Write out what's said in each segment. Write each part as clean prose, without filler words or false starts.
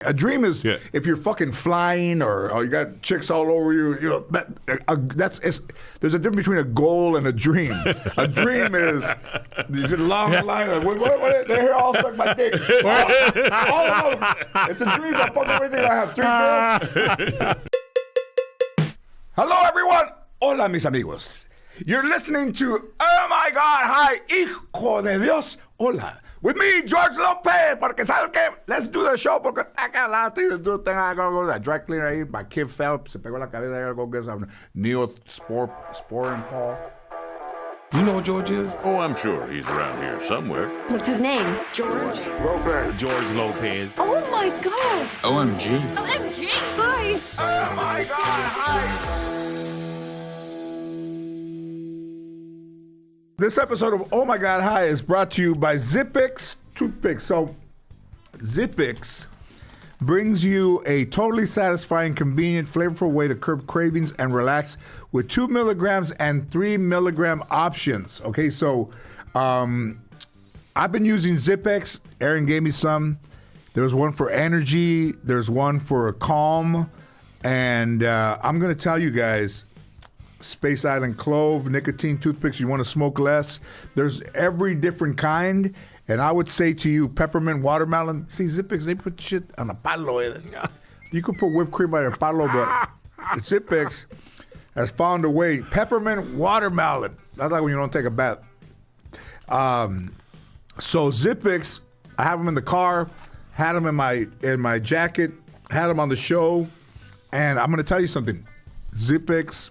A dream is if you're fucking flying or you got chicks all over you. You know there's a difference between a goal and a dream. A dream is long line. What, their hair all suck my dick. It's a dream. I fuck everything. I have 3 girls. Hello, everyone. Hola, mis amigos. You're listening to Oh My God Hi, Hijo de Dios. Hola. With me, George Lopez, porque ¿sabes qué? Let's do the show, porque I got a lot of things to do. I gotta go to that dry cleaner ahí. My kid fell, se pegó la cabeza. I gotta go get some Neosporin Paul. You know what George is? Oh, I'm sure he's around here somewhere. What's his name? George Lopez. George Lopez. Oh my God. OMG. OMG Hi. Oh my God, hi. This episode of Oh My God Hi is brought to you by Zippix Toothpicks. So, Zippix brings you a totally satisfying, convenient, flavorful way to curb cravings and relax with 2 milligrams and 3 milligram options. Okay, so I've been using Zippix. Aaron gave me some. There's one for energy. There's one for calm. And I'm going to tell you guys, Space Island Clove, nicotine toothpicks, you want to smoke less. There's every different kind. And I would say to you, peppermint watermelon. See, Zippix, they put shit on a palo. You could put whipped cream on a palo, but Zippix has found a way. Peppermint watermelon. That's like when you don't take a bath. So Zippix, I have them in the car, had them in my jacket, had them on the show. And I'm going to tell you something. Zippix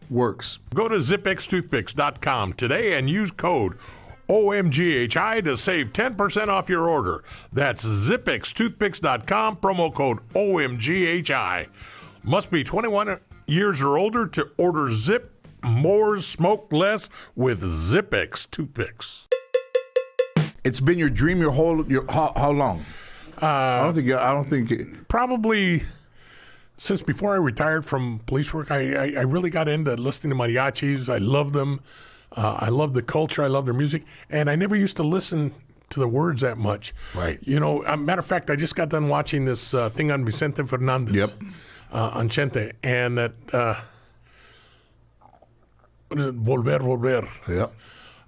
works. Go to zippixtoothpicks.com today and use code OMGHI to save 10% off your order. That's zippixtoothpicks.com, promo code OMGHI. Must be 21 years or older to order Zip more, smoke less with Zippix toothpicks. It's been your dream how long? I don't think probably since before I retired from police work. I really got into listening to mariachis. I love them. I love the culture. I love their music. And I never used to listen to the words that much. Right. You know, matter of fact, I just got done watching this thing on Vicente Fernandez. Yep. On Chente. And that, what is it? Volver. Yep.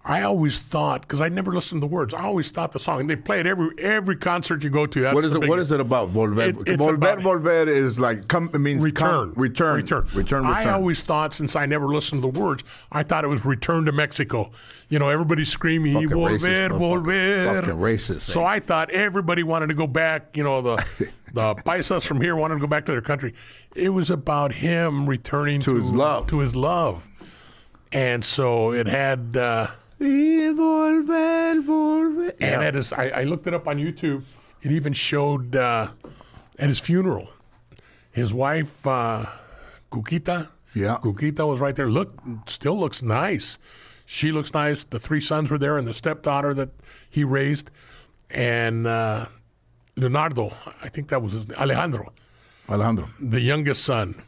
I always thought, because I never listened to the words, I always thought the song, they play it every concert you go to. That's what is it about, Volver? Volver is like, it means return. Return. I always thought, since I never listened to the words, I thought it was return to Mexico. You know, everybody's screaming, fucking Volver, racist, Volver. Fucking racist. So I thought everybody wanted to go back, you know, the paisas from here wanted to go back to their country. It was about him returning to his love. And so it had... Volver. And I looked it up on YouTube. It even showed at his funeral. His wife, Cuquita. Yeah. Cuquita was right there. Still looks nice. She looks nice. The 3 sons were there and the stepdaughter that he raised. And Leonardo, I think that was his name. Alejandro. The youngest son.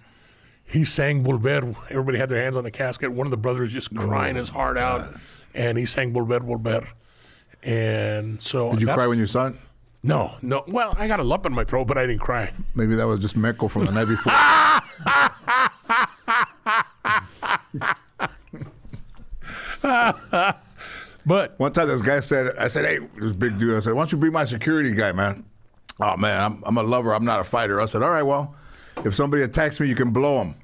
He sang Volver. Everybody had their hands on the casket. One of the brothers just crying his heart out. And he sang Volver, Volver. And so... Did you cry when you saw it? No. Well, I got a lump in my throat, but I didn't cry. Maybe that was just Mecco from the night before. But... One time this guy I said, hey, this big dude, I said, why don't you be my security guy, man? Oh, man, I'm a lover. I'm not a fighter. I said, all right, well, if somebody attacks me, you can blow them.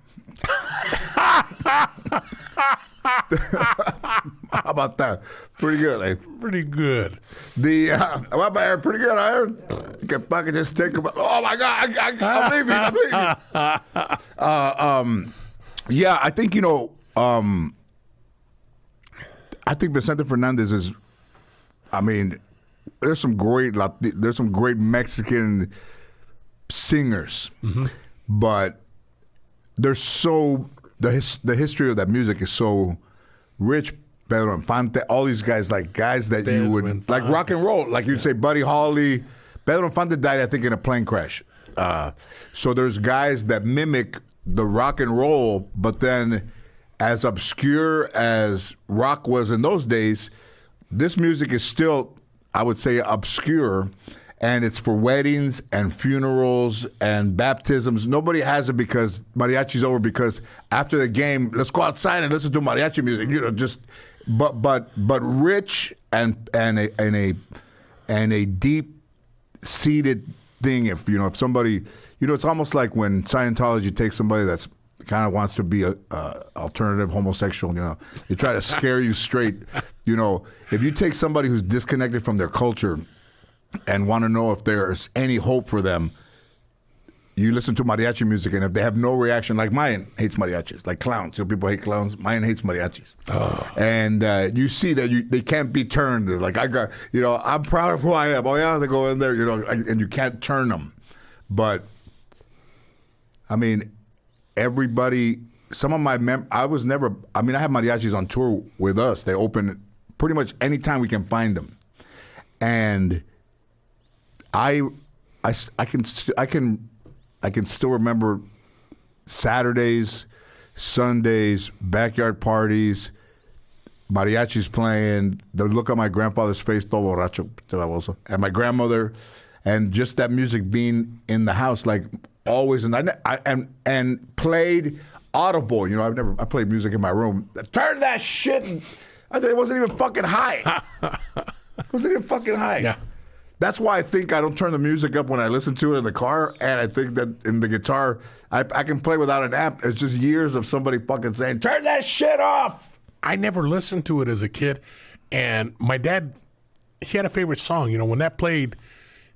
How about that? Pretty good, eh? Pretty good. What about Aaron? Pretty good, Aaron. Get back and just take about. Oh my God, I'm leaving. Yeah, I think I think Vicente Fernandez is. I mean, there's some great Mexican singers, but they're so. The history of that music is so rich. Pedro Infante, all these guys that you would Infante. Like rock and roll, like you'd say Buddy Holly. Pedro Infante died, I think, in a plane crash. So there's guys that mimic the rock and roll, but then as obscure as rock was in those days, this music is still, I would say, obscure. and it's for weddings and funerals and baptisms. Nobody has it because mariachi's over. Because after the game, let's go outside and listen to mariachi music. But rich and a deep seated thing. If somebody, it's almost like when Scientology takes somebody that's kind of wants to be a alternative homosexual. They try to scare you straight. If you take somebody who's disconnected from their culture and want to know if there's any hope for them, you listen to mariachi music, and if they have no reaction, like Mayan hates mariachis, like clowns. People hate clowns. Mayan hates mariachis. Oh. And you see that they can't be turned. Like, I'm proud of who I am. Oh, yeah, they go in there, and you can't turn them. But, I mean, everybody, some of my I have mariachis on tour with us. They open pretty much anytime we can find them. And I can still remember Saturdays, Sundays, backyard parties, mariachis playing, the look on my grandfather's face, todo borracho, and my grandmother, and just that music being in the house, like always, and played audible. I played music in my room. Turn that shit. It wasn't even fucking high. It wasn't even fucking high. Yeah. That's why I think I don't turn the music up when I listen to it in the car, and I think that in the guitar, I can play without an amp. It's just years of somebody fucking saying, turn that shit off. I never listened to it as a kid, and my dad, he had a favorite song. When that played...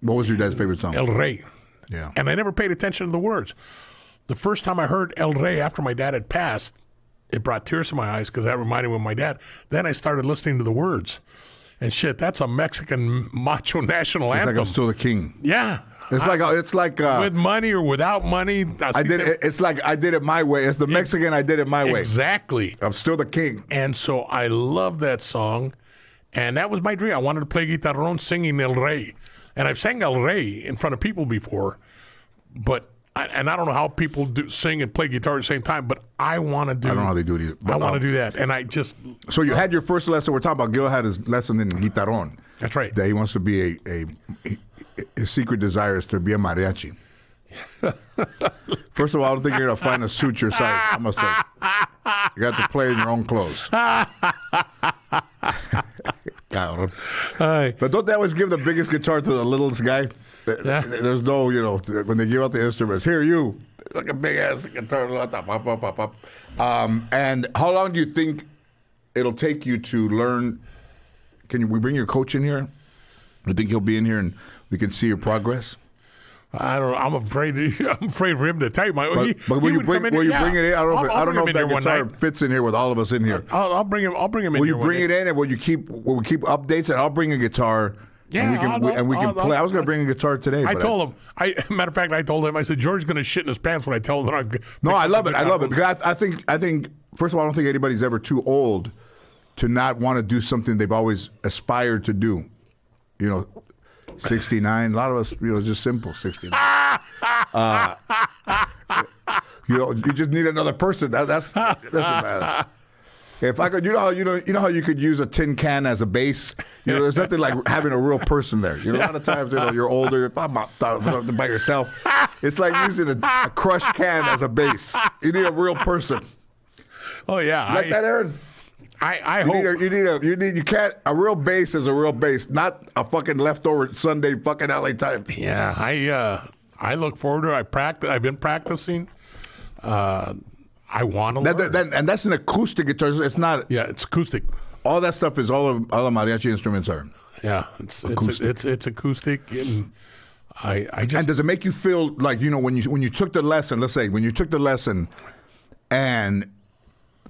What was your dad's favorite song? El Rey. Yeah. And I never paid attention to the words. The first time I heard El Rey after my dad had passed, it brought tears to my eyes because that reminded me of my dad. Then I started listening to the words. And shit, that's a Mexican macho national anthem. It's like I'm still the king. Yeah. It's like with money or without money. I did it. It's like I did it my way. It's the Mexican. I did it my way. Exactly. I'm still the king. And so I love that song, and that was my dream. I wanted to play guitarrón singing El Rey, and I've sang El Rey in front of people before, but. I don't know how people sing and play guitar at the same time, but I want to do. I don't know how they do it either. I want to do that, and I just. So you had your first lesson. We're talking about Gil had his lesson in guitarón. That's right. That he wants to be his secret desire is to be a mariachi. First of all, I don't think you're gonna find a suit your size. I must say, you got to play in your own clothes. But don't they always give the biggest guitar to the littlest guy? Yeah. There's no, when they give out the instruments, here you, like a big ass guitar. And how long do you think it'll take you to learn? We bring your coach in here? You think he'll be in here and we can see your progress? I don't know. I'm afraid for him to tell you. But will you bring it in? I don't know if that guitar fits in here with all of us in here. I'll bring him in. Will you bring it in, and will we keep updates? And I'll bring a guitar. Yeah, and we can play. I was going to bring a guitar today. I told him. Matter of fact, I told him. I said George's going to shit in his pants when I tell him that. No, I love it. I love it because I think. First of all, I don't think anybody's ever too old to not want to do something they've always aspired to do. 69. A lot of us, just simple 69. You just need another person. That doesn't matter. If I could, you know how you could use a tin can as a base. There's nothing like having a real person there. A lot of times, you're older, you're by yourself. It's like using a crushed can as a base. You need a real person. Oh yeah, like that, Aaron. I hope a real bass is a real bass, not a fucking leftover Sunday fucking LA time. Yeah, I look forward to it. I've been practicing. I want to learn. And that's an acoustic guitar. It's not. Yeah, it's acoustic. All that stuff is all the mariachi instruments are. Yeah, it's acoustic. And I just. And does it make you feel like when you took the lesson? Let's say when you took the lesson, and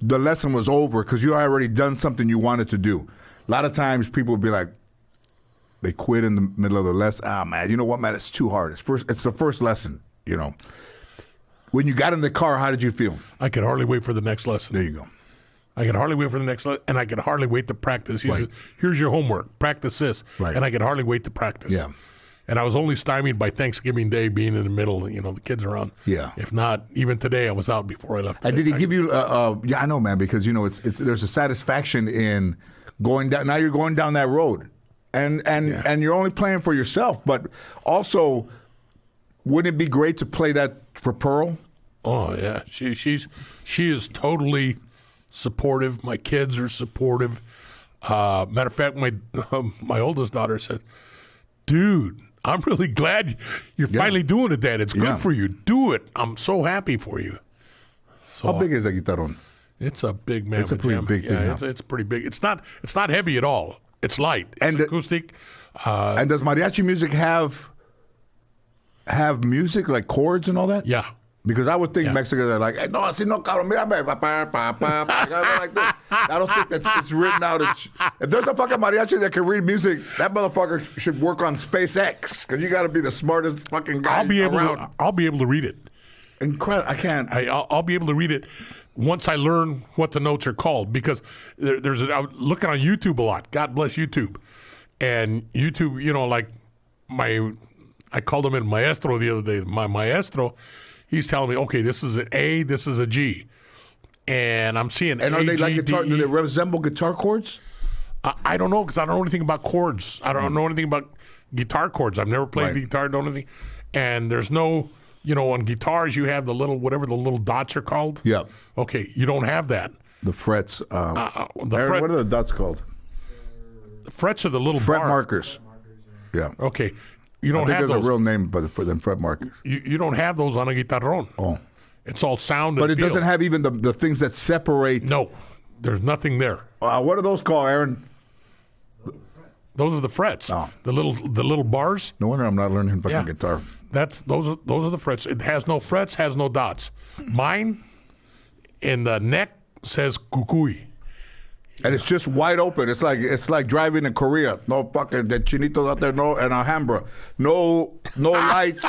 the lesson was over because you already done something you wanted to do. A lot of times people would be like, they quit in the middle of the lesson. Man, you know what, man? It's too hard. It's the first lesson. When you got in the car, how did you feel? I could hardly wait for the next lesson. There you go. I could hardly wait for the next lesson, and I could hardly wait to practice. Right. Here's your homework. Practice this. Right. And I could hardly wait to practice. Yeah. And I was only stymied by Thanksgiving Day being in the middle, the kids around. Yeah. If not, even today, I was out before I left. And did he give you, yeah, I know, man, because, it's there's a satisfaction in going down. Now you're going down that road. and you're only playing for yourself. But also, wouldn't it be great to play that for Pearl? Oh yeah, she is totally supportive. My kids are supportive. Matter of fact, my oldest daughter said, "Dude, I'm really glad you're finally doing it, Dad. It's good for you. Do it. I'm so happy for you." So, how big is that guitarón? It's a big man. It's a pretty big thing. Yeah, it's pretty big. It's not heavy at all. It's light. It's acoustic. And does mariachi music have music like chords and all that? Yeah. Because I would think Mexicans are like, hey, no, si no, cabrón, mírame, like this. I don't think it's written out. If there's a fucking mariachi that can read music, that motherfucker should work on SpaceX because you got to be the smartest fucking guy around. I'll be able to read it. Incredible. I can't. I'll be able to read it once I learn what the notes are called because I'm looking on YouTube a lot. God bless YouTube. And YouTube, like I called him in maestro the other day. My maestro, he's telling me, okay, this is an A, this is a G. And I'm seeing And A, are they G, like guitar? D, Do E. they resemble guitar chords? I don't know because I don't know anything about chords. I don't know anything about guitar chords. I've never played the guitar, don't know anything. And there's no, on guitars you have the little, whatever the little dots are called. Yeah. Okay, you don't have that. The frets. The Aaron, what are the dots called? frets are the little Fret bar. markers. Yeah. Okay, you I don't think have there's those. a real name for them fret markers. You don't have those on a guitarrón. Oh. It's all sound. But and it feel. doesn't have even the things that separate. No, there's nothing there. What are those called, Aaron? Those are the frets. Oh. The little bars. No wonder I'm not learning fucking guitar. Those are the frets. It has no frets, has no dots. Mine in the neck says cucuy. And it's just wide open. It's like driving in Korea. No fucking the chinitos out there. No, and Alhambra. No lights.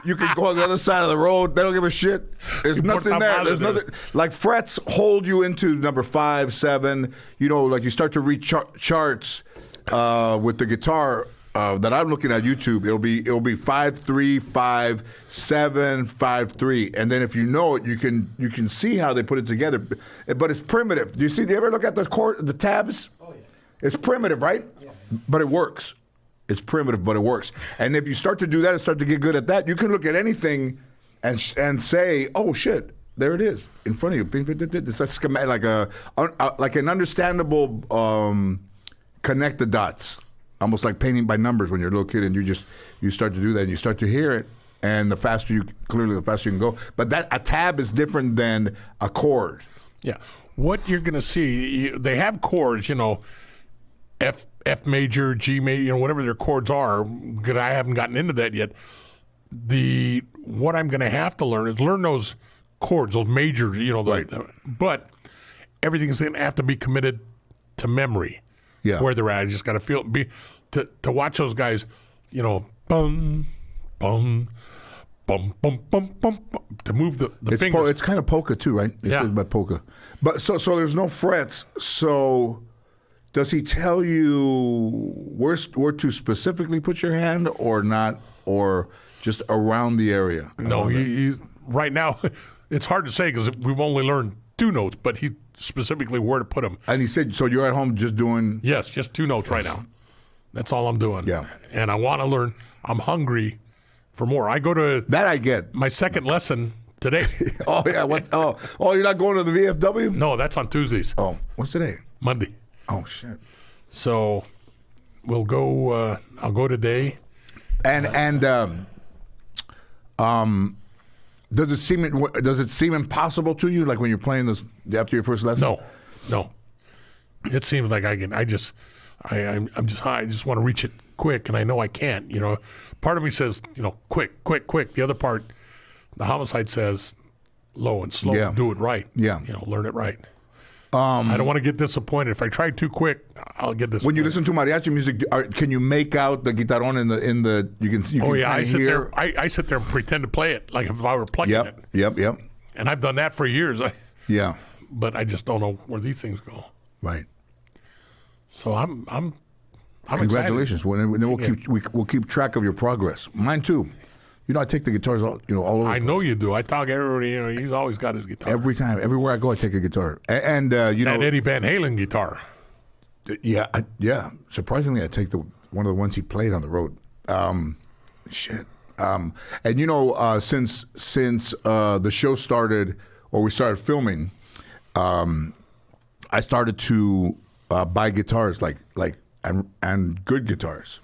You can go on the other side of the road. They don't give a shit. There's nothing there. There's nothing. Like frets hold you into number 5, 7. Like you start to read charts with the guitar. That I'm looking at YouTube, it'll be 5, 3, 5, 7, 5, 3, and then if you know it, you can see how they put it together. But it's primitive. Do you ever look at the tabs? Oh yeah. It's primitive, right? Yeah. But it works. It's primitive, but it works. And if you start to do that and start to get good at that, you can look at anything and say, "Oh shit, there it is in front of you." It's a schematic, like an understandable connect the dots. Almost like painting by numbers when you're a little kid, and you start to do that, and you start to hear it, and the faster you can go. But a tab is different than a chord. Yeah, what you're going to see, they have chords, F major, G major, whatever their chords are. Because I haven't gotten into that yet. What I'm going to have to learn is those chords, those majors, Right. But everything's going to have to be committed to memory. Yeah. Where they're at. I just got to feel to watch those guys, bum, bum, bum, bum, bum, bum, to move the fingers. It's kind of polka too, right? It says by polka. But so there's no frets. So does he tell you where to specifically put your hand or not, or just around the area? No, he right now it's hard to say because we've only learned 2 notes, but he specifically where to put them. And he said, so you're at home just doing... Yes, just 2 notes right now. That's all I'm doing. Yeah. And I want to learn. I'm hungry for more. I go to... That I get. My second lesson today. Oh, yeah. What? Oh, you're not going to the VFW? No, that's on Tuesdays. Oh, what's today? Monday. Oh, shit. So we'll go... I'll go today. And does it seem impossible to you, like when you're playing this after your first lesson? No. It seems like I just want to reach it quick, and I know I can't. Part of me says, quick. The other part, the homicide says, low and slow. Yeah. Do it right. Yeah. Learn it right. I don't want to get disappointed. If I try too quick, I'll get disappointed. When you listen to mariachi music, can you make out the guitarón in the you can oh yeah, I sit hear? there. I sit there and pretend to play it like if I were plucking it. Yep. And I've done that for years. Yeah. But I just don't know where these things go. Right. So I'm Congratulations. excited. We'll keep track of your progress. Mine too. I take the guitars all over. I know you do. I talk everybody. He's always got his guitar. Every time, everywhere I go, I take a guitar. And that Eddie Van Halen guitar. Yeah. Surprisingly, I take one of the ones he played on the road. Shit. And since the show started, or we started filming, I started to buy guitars, and good guitars.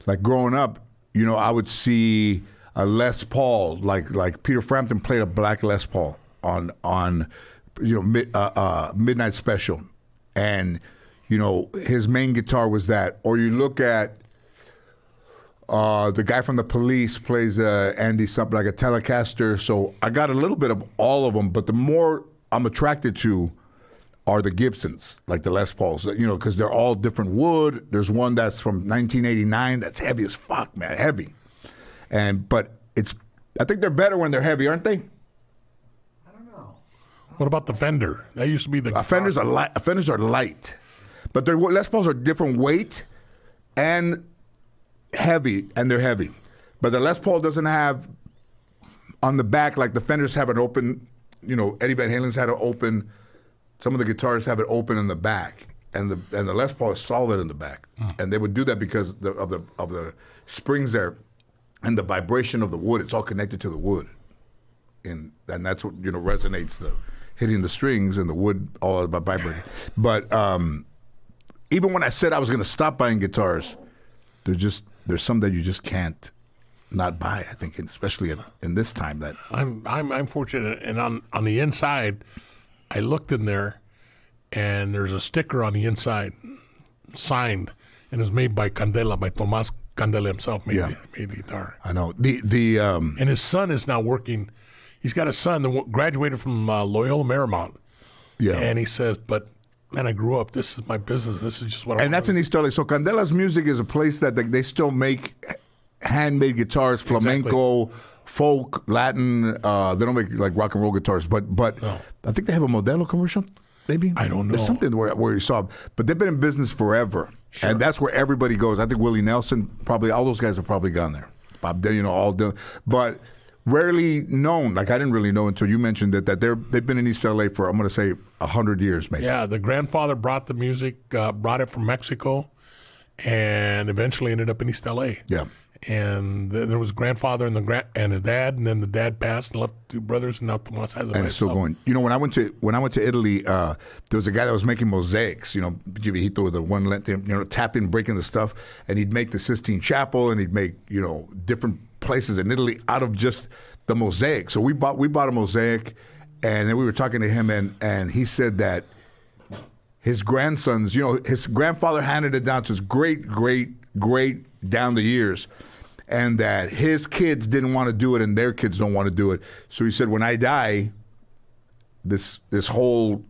Like growing up, I would see a Les Paul, like Peter Frampton played a black Les Paul on Midnight Special, and his main guitar was that. Or you look at the guy from the Police plays Andy something like a Telecaster. So I got a little bit of all of them, but the more I'm attracted to are the Gibsons, like the Les Pauls, because they're all different wood. There's one that's from 1989 that's heavy as fuck, man, heavy. But I think they're better when they're heavy, aren't they? What about the Fender? That used to be the Fenders are light. Fenders are light, but their Les Pauls are different weight and heavy, and they're heavy. But the Les Paul doesn't have on the back like the Fenders have it open. Eddie Van Halen's had it open. Some of the guitarists have it open in the back, and the Les Paul is solid in the back. And they would do that because of the springs there, and the vibration of the wood. It's all connected to the wood, and that's what resonates hitting the strings and the wood all about vibrating. But even when I said I was going to stop buying guitars, there's some that you just can't not buy. I think, especially in this time that I'm fortunate, and on the inside, I looked in there, and there's a sticker on the inside, signed, and it was made by Candela, by Tomas Candela himself. Made the guitar. I know and his son is now working. He's got a son that graduated from Loyola Marymount. Yeah, and he says, "But man, I grew up. This is my business. This is just what I." And that's in East LA. So Candela's Music is a place that they still make handmade guitars, flamenco, folk, Latin. They don't make like rock and roll guitars, but No. I think they have a Modelo commercial. Maybe I don't know. There's something where you saw, but they've been in business forever, and that's where everybody goes. I think Willie Nelson, probably all those guys have probably gone there. Bob Dylan, all done, but rarely known. Like I didn't really know until you mentioned it that they've been in East LA for, I'm going to say 100 years, maybe. Yeah, the grandfather brought the music, brought it from Mexico, and eventually ended up in East LA. Yeah. And there was a grandfather and a dad, and then the dad passed and left two brothers, and now Tomas has it. And it's still going. When I went to Italy, there was a guy that was making mosaics. Givito with the one length, tapping, breaking the stuff, and he'd make the Sistine Chapel, and he'd make different places in Italy out of just the mosaic. So we bought a mosaic, and then we were talking to him, and he said that his grandsons, his grandfather handed it down to his great down the years. And that his kids didn't want to do it, and their kids don't want to do it. So he said, when I die, this whole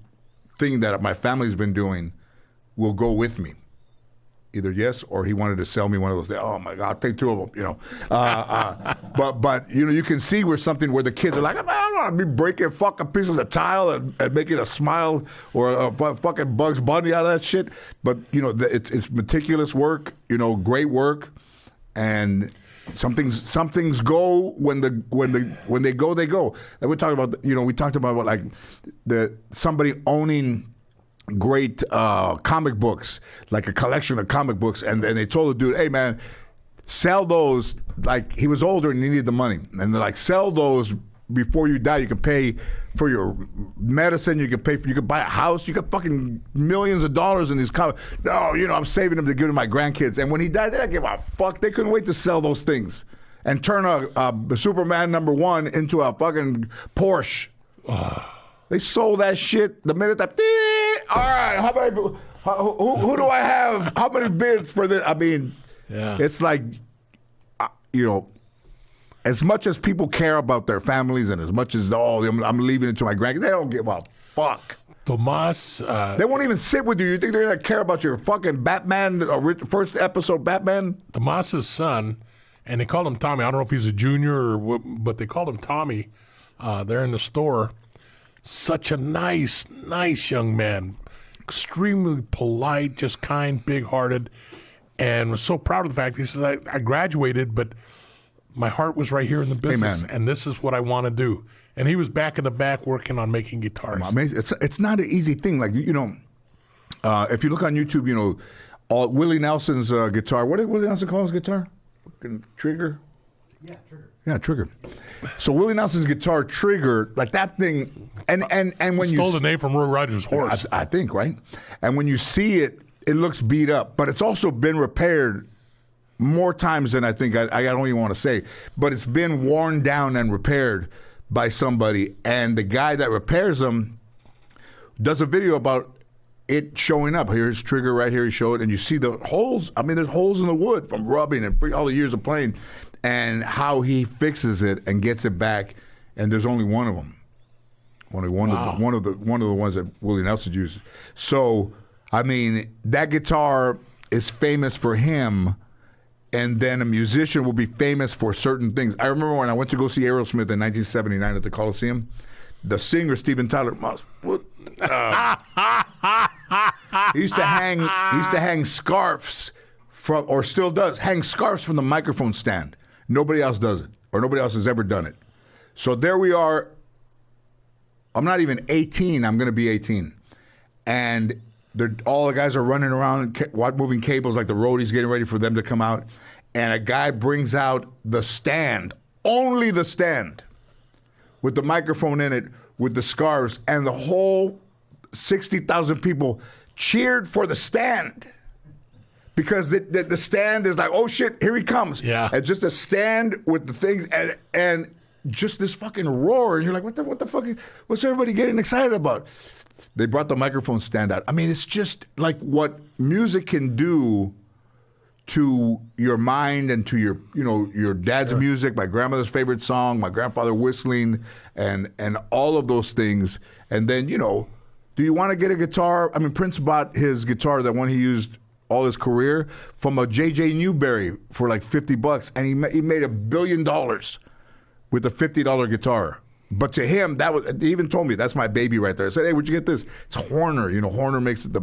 thing that my family's been doing will go with me. Either yes, or he wanted to sell me one of those. Oh my God, I'll take two of them. But you can see where the kids are like, I don't want to be breaking fucking pieces of tile and making a smile or a fucking Bugs Bunny out of that shit. But it's meticulous work. Great work, and some things go when they go, they go. And we're talking about we talked about like somebody owning great comic books, like a collection of comic books, and they told the dude, hey man, sell those. Like he was older and he needed the money, and they're like, sell those before you die. You can pay for your medicine, you can buy a house, you got fucking millions of dollars in these comics. No, I'm saving them to give to my grandkids. And when he died, they didn't give a fuck. They couldn't wait to sell those things and turn a Superman #1 into a fucking Porsche. They sold that shit the minute that. All right, who do I have? How many bids for this? I mean, It's like, as much as people care about their families, and as much as I'm leaving it to my grandkids, they don't give a fuck. Tomas, they won't even sit with you. You think they're gonna care about your fucking Batman first episode Batman? Tomas's son, and they called him Tommy. I don't know if he's a junior or what, but they called him Tommy. There in the store. Such a nice young man, extremely polite, just kind, big-hearted, and was so proud of the fact. He says, I graduated, but my heart was right here in the business, and this is what I want to do. And he was back in the back working on making guitars. Amazing. It's not an easy thing. Like, If you look on YouTube, Willie Nelson's guitar. What did Willie Nelson call his guitar? Fucking Trigger? Yeah, Trigger. So Willie Nelson's guitar, Trigger, like that thing, and when Stole the name from Roy Rogers' horse. I think, right? And when you see it, it looks beat up, but it's also been repaired more times than I think I don't even want to say. But it's been worn down and repaired by somebody, and the guy that repairs them does a video about it showing up. Here's Trigger right here. He showed it, and you see the holes. I mean, there's holes in the wood from rubbing and all the years of playing, and how he fixes it and gets it back. And there's only one of them. Only one of the ones that Willie Nelson uses. So, I mean, that guitar is famous for him, and then a musician will be famous for certain things. I remember when I went to go see Aerosmith in 1979 at the Coliseum, the singer Steven Tyler he used to hang scarves from, or still does, hang scarves from the microphone stand. Nobody else does it, or nobody else has ever done it. So there we are. I'm not even 18. I'm going to be 18. And all the guys are running around moving cables like the roadies getting ready for them to come out. And a guy brings out the stand, only the stand, with the microphone in it, with the scarves. And the whole 60,000 people cheered for the stand. Because the stand is like, oh shit, here he comes. Yeah. And just a stand with the things and just this fucking roar. And you're like, what the fuck? What's everybody getting excited about? They brought the microphone stand out. I mean, it's just like what music can do to your mind and to your dad's music, my grandmother's favorite song, my grandfather whistling, and all of those things. And then, do you want to get a guitar? I mean, Prince bought his guitar, that one he used all his career, from a J.J. Newberry for like $50, and he made $1 billion with a $50 guitar. But to him, he even told me, that's my baby right there. I said, hey, where'd you get this? It's Horner. Horner makes the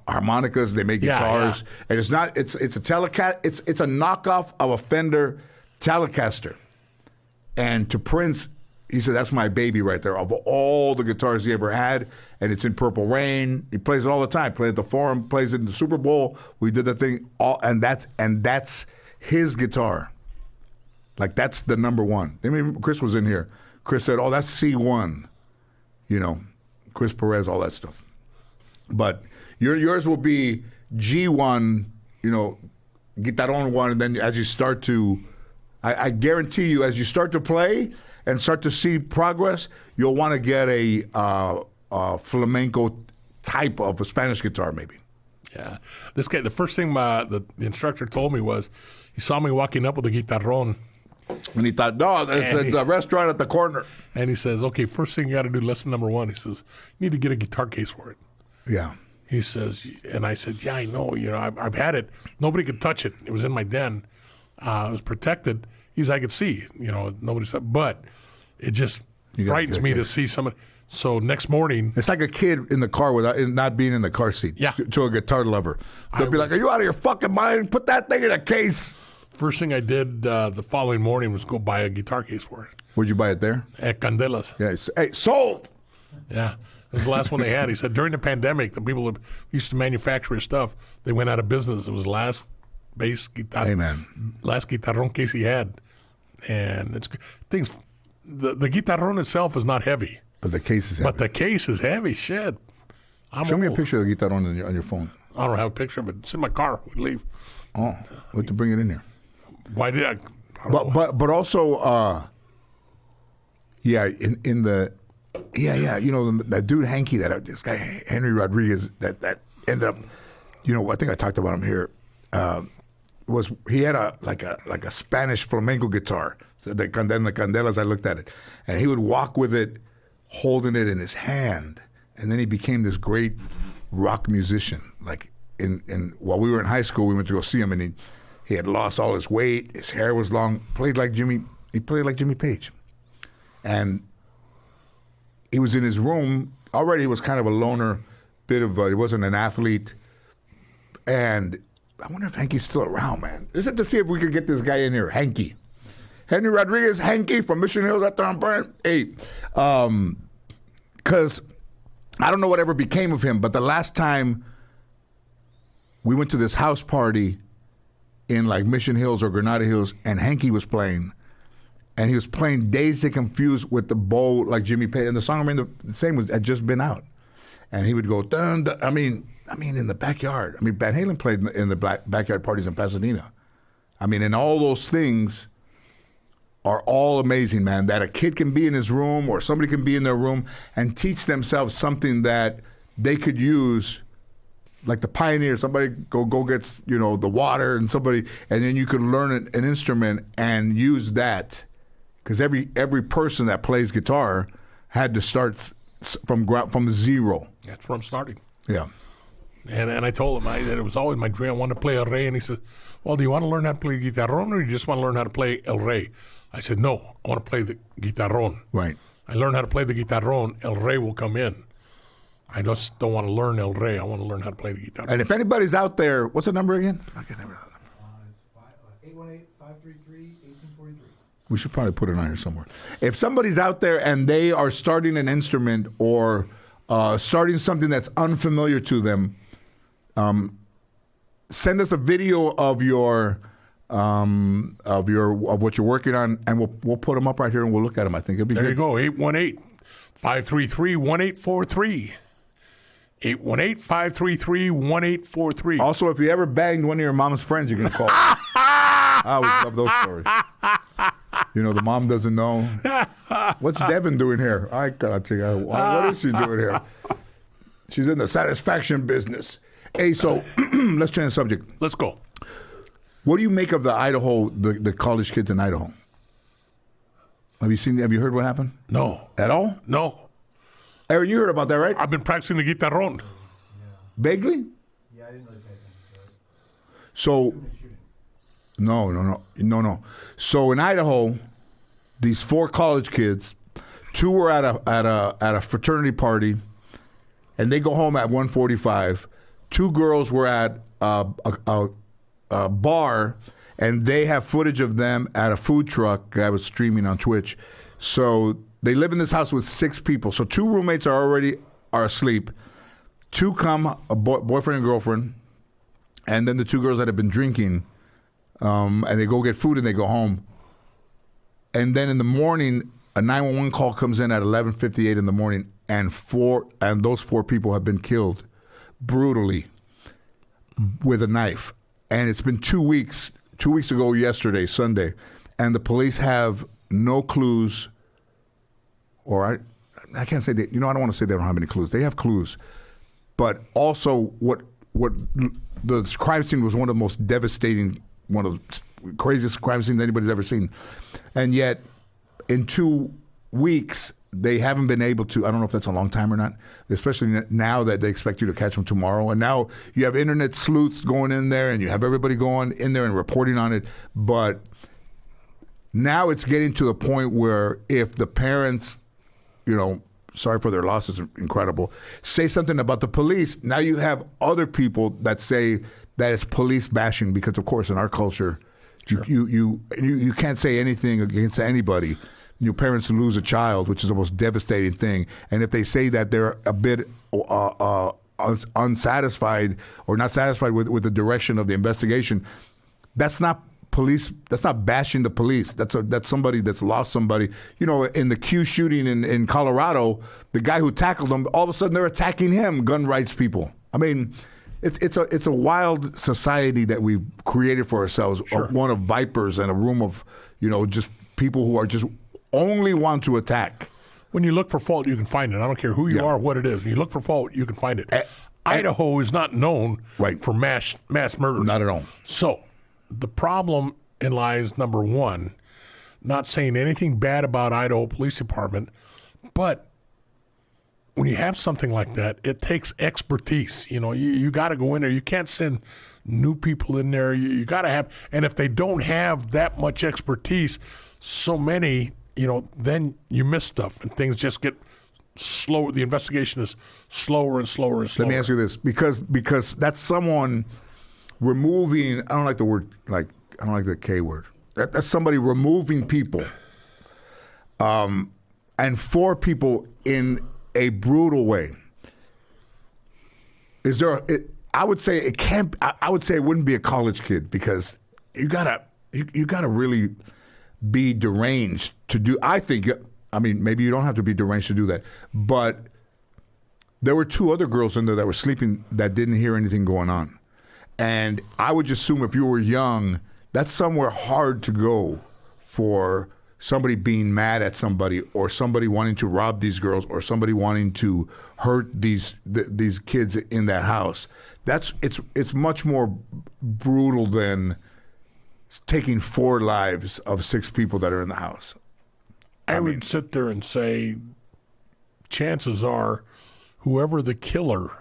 harmonicas. They make guitars, and it's not. It's a it's a knockoff of a Fender Telecaster. And to Prince, he said, that's my baby right there. Of all the guitars he ever had, and it's in Purple Rain. He plays it all the time. Played at the Forum. Plays it in the Super Bowl. We did the thing. And that's his guitar. Like, that's the number one. I mean, Chris was in here. Chris said, oh, that's C1. Chris Perez, all that stuff. But yours will be G1, Guitarron 1, and then as you start to, I guarantee you, as you start to play and start to see progress, you'll want to get a flamenco type of a Spanish guitar, maybe. Yeah. This guy, the first thing the instructor told me was, he saw me walking up with a guitarron. And he thought, no, it's a restaurant at the corner. And he says, okay, first thing you got to do, lesson number one, he says, you need to get a guitar case for it. Yeah. He says, and I said, yeah, I know. I've had it. Nobody could touch it. It was in my den. It was protected. I could see, nobody said, but it just frightens me to see somebody. So next morning. It's like a kid in the car without not being in the car seat. Yeah. To a guitar lover. They'll be like, are you out of your fucking mind? Put that thing in a case. First thing I did the following morning was go buy a guitar case for it. Where'd you buy it there? At Candelas. Yeah. Hey, sold. Yeah. It was the last one they had. He said during the pandemic, the people that used to manufacture his stuff, they went out of business. It was the last bass guitar. Amen. Last guitarron case he had. And the guitarron itself is not heavy. But the case is heavy. But the case is heavy. Shit. Show me a picture of the guitarron on your phone. I don't have a picture of it. It's in my car. We leave. Oh, we have to bring it in here. Why did I but also, in the, that dude Hanky, this guy Henry Rodriguez, that ended up, I think I talked about him here. He had a Spanish flamenco guitar. So the Candelas, I looked at it, and he would walk with it, holding it in his hand, and then he became this great rock musician. Like while we were in high school, we went to go see him, and he had lost all his weight. His hair was long. He played like Jimmy Page, and he was in his room already. He was kind of a loner, he wasn't an athlete, and I wonder if Hanky's still around, man. Just have to see if we could get this guy in here, Hanky. Henry Rodriguez, Hanky from Mission Hills, right there on Burn. Hey, because I don't know whatever became of him, but the last time we went to this house party in like Mission Hills or Granada Hills, and Hanky was playing, and he was playing Dazed and Confused with the bow like Jimmy Page, and the song the same had just been out, and he would go dun, dun. I mean in the backyard. I mean Van Halen played in the backyard parties in Pasadena. I mean, and all those things are all amazing, man, that a kid can be in his room or somebody can be in their room and teach themselves something that they could use, like the pioneer, somebody go gets, the water and then you could learn an instrument and use that, because every person that plays guitar had to start from zero. That's where I'm starting. Yeah. And I told him that it was always my dream. I wanted to play El Rey, and he said, well, do you want to learn how to play guitarron, or you just want to learn how to play El Rey? I said, no, I want to play the guitarron. Right. I learned how to play the guitarron, El Rey will come in. I just don't want to learn El Rey. I want to learn how to play the guitarron. And if anybody's out there, what's the number again? I can't remember that number. It's 818-533-1843. We should probably put it on here somewhere. If somebody's out there and they are starting an instrument or starting something that's unfamiliar to them, send us a video of what you're working on, and we'll put them up right here and we'll look at them. I think it'll be there good. You go, 818-533-1843. 818-533-1843. Also, if you ever banged one of your mom's friends, you can call. I always love those stories. The mom doesn't know. What's Devin doing here? I gotta tell you, what is she doing here? She's in the satisfaction business. Hey, so let's change the subject. Let's go. What do you make of the Idaho, the college kids in Idaho? Have you heard what happened? No. At all? No. Aaron, you heard about that, right? I've been practicing the guitarron. Vaguely? Yeah, I didn't really pay attention to it. So, no. So in Idaho, these 4 college kids, 2 were at a fraternity party, and they go home at 1:45. 2 girls were at a bar, and they have footage of them at a food truck. Guy was streaming on Twitch. So they live in this house with 6 people. So 2 roommates are asleep. 2 come, a boyfriend and girlfriend, and then the 2 girls that have been drinking, and they go get food and they go home. And then in the morning, a 911 call comes in at 11:58 in the morning, and those 4 people have been killed brutally with a knife. And it's been 2 weeks. 2 weeks ago yesterday, Sunday, and the police have no clues, or I can't say that. I don't want to say they don't have any clues. They have clues, but also what the crime scene was one of the most devastating, one of the craziest crime scenes anybody's ever seen, and yet in 2 weeks they haven't been able to. I don't know if that's a long time or not, especially now that they expect you to catch them tomorrow. And now you have internet sleuths going in there, and you have everybody going in there and reporting on it. But now it's getting to the point where if the parents, sorry for their loss is incredible, say something about the police, now you have other people that say that it's police bashing, because of course in our culture, sure, you can't say anything against anybody. Your parents lose a child, which is the most devastating thing. And if they say that they're a bit unsatisfied or not satisfied with the direction of the investigation, that's not police. That's not bashing the police. That's somebody that's lost somebody. In the Q shooting in Colorado, the guy who tackled them, all of a sudden they're attacking him, gun rights people. I mean, it's a wild society that we've created for ourselves. Sure. One of vipers and a room of just people who are just only want to attack. When you look for fault, you can find it. I don't care who you are, what it is. When you look for fault, you can find it. Idaho is not known for mass murders. Not at all. So the problem lies, number one, not saying anything bad about Idaho Police Department, but when you have something like that, it takes expertise. You got to go in there. You can't send new people in there. You got to have, and if they don't have that much expertise, so many, then you miss stuff and things just get slow. The investigation is slower and slower and slower. Let me ask you this, because that's someone removing. I don't like the word, I don't like the K word. That's somebody removing people, and 4 people in a brutal way. is there? I would say it can't. I would say it wouldn't be a college kid because you gotta really be deranged to do. I think. I mean, maybe you don't have to be deranged to do that, but there were 2 other girls in there that were sleeping that didn't hear anything going on, and I would just assume if you were young, that's somewhere hard to go for somebody being mad at somebody or somebody wanting to rob these girls or somebody wanting to hurt these kids in that house. It's much more brutal than taking 4 lives of 6 people that are in the house. I would sit there and say, chances are, whoever the killer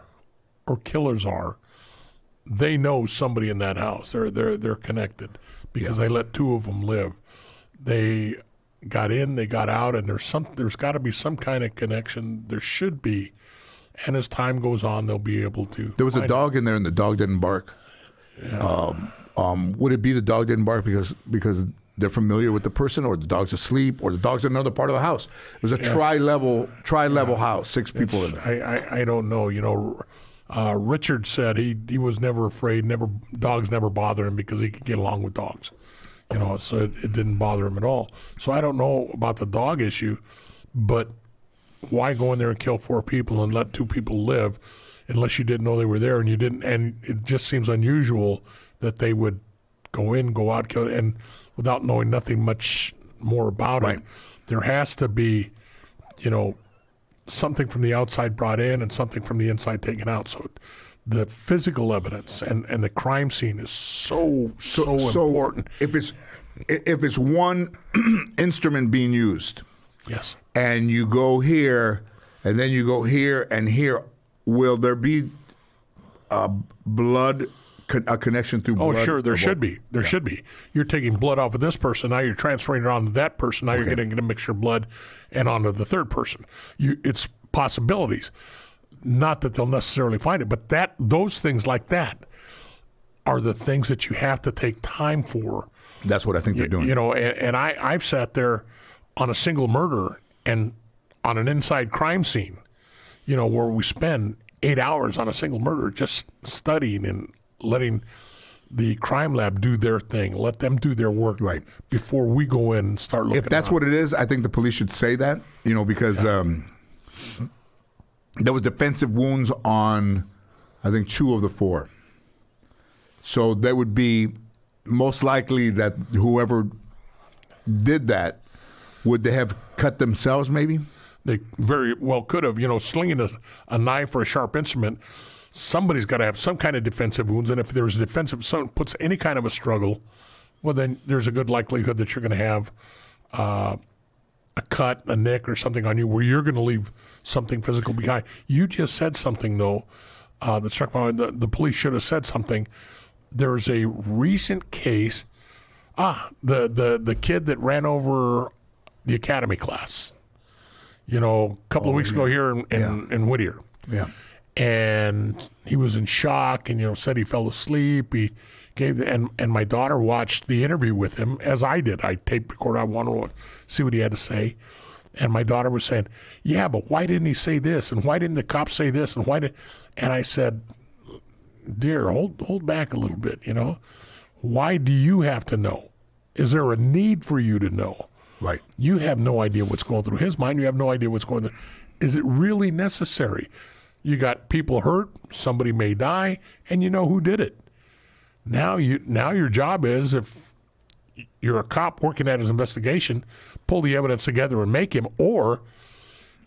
or killers are, they know somebody in that house. They're connected because they let 2 of them live. They got in, they got out, and there's got to be some kind of connection. There should be, and as time goes on, they'll be able to. There was a dog in there, and the dog didn't bark. Yeah. Would it be the dog didn't bark because they're familiar with the person, or the dog's asleep, or the dog's in another part of the house? It was a tri-level house, 6 people in there. I don't know. You know, Richard said he was never afraid. Dogs never bothered him because he could get along with dogs. You know, so it didn't bother him at all. So I don't know about the dog issue, but why go in there and kill 4 people and let 2 people live unless you didn't know they were there and you didn't? And it just seems unusual that they would go in, go out, kill, and without knowing nothing much more about it. There has to be, you know, something from the outside brought in and something from the inside taken out. So the physical evidence and the crime scene is so important. If it's one instrument being used, yes, and you go here, and then you go here and here, will there be a connection through blood? Oh, sure, there should be. There should be. You're taking blood off of this person, now you're transferring it onto that person, now you're going to get a mixture of blood and onto the third person. It's possibilities. Not that they'll necessarily find it, but those things like that are the things that you have to take time for. That's what I think they're doing. You know, and I've sat there on a single murder and on an inside crime scene, you know, where we spend 8 hours on a single murder just studying and letting the crime lab do their thing, let them do their work before we go in and start looking. If that's around. what it is, I think the police should say that, you know, because there was defensive wounds on, I think, 2 of the 4. So there would be most likely that whoever did that, would they have cut themselves maybe? They very well could have. You know, slinging a knife or a sharp instrument, somebody's got to have some kind of defensive wounds. And if there's a defensive, someone puts any kind of a struggle, well, then there's a good likelihood that you're going to have a cut, a nick, or something on you where you're going to leave something physical behind. You just said something, though, that struck my mind. The police should have said something. There's a recent case, the kid that ran over the academy class, you know, a couple of weeks ago here in Whittier. Yeah. And he was in shock and, you know, said he fell asleep. He gave and my daughter watched the interview with him, as I did. I tape recorded. I wanted to see what he had to say. And my daughter was saying, yeah, but why didn't he say this? And why didn't the cops say this? And I said, dear, hold back a little bit, you know. Why do you have to know? Is there a need for you to know? Right. You have no idea what's going through his mind. You have no idea what's going through. Is it really necessary? You got people hurt, somebody may die, and you know who did it. Now your job is, if you're a cop working at his investigation, pull the evidence together and make him, or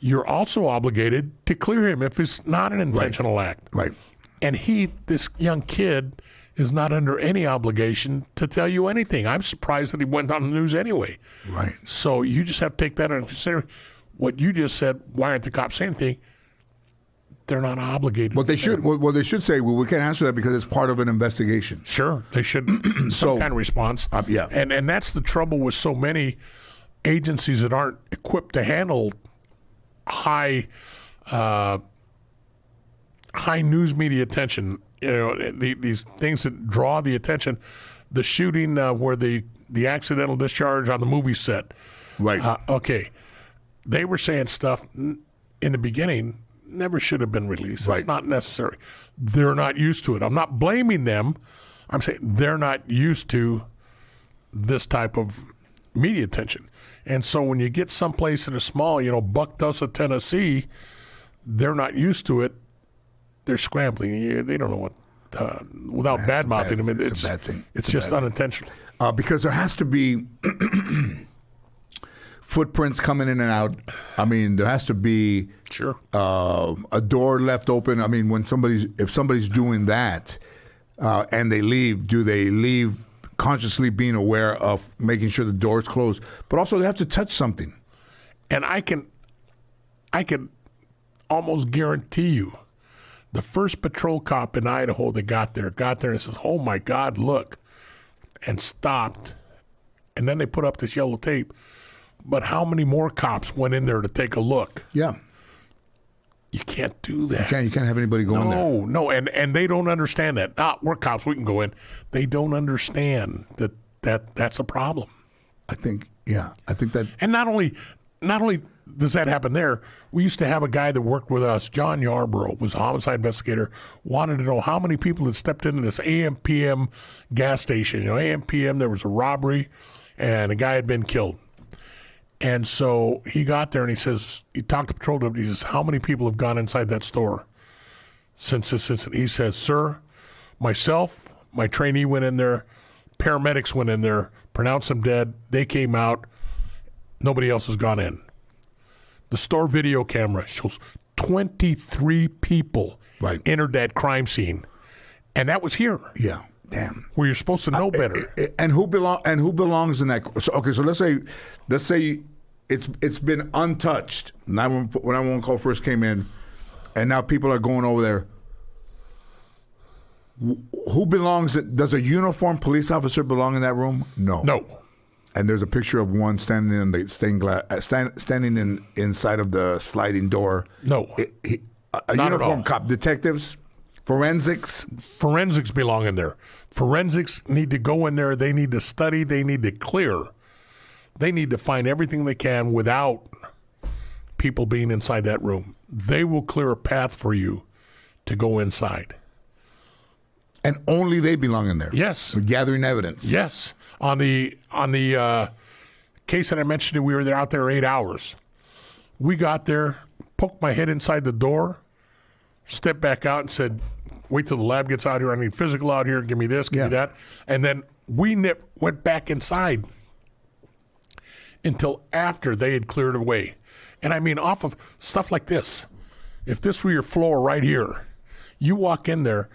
you're also obligated to clear him if it's not an intentional act. Right. And this young kid is not under any obligation to tell you anything. I'm surprised that he went on the news anyway. Right. So you just have to take that into consideration. What you just said, why aren't the cops saying anything? They're not obligated. But they should. Well, they should say, well, we can't answer that because it's part of an investigation. Sure, they should. Some kind of response. Yeah. And that's the trouble with so many agencies that aren't equipped to handle high news media attention. You know, these things that draw the attention. The shooting where the accidental discharge on the movie set. Right. Okay. They were saying stuff in the beginning never should have been released. Right. It's not necessary. They're not used to it. I'm not blaming them. I'm saying they're not used to this type of media attention. And so when you get someplace that is small, Bucktussa, Tennessee, they're not used to it. They're scrambling. They don't know what, without bad-mouthing them. It's a bad thing. It's just unintentional. Because there has to be footprints coming in and out. I mean, there has to be Sure. A door left open. I mean, if somebody's doing that and they leave, do they leave consciously being aware of making sure the door's closed? But also they have to touch something. And I can almost guarantee you the first patrol cop in Idaho that got there and says, "Oh my God, look," and stopped. And then they put up this yellow tape. But how many more cops went in there to take a look? Yeah. You can't do that. You can't have anybody go in there. No, and they don't understand that. We're cops, we can go in. They don't understand that's a problem. I think that. And not only does that happen there, we used to have a guy that worked with us, John Yarborough, was a homicide investigator, wanted to know how many people had stepped into this AM/PM gas station. AM/PM, there was a robbery, and a guy had been killed. And so he got there and he talked to patrol deputy. He says, "How many people have gone inside that store since this incident?" He says, "Sir, myself, my trainee went in there, paramedics went in there, pronounced them dead. They came out. Nobody else has gone in." The store video camera shows 23 people entered that crime scene. And that was here. Yeah. Damn. Where you're supposed to know better. And who belongs in that? So let's say it's been untouched. When 911 call first came in, and now people are going over there. Who belongs? Does a uniformed police officer belong in that room? No. And there's a picture of one standing in the stained glass, standing inside of the sliding door. No. A uniformed cop, detectives. Forensics belong in there. Forensics need to go in there. They need to study. They need to clear. They need to find everything they can without people being inside that room. They will clear a path for you to go inside. And only they belong in there. Yes. We're gathering evidence. Yes. On the case that I mentioned, we were there out there 8 hours. We got there, poked my head inside the door, stepped back out and said, "Wait till the lab gets out here. I need physical out here. Give me this, give me that." And then we went back inside until after they had cleared away. And I mean, off of stuff like this. If this were your floor right here, you walk in there,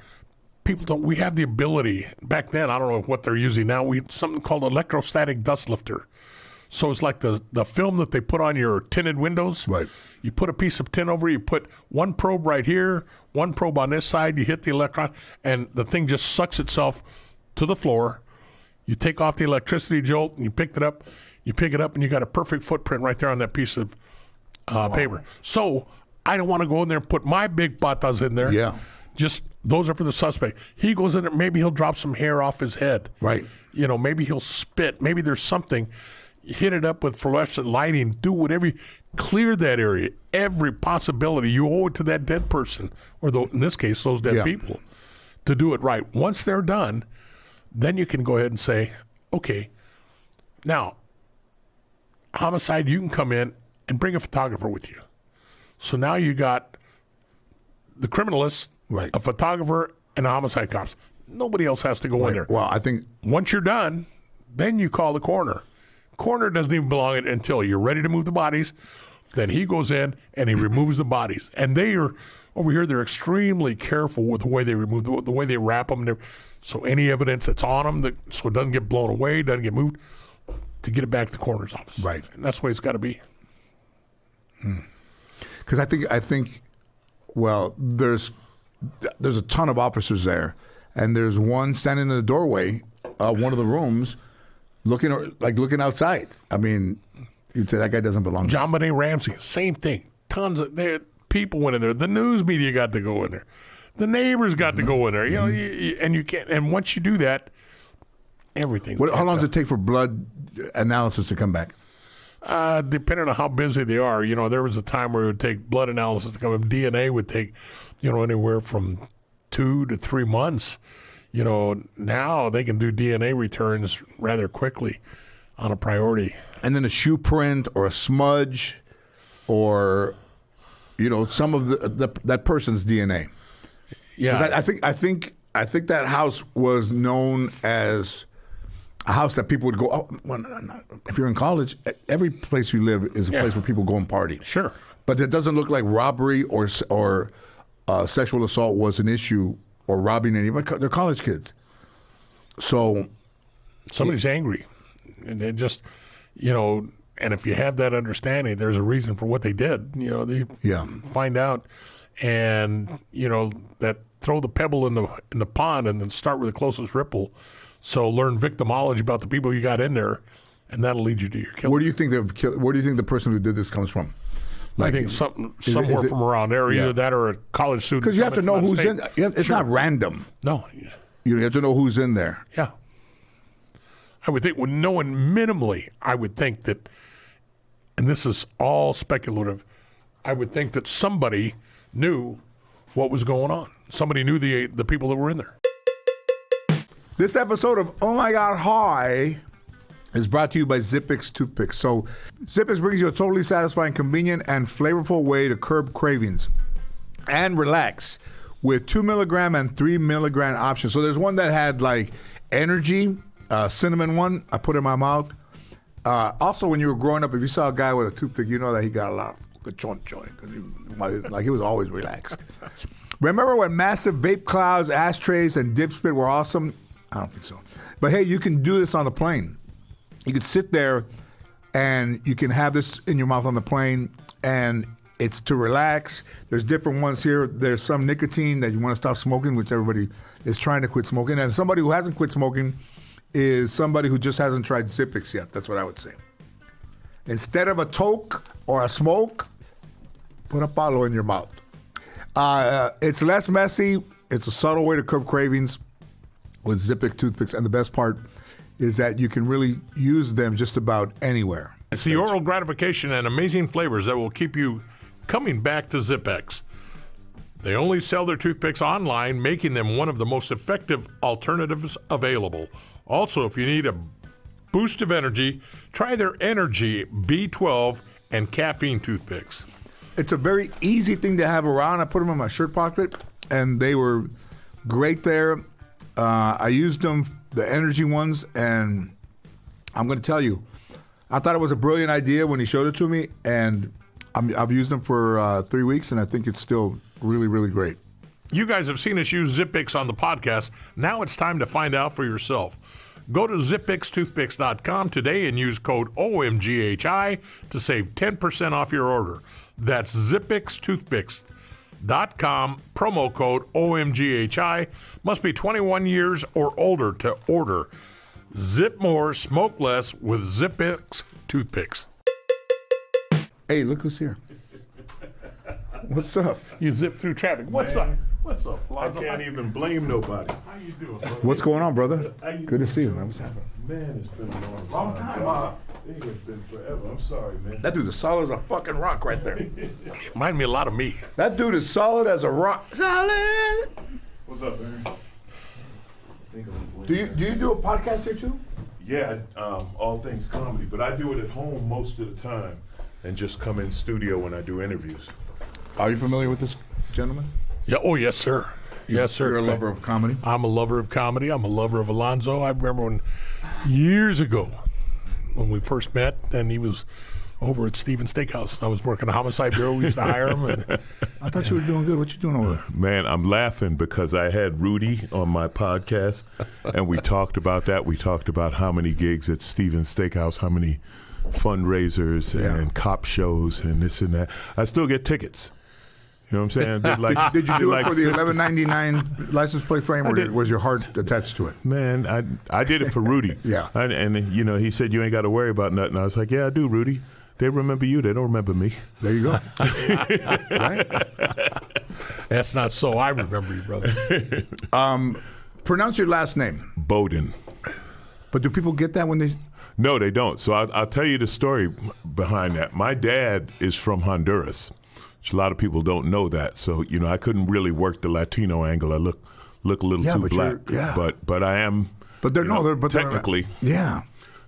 we have the ability, back then, I don't know what they're using now, we had something called electrostatic dust lifter. So it's like the film that they put on your tinted windows. Right. You put a piece of tin over, you put one probe right here, one probe on this side, you hit the electron, and the thing just sucks itself to the floor. You take off the electricity jolt, and you pick it up, and you got a perfect footprint right there on that piece of paper. So I don't want to go in there and put my big patas in there. Yeah. Just those are for the suspect. He goes in there, maybe he'll drop some hair off his head. Right. Maybe he'll spit. Maybe there's something. Hit it up with fluorescent lighting. Do whatever. Clear that area. Every possibility. You owe it to that dead person, or in this case, those dead people, to do it right. Once they're done, then you can go ahead and say, okay, now, homicide, you can come in and bring a photographer with you. So now you got the criminalist, a photographer, and a homicide cops. Nobody else has to go in there. Well, I think once you're done, then you call the coroner. Coroner doesn't even belong in until you're ready to move the bodies. Then he goes in and he removes the bodies. And they are over here. They're extremely careful with the way they remove the way they wrap them. So any evidence that's on them, so it doesn't get blown away, doesn't get moved, to get it back to the coroner's office. Right. And that's the way it's got to be. Because I think, well, there's a ton of officers there, and there's one standing in the doorway of one of the rooms, looking outside. I mean, you'd say that guy doesn't belong. John Benet Ramsey, same thing. Tons of people went in there. The news media got to go in there. The neighbors got to go in there. And you can't. And once you do that, everything. How long does it take for blood analysis to come back? Depending on how busy they are. There was a time where it would take blood analysis to come in. DNA would take, anywhere from 2 to 3 months. Now they can do DNA returns rather quickly on a priority. And then a shoe print or a smudge or, some of that person's DNA. 'Cause Yeah. I think that house was known as a house that people would go. Oh, well, if you're in college, every place you live is a place where people go and party. Sure. But it doesn't look like robbery or sexual assault was an issue or robbing anybody. They're college kids. So Somebody's angry. And they just, and if you have that understanding, there's a reason for what they did. They find out and, that throw the pebble in the pond and then start with the closest ripple. So learn victimology about the people you got in there, and that'll lead you to your killing. where do you think the person who did this comes from? I think somewhere from around there, either that or a college student. Because you have to know coming who's from in. out of state. It's not random. No. You have to know who's in there. Yeah. I would think, knowing minimally, I would think that, and this is all speculative, I would think that somebody knew what was going on. Somebody knew the people that were in there. This episode of Oh My God Hi is brought to you by Zippix Toothpicks. So Zippix brings you a totally satisfying, convenient, and flavorful way to curb cravings and relax with 2 milligram and 3 milligram options. So there's one that had like energy, cinnamon one I put in my mouth. Also, when you were growing up, if you saw a guy with a toothpick, you know that he got a lot of good joint. He was always relaxed. Remember when massive vape clouds, ashtrays, and dip spit were awesome? I don't think so. But hey, you can do this on the plane. You could sit there and you can have this in your mouth on the plane, and it's to relax. There's different ones here. There's some nicotine that you want to stop smoking, which everybody is trying to quit smoking. And somebody who hasn't quit smoking is somebody who just hasn't tried Zippix yet. That's what I would say. Instead of a toke or a smoke, put a palo in your mouth. It's less messy. It's a subtle way to curb cravings with Zippix toothpicks. And the best part is that you can really use them just about anywhere. It's the oral gratification and amazing flavors that will keep you coming back to Zippix. They only sell their toothpicks online, making them one of the most effective alternatives available. Also, if you need a boost of energy, try their Energy B12 and caffeine toothpicks. It's a very easy thing to have around. I put them in my shirt pocket, and they were great there. I used them, the energy ones, and I'm going to tell you, I thought it was a brilliant idea when he showed it to me, and I've used them for 3 weeks, and I think it's still really, really great. You guys have seen us use Zippix on the podcast. Now it's time to find out for yourself. Go to zippixtoothpicks.com today and use code OMGHI to save 10% off your order. That's zippixtoothpicks.com, promo code OMGHI. Must be 21 years or older to order. Zip more, smoke less with Zippix toothpicks. Hey, look who's here. What's up? You zip through traffic. What's up? What's up, I Alonzo? can't even blame nobody. How you doing, bro? What's going on, brother? Good to see you, man. What's happening? Man, it's been a long time. It has been forever. I'm sorry, man. That dude is solid as a fucking rock right there. Remind me a lot of me. That dude is solid as a rock. Solid. What's up, man? Do you do a podcast here too? Yeah, all things comedy, but I do it at home most of the time and just come in studio when I do interviews. Are you familiar with this gentleman? Yeah. Oh, yes, sir. Yes, sir. You're a lover of comedy? I'm a lover of comedy. I'm a lover of Alonzo. I remember when years ago when we first met, and he was over at Stephen's Steakhouse. I was working the homicide bureau. We used to hire him. And, I thought you were doing good. What you doing over there? Man, I'm laughing because I had Rudy on my podcast, and we talked about that. We talked about how many gigs at Stephen's Steakhouse, how many fundraisers and cop shows and this and that. I still get tickets. You know what I'm saying? Did you do it for the $11.99 license plate frame, or was your heart attached to it? Man, I did it for Rudy. Yeah. And you know, he said, you ain't got to worry about nothing. I was like, yeah, I do, Rudy. They remember you. They don't remember me. There you go. Right? that's not so. I remember you, brother. Pronounce your last name. Bodden. But do people get that when they... No, they don't. So I'll tell you the story behind that. My dad is from Honduras, which a lot of people don't know that. So, I couldn't really work the Latino angle. I look a little too black. But I am, But they're technically. Yeah.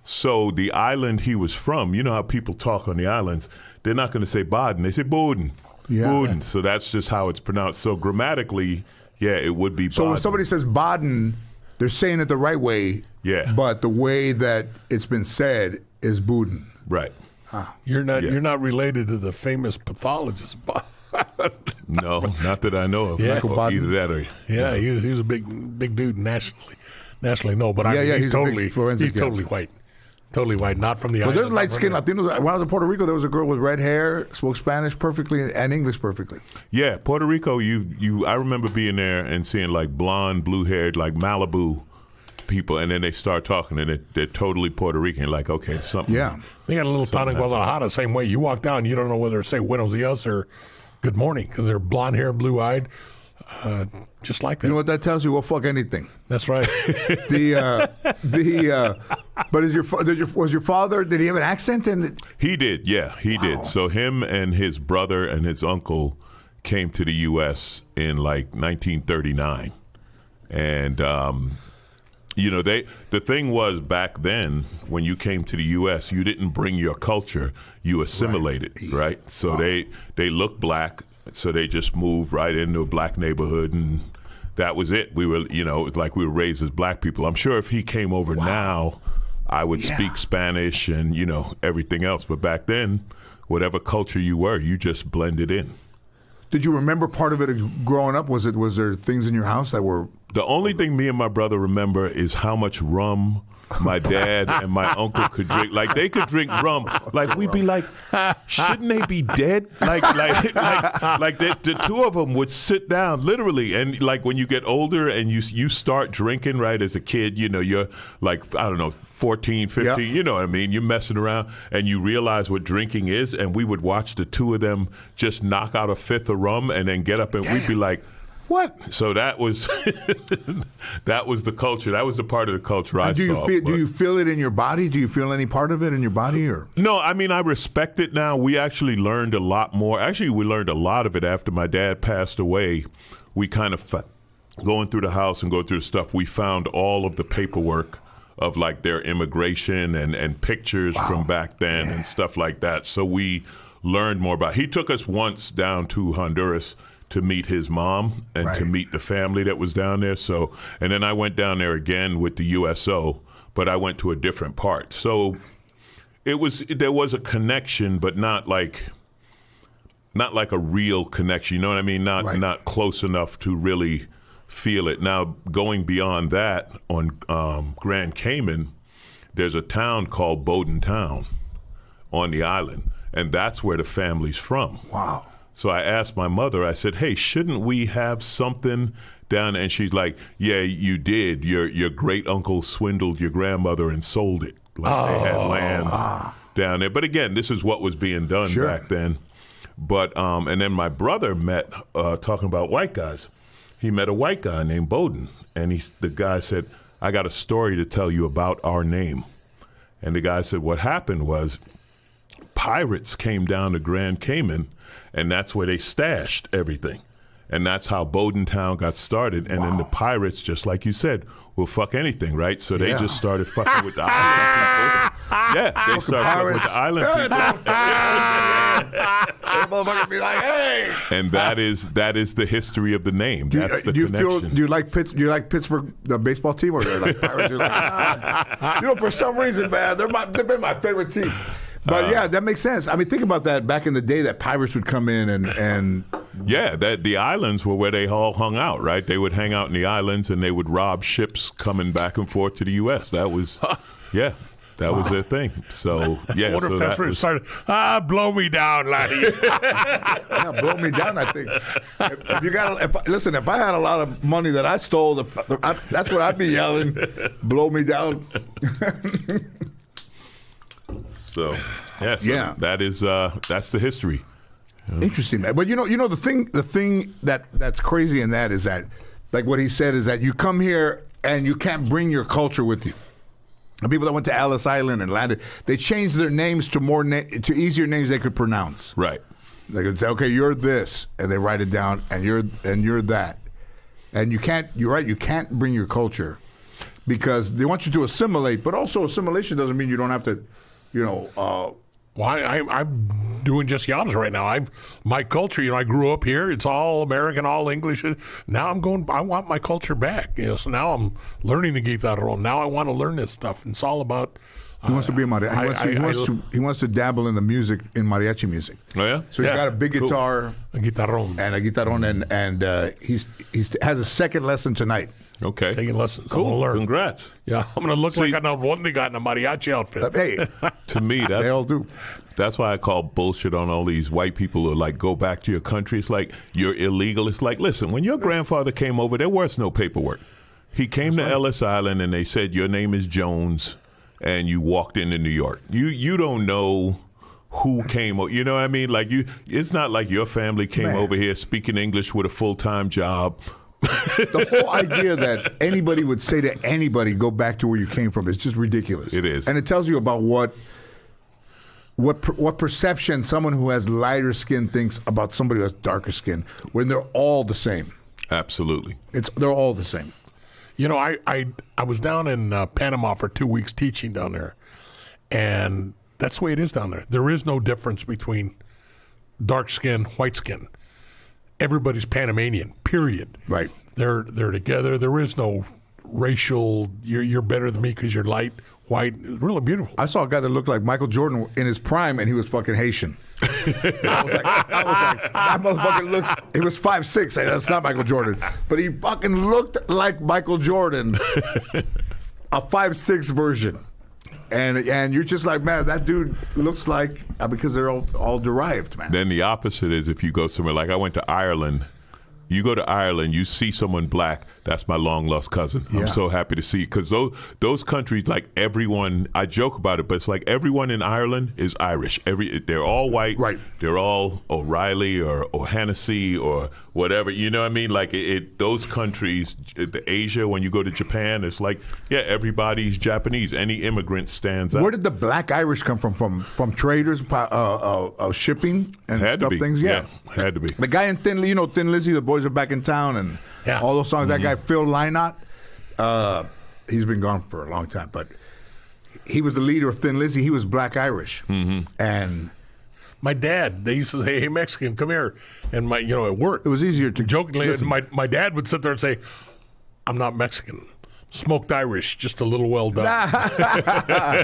So the island he was from, you know how people talk on the islands, they're not going to say Bodden, they say Bodden. Yeah. Bodden. So that's just how it's pronounced. So grammatically, it would be Bodden. So when somebody says Bodden, they're saying it the right way. Yeah. But the way that it's been said is Bodden. Right. You're not related to the famous pathologist. No, not that I know of. Yeah. Either that or Yeah, he was a big dude nationally. No, but he's totally a big forensic totally white. Totally white, not from the But island. there's light-skinned Latinos. When I was in Puerto Rico, there was a girl with red hair, spoke Spanish perfectly and English perfectly. Yeah, Puerto Rico, I remember being there and seeing like blonde, blue-haired, like Malibu people, and then they start talking, and they're totally Puerto Rican. Like, okay, something. Yeah. They got a little town in Guadalajara, same way. You walk down, you don't know whether to say buenos dias or good morning, because they're blonde hair, blue-eyed, just like that. You know what that tells you? Well, fuck anything. That's right. But was your father? Did he have an accent? He did. Yeah, he did. So him and his brother and his uncle came to the U.S. in like 1939, and the thing was back then when you came to the U.S. you didn't bring your culture, you assimilated, right? So they looked black, so they just moved right into a black neighborhood, and that was it. We were, it's like we were raised as black people. I'm sure if he came over now, I would speak Spanish and, everything else. But back then, whatever culture you were, you just blended in. Did you remember part of it growing up? Was there things in your house that were... The only thing me and my brother remember is how much rum my dad and my uncle could drink. Like, they could drink rum. Like, we'd be like, shouldn't they be dead? Like the two of them would sit down, literally. And, like, when you get older and you start drinking, right, as a kid, you're like, I don't know, 14, 15, you know what I mean? You're messing around and you realize what drinking is. And we would watch the two of them just knock out a fifth of rum and then get up and we'd be like, what? So that was the culture. That was the part of the culture I saw. Do you feel it in your body? Do you feel any part of it in your body? Or no, I mean, I respect it now. We actually learned a lot more. Actually, we learned a lot of it after my dad passed away. We kind of, going through the house and going through the stuff, we found all of the paperwork of like their immigration and pictures from back then and stuff like that. So we learned more about. He took us once down to Honduras to meet his mom and to meet the family that was down there. So, and then I went down there again with the USO, but I went to a different part. So there was a connection, but not like a real connection. You know what I mean? Not close enough to really feel it. Now, going beyond that, on Grand Cayman, there's a town called Bodden Town on the island, and that's where the family's from. Wow. So I asked my mother, I said, hey, shouldn't we have something down? And she's like, yeah, you did. Your great uncle swindled your grandmother and sold it. Like they had land down there. But again, this is what was being done back then. But and then my brother met, talking about white guys, he met a white guy named Bodden. And the guy said, I got a story to tell you about our name. And the guy said, what happened was pirates came down to Grand Cayman, and that's where they stashed everything. And that's how Bodden Town got started. And then the pirates, just like you said, will fuck anything, right? So they just started fucking with the island people. Yeah, they started fucking with the island people. Motherfucker be like, hey! And that is the history of the name. That's the connection. Do you like Pittsburgh, the baseball team, or they're like Pirates? You're like, for some reason, man, they've been my favorite team. But yeah, that makes sense. I mean, think about that. Back in the day, that pirates would come in and yeah, the islands were where they all hung out, right? They would hang out in the islands and they would rob ships coming back and forth to the U.S. That was, that was their thing. So yeah, I wonder if that's where it started. Blow me down, laddie. Yeah, blow me down. I think if I had a lot of money that I stole, that's what I'd be yelling. Blow me down. So that's the history. Interesting, man. But you know the thing that's crazy in that is that, like what he said, is that you come here and you can't bring your culture with you. The people that went to Ellis Island and landed, they changed their names to to easier names they could pronounce. Right. They could say, "Okay, you're this," and they write it down, and you're that. And you can't. You're right. You can't bring your culture because they want you to assimilate. But also, assimilation doesn't mean you don't have to, Well, I'm doing just the opposite right now. My culture, I grew up here. It's all American, all English. Now I want my culture back. So now I'm learning the guitarra. Now I want to learn this stuff. It's all about. He wants to be a mariachi. He wants to dabble in the music, in mariachi music. Oh yeah. So he's got a big guitar, A guitarrón. and a guitarrón, and he has a second lesson tonight. Okay. Taking lessons. I'm gonna Cool. learn. Congrats. Yeah, I'm going to look like an Alonzo in a mariachi outfit. Hey, To me, they all do. that's why I call bullshit on all these white people who are like, go back to your country. It's like, you're illegal. It's like, listen, when your grandfather came over, there was no paperwork. He came to Ellis Island and they said, your name is Jones, and you walked into New York. You don't know who came over. You know what I mean? Like, it's not like your family came over here speaking English with a full-time job. The whole idea that anybody would say to anybody, "Go back to where you came from," is just ridiculous. It is, and it tells you about what perception someone who has lighter skin thinks about somebody who has darker skin, when they're all the same. Absolutely. They're all the same. I was down in Panama for 2 weeks teaching down there, and that's the way it is down there. There is no difference between dark skin, white skin. Everybody's Panamanian, period. Right. They're together. There is no racial, you're better than me because you're light, white. It's really beautiful. I saw a guy that looked like Michael Jordan in his prime, and he was fucking Haitian. I was like, that motherfucker looks. He was 5'6". That's not Michael Jordan, but he fucking looked like Michael Jordan, a 5'6" version. And you're just like, man, that dude looks like, because they're all derived, man. Then the opposite is if you go somewhere, like I went to Ireland. You go to Ireland, you see someone black, that's my long-lost cousin. Yeah. I'm so happy to see, because those countries, like everyone, I joke about it, but it's like everyone in Ireland is Irish. They're all white. Right. They're all O'Reilly or O'Hannessy or whatever. You know what I mean? Like those countries, the Asia, when you go to Japan, it's like, yeah, everybody's Japanese. Any immigrant stands out. Where did the black Irish come from? From traders, shipping and Had to stuff be. things? Yeah. Had to be. The guy in Thin Lizzy, the boys are back in town, and all those songs. That guy Phil Lynott, he's been gone for a long time, but he was the leader of Thin Lizzy. He was black Irish, and My dad, they used to say, "Hey, Mexican, come here," and at work, it was easier to jokingly. listen. My dad would sit there and say, "I'm not Mexican, smoked Irish, just a little well done."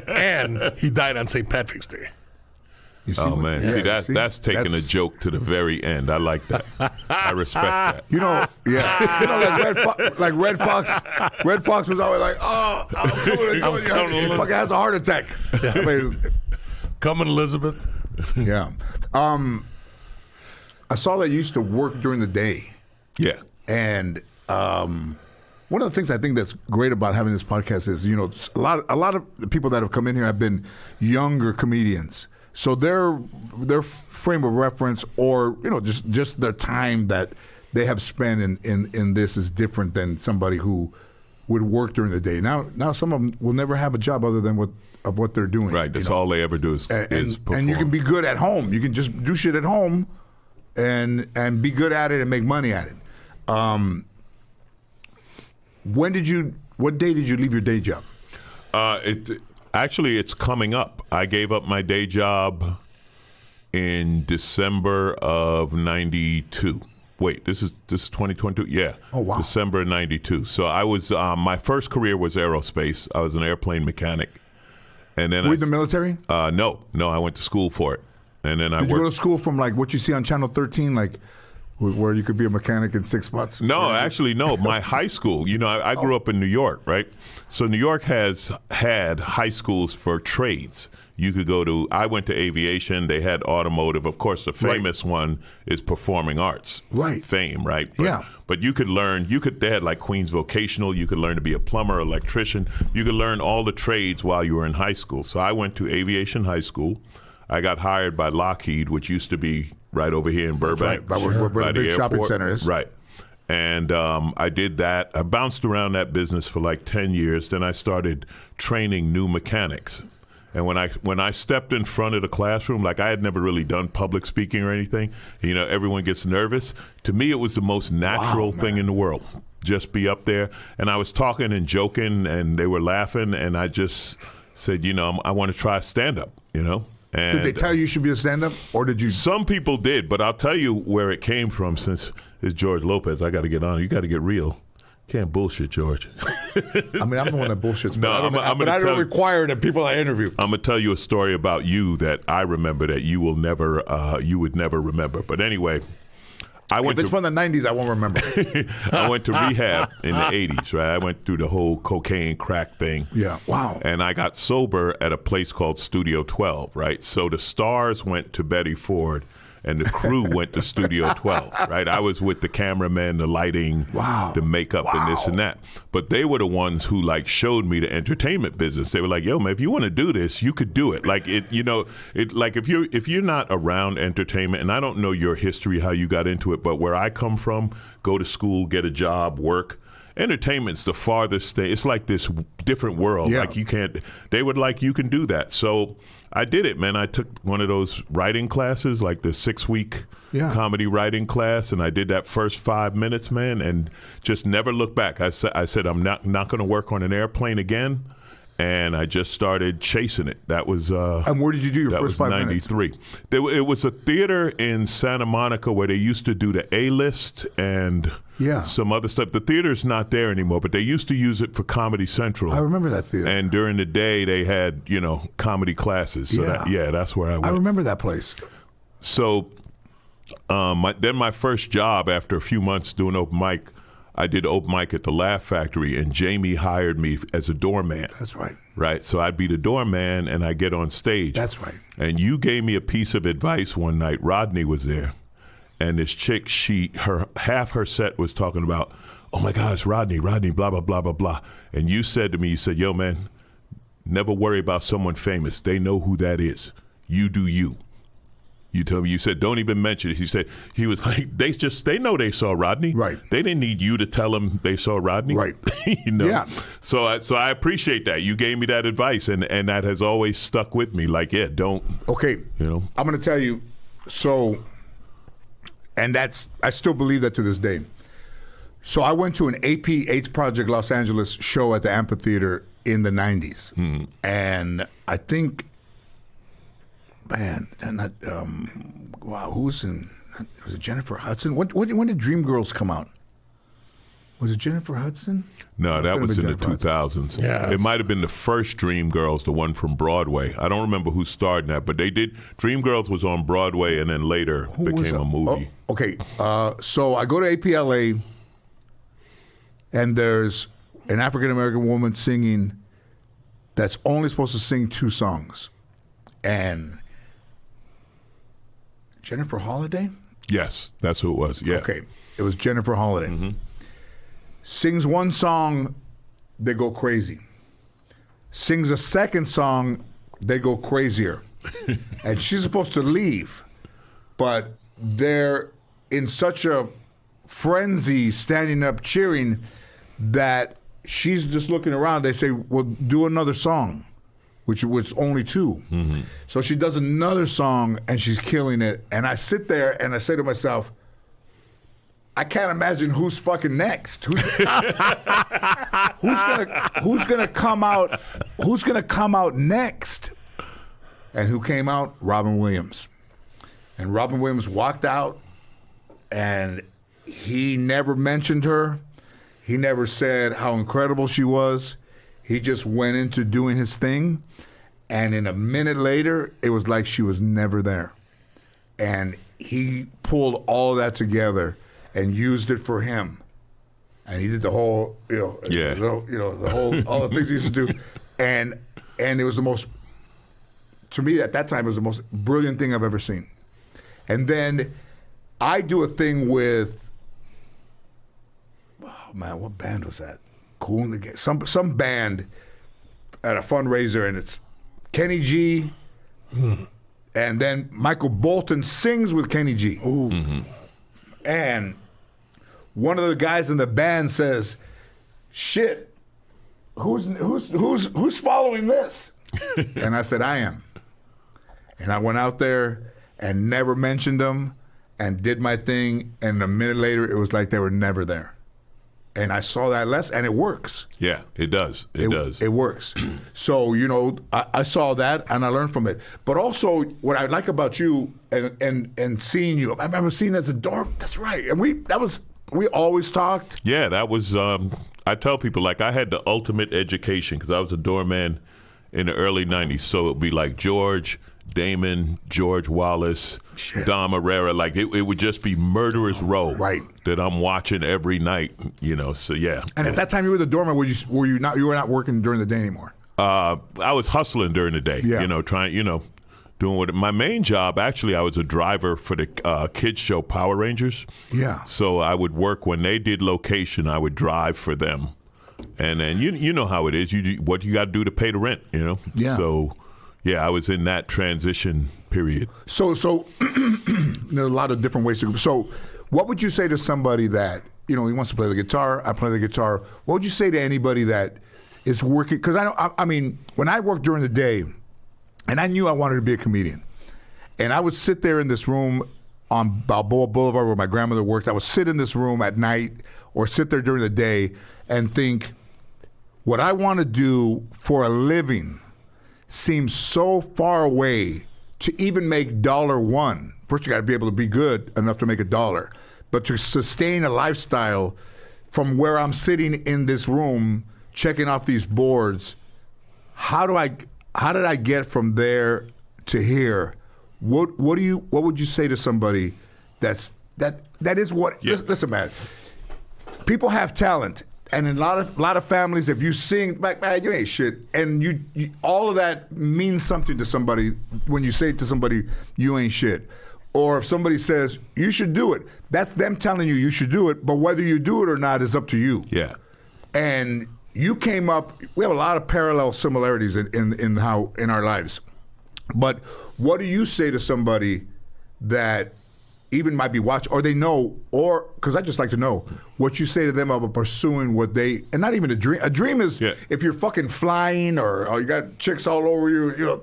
And he died on St. Patrick's Day. You see Oh what- man, yeah, see that's taking a joke to the very end. I like that. I respect that. Like Red Fox. Red Fox was always like, "Oh, I'm coming to join coming to you." He fucking has a heart attack. Coming, Elizabeth. Yeah. I saw that you used to work during the day, Yeah. and one of the things I think that's great about having this podcast is, a lot of the people that have come in here have been younger comedians. So their frame of reference, or just their time that they have spent in this is different than somebody who would work during the day. Now some of them will never have a job other than what they're doing. Right. That's all they ever do is perform. And you can be good at home. You can just do shit at home, and be good at it and make money at it. What day did you leave your day job? Actually, it's coming up. I gave up my day job in December of '92. Wait, this is 2022. Yeah. Oh, wow. December of '92. So I was my first career was aerospace. I was an airplane mechanic, and then Were you in the military? No, I went to school for it, and then I Did you go to worked. school from like what you see on Channel 13, like where you could be a mechanic in 6 months? No, actually, no. My high school, I grew up in New York, right? So New York has had high schools for trades. You could go to, I went to aviation. They had automotive. Of course, the famous one is performing arts. Right. Fame, right? Yeah. But you could learn, they had like Queens Vocational. You could learn to be a plumber, electrician. You could learn all the trades while you were in high school. So I went to aviation high school. I got hired by Lockheed, which used to be right over here in Burbank. right. Where the big shopping airport. center is. Right. And I did that. I bounced around that business for like 10 years. Then I started training new mechanics. And when I stepped in front of the classroom, like I had never really done public speaking or anything, you know, everyone gets nervous. To me, it was the most natural thing in the world. Just be up there. And I was talking and joking, and they were laughing, and I just said, you know, I want to try stand-up, you know. And did they tell you should be a stand-up, or did you? Some people did, but I'll tell you where it came from. Since it's George Lopez, I got to get on. You got to get real. Can't bullshit, George. I mean, I'm the one that bullshits. No, but I don't require the people I interview. I'm gonna tell you a story about you that I remember that you will never, you would never remember. But anyway, If it's from the 90s, I won't remember. I went to rehab in the 80s, right? I went through the whole cocaine crack thing. Yeah, wow. And I got sober at a place called Studio 12, right? So the stars went to Betty Ford, and the crew went to Studio 12, right? I was with the cameraman, the lighting, the makeup, and this and that. But they were the ones who like showed me the entertainment business. They were like, "Yo, man, if you want to do this, you could do it." Like it, you know, it like if you're not around entertainment, and I don't know your history, how you got into it, but where I come from, go to school, get a job, work. Entertainment's the farthest thing. It's like this different world. Yeah. Like you can't. They would like you can do that. So I did it, man. I took one of those writing classes, like the 6-week comedy writing class, and I did that first 5 minutes, man, and just never looked back. I said I'm not going to work on an airplane again, and I just started chasing it. That was. And where did you do your first 5 minutes? 93. It was a theater in Santa Monica where they used to do the A-list and. Yeah. Some other stuff. The theater's not there anymore, but they used to use it for Comedy Central. I remember that theater. And during the day, they had, you know, comedy classes. So that's where I went. I remember that place. So then my first job after a few months doing open mic, I did open mic at the Laugh Factory, and Jamie hired me as a doorman. That's right. Right. So I'd be the doorman, and I get on stage. That's right. And you gave me a piece of advice one night. Rodney was there. And this chick, half her set was talking about, oh my gosh, Rodney, blah, blah, blah, blah, blah. And you said to me, you said, yo, man, never worry about someone famous. They know who that is. You do you. You told me, you said, don't even mention it. He was like, they know they saw Rodney. Right. They didn't need you to tell them they saw Rodney. Right. You know? Yeah. So I appreciate that. You gave me that advice, and that has always stuck with me. Like, yeah, don't. Okay. You know. I'm going to tell you, so... And I still believe that to this day. So I went to an AP AIDS Project Los Angeles show at the amphitheater in the 90s. And I think, man, wow, was it Jennifer Hudson? When did Dreamgirls come out? Was it Jennifer Hudson? No, that was in the 2000s. Yeah, it might have been the first Dreamgirls, the one from Broadway. I don't remember who starred in that, but they did. Dreamgirls was on Broadway and then later became a movie. Oh, okay, so I go to APLA, and there's an African-American woman singing that's only supposed to sing 2 songs. And Jennifer Holliday? Yes, that's who it was, yeah. Okay, it was Jennifer Holliday. Mm-hmm. Sings one song, they go crazy. Sings a second song, they go crazier. And she's supposed to leave, but they're in such a frenzy, standing up, cheering, that she's just looking around. They say, well, do another song, which was only 2. Mm-hmm. So she does another song, and she's killing it. And I sit there, and I say to myself, I can't imagine who's fucking next. Who's gonna come out? Who's gonna come out next? And who came out? Robin Williams. And Robin Williams walked out, and he never mentioned her. He never said how incredible she was. He just went into doing his thing, and in a minute later, it was like she was never there. And he pulled all of that together and used it for him, and he did the whole, the whole, all the things he used to do, and it was the most, to me at that time, it was the most brilliant thing I've ever seen. And then I do a thing with, oh man, what band was that? Cool in the Game. Some band at a fundraiser, and it's Kenny G, and then Michael Bolton sings with Kenny G. Ooh. Mm-hmm. And one of the guys in the band says, "Shit, who's following this?" And I said, "I am." And I went out there and never mentioned them and did my thing. And a minute later, it was like they were never there. And I saw that less, and it works. Yeah, it does. It does. It works. So, I saw that, and I learned from it. But also, what I like about you and seeing you, I remember seeing you as a dorm. That's right. And we always talked. Yeah, that was, I tell people, like, I had the ultimate education because I was a doorman in the early 90s. So it would be like George, Damon, George Wallace, Dom Herrera. Like, it would just be murderous row that I'm watching every night, so yeah. And at that time you were the doorman, you were not working during the day anymore? I was hustling during the day, trying, doing what, my main job, actually, I was a driver for the kids show Power Rangers. Yeah. So I would work when they did location, I would drive for them. And then you know how it is. What you got to do to pay the rent, Yeah. So, yeah, I was in that transition period. So there are a lot of different ways to go. So what would you say to somebody that, he wants to play the guitar, I play the guitar. What would you say to anybody that is working? Because I mean, when I worked during the day, and I knew I wanted to be a comedian, and I would sit there in this room on Balboa Boulevard where my grandmother worked. I would sit in this room at night or sit there during the day and think, what I want to do for a living seems so far away to even make $1. First, you got to be able to be good enough to make $1, but to sustain a lifestyle from where I'm sitting in this room, checking off these boards. How did I get from there to here? What would you say to somebody that is what? Yeah. Listen, man. People have talent. And in a lot of families, if you sing, man, you ain't shit. And you all of that means something to somebody when you say to somebody, you ain't shit. Or if somebody says, you should do it, that's them telling you should do it, but whether you do it or not is up to you. Yeah. And you came up, we have a lot of parallel similarities in our lives. But what do you say to somebody that even might be watching, or they know, or, because I just like to know what you say to them about pursuing what they, and not even a dream. A dream is if you're fucking flying or you got chicks all over you, there's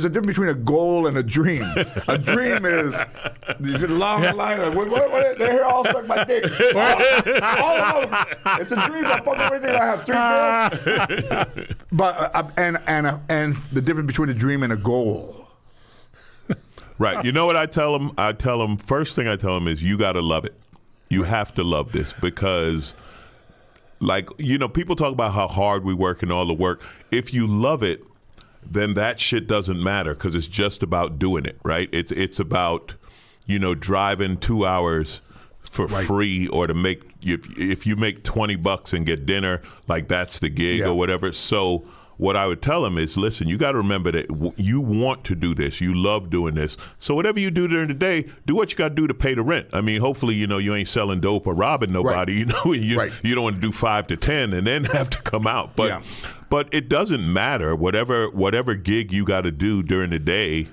a difference between a goal and a dream. A dream is long line, like, what, they're here all suck my dick. All of them. It's a dream. I fuck everything. I have 3 girls. But, and the difference between a dream and a goal. Right. You know what I tell them? First thing I tell them is you got to love it. You have to love this because, people talk about how hard we work and all the work. If you love it, then that shit doesn't matter because it's just about doing it, right? It's about, driving 2 hours for free or to make, if you make $20 and get dinner, like that's the gig or whatever. So what I would tell them is, listen, you got to remember that you want to do this. You love doing this. So whatever you do during the day, do what you got to do to pay the rent. I mean, hopefully, you ain't selling dope or robbing nobody. You don't want to do 5 to 10 and then have to come out. But it doesn't matter. Whatever gig you got to do during the day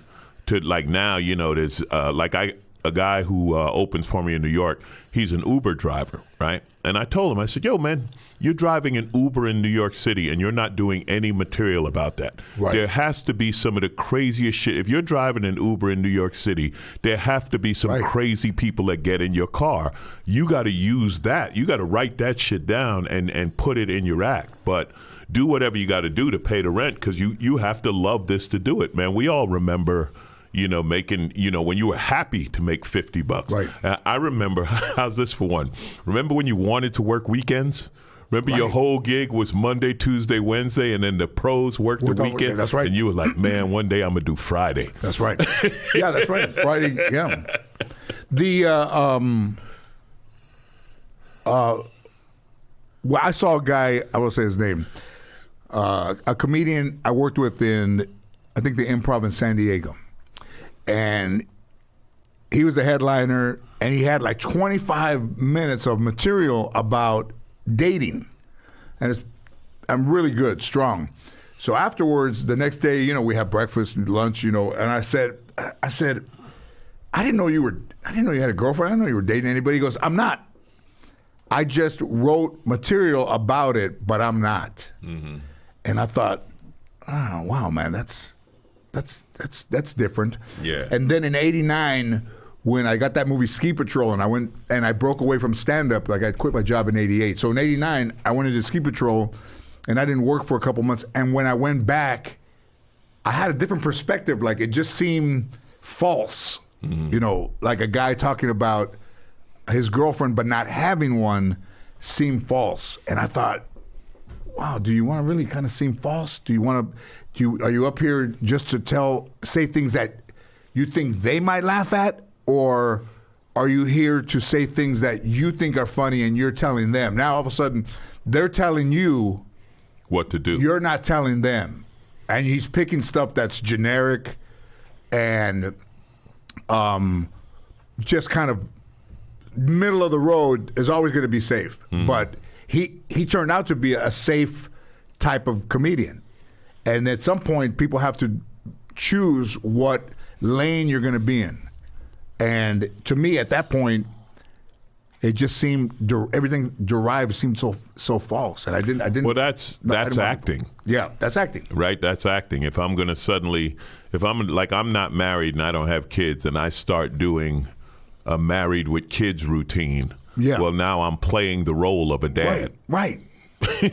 to, like now, there's a guy who opens for me in New York. He's an Uber driver, right? And I told him, I said, yo, man, you're driving an Uber in New York City and you're not doing any material about that. Right. There has to be some of the craziest shit. If you're driving an Uber in New York City, there have to be some crazy people that get in your car. You got to use that. You got to write that shit down and put it in your act. But do whatever you got to do to pay the rent because you have to love this to do it, man. We all remember making, when you were happy to make $50. Right. I remember, how's this for one? Remember when you wanted to work weekends? Remember your whole gig was Monday, Tuesday, Wednesday, and then the pros worked the weekend? That's right. And you were like, man, one day I'm going to do Friday. That's right. Yeah, that's right. Friday, yeah. Well, I saw a guy, I will say his name, a comedian I worked with in, I think, the Improv in San Diego. And he was the headliner, and he had like 25 minutes of material about dating. And I'm really good, strong. So afterwards, the next day, we have breakfast and lunch, and I said, I didn't know you had a girlfriend. I didn't know you were dating anybody. He goes, I'm not. I just wrote material about it, but I'm not. Mm-hmm. And I thought, oh, wow, man, that's different. Yeah. And then in '89, when I got that movie Ski Patrol, and I went and I broke away from stand-up, like I quit my job in '88. So in '89, I went into Ski Patrol, and I didn't work for a couple months. And when I went back, I had a different perspective. Like, it just seemed false. Mm-hmm. You know, like a guy talking about his girlfriend but not having one seemed false. And I thought, wow, do you want to really kind of seem false? Are you up here just to say things that you think they might laugh at, or are you here to say things that you think are funny and you're telling them? Now all of a sudden they're telling you what to do. You're not telling them. And he's picking stuff that's generic and just kind of middle of the road is always going to be safe. Mm-hmm. But he turned out to be a safe type of comedian. And at some point, people have to choose what lane you're going to be in. And to me, at that point, it just seemed everything derived seemed so false, and I didn't. Well, that's acting. Yeah, that's acting. Right, that's acting. If I'm going to I'm not married and I don't have kids, and I start doing a married with kids routine. Yeah. Well, now I'm playing the role of a dad. Right.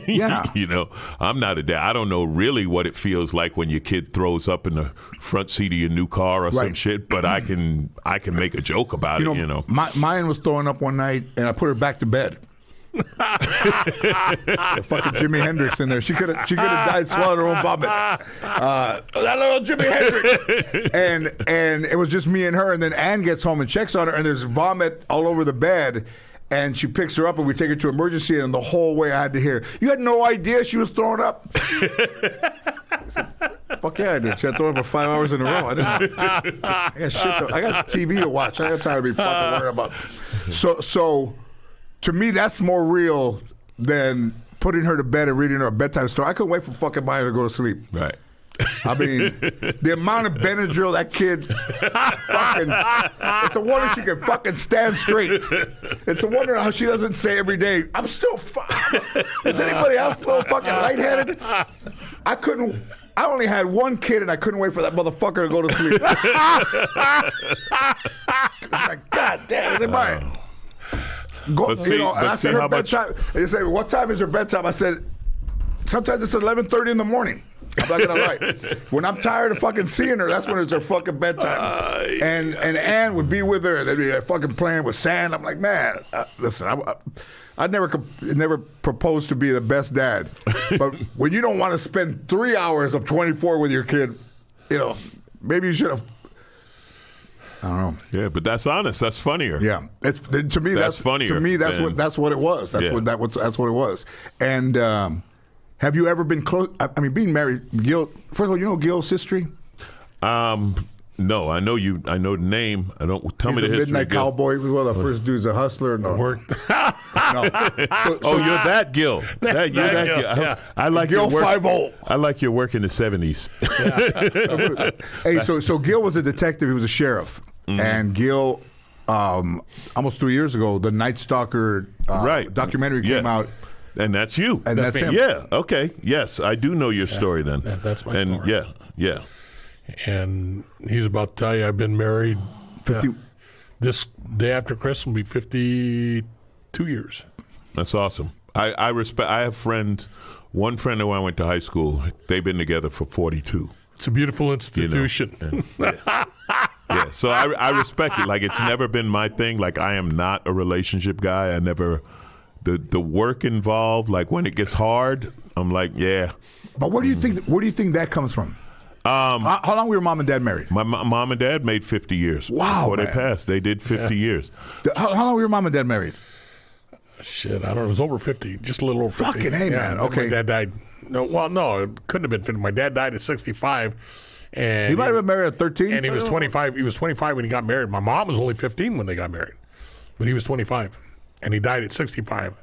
Yeah. You know, I'm not a dad. I don't know really what it feels like when your kid throws up in the front seat of your new car or some shit, but I can make a joke about it, you know. Mine was throwing up one night, and I put her back to bed. Fucking Jimi Hendrix in there. She could have died, swallowed her own vomit. That little Jimi Hendrix. And it was just me and her, and then Ann gets home and checks on her, and there's vomit all over the bed. And she picks her up, and we take her to emergency. And the whole way, I had to hear, "You had no idea she was throwing up." I said, "Fuck yeah, I did. She had thrown up for 5 hours in a row. I got shit. I got TV to watch. I got time to be fucking worried about." So, to me, that's more real than putting her to bed and reading her a bedtime story. I couldn't wait for fucking Maya to go to sleep. Right. I mean, the amount of Benadryl that kid it's a wonder she can fucking stand straight. It's a wonder how she doesn't say every day, "I'm still Is anybody else still fucking lightheaded?" I only had one kid, and I couldn't wait for that motherfucker to go to sleep. It's like, God damn, is it mine? And I said her bedtime. They said, "What time is her bedtime?" I said, "Sometimes it's 11:30 in the morning." I'm not gonna lie. When I'm tired of fucking seeing her, that's when it's her fucking bedtime. And Ann would be with her, and they'd be fucking playing with sand. I'm like, man, listen, I never proposed to be the best dad, but when you don't want to spend 3 hours of 24 with your kid, you know, maybe you should have. I don't know. Yeah, but that's honest. That's funnier. Yeah, to me that's funnier. To me, that's what it was. That's what it was. And. Have you ever been close? I mean, being married, Gil. First of all, you know Gil's history? No, I know you. I know the name. I don't tell me the history. Midnight Cowboy. He was one of the first dudes, a hustler. No, Worked. no. You're that Gil. You're that Gil. Yeah. I like Gil your work. 5-0. I like your work in the '70s. Hey, so Gil was a detective. He was a sheriff, and Gil, almost 3 years ago, the Night Stalker documentary came out. And that's you. And that's him. Yeah. Okay. Yes, I do know your story then. That's my story. Yeah. And he's about to tell you I've been married. 50. This day after Christmas will be 52 years. That's awesome. I respect. I have friends. One friend who I went to high school. They've been together for 42. It's a beautiful institution. Yeah. So I respect it. Like, it's never been my thing. Like, I am not a relationship guy. I never. The work involved, like when it gets hard, I'm like, yeah. But where do you think that comes from? How long were your mom and dad married? My mom and dad made 50 years. Wow, before they passed, they did 50 years. How long were your mom and dad married? Shit, I don't know. It was over 50, just a little over 50. Fucking hey, man. Okay. My dad died. No, it couldn't have been 50. My dad died at 65. And he might have been married at 13. And he was 25. He was 25 when he got married. My mom was only 15 when they got married, but he was 25. And he died at 65.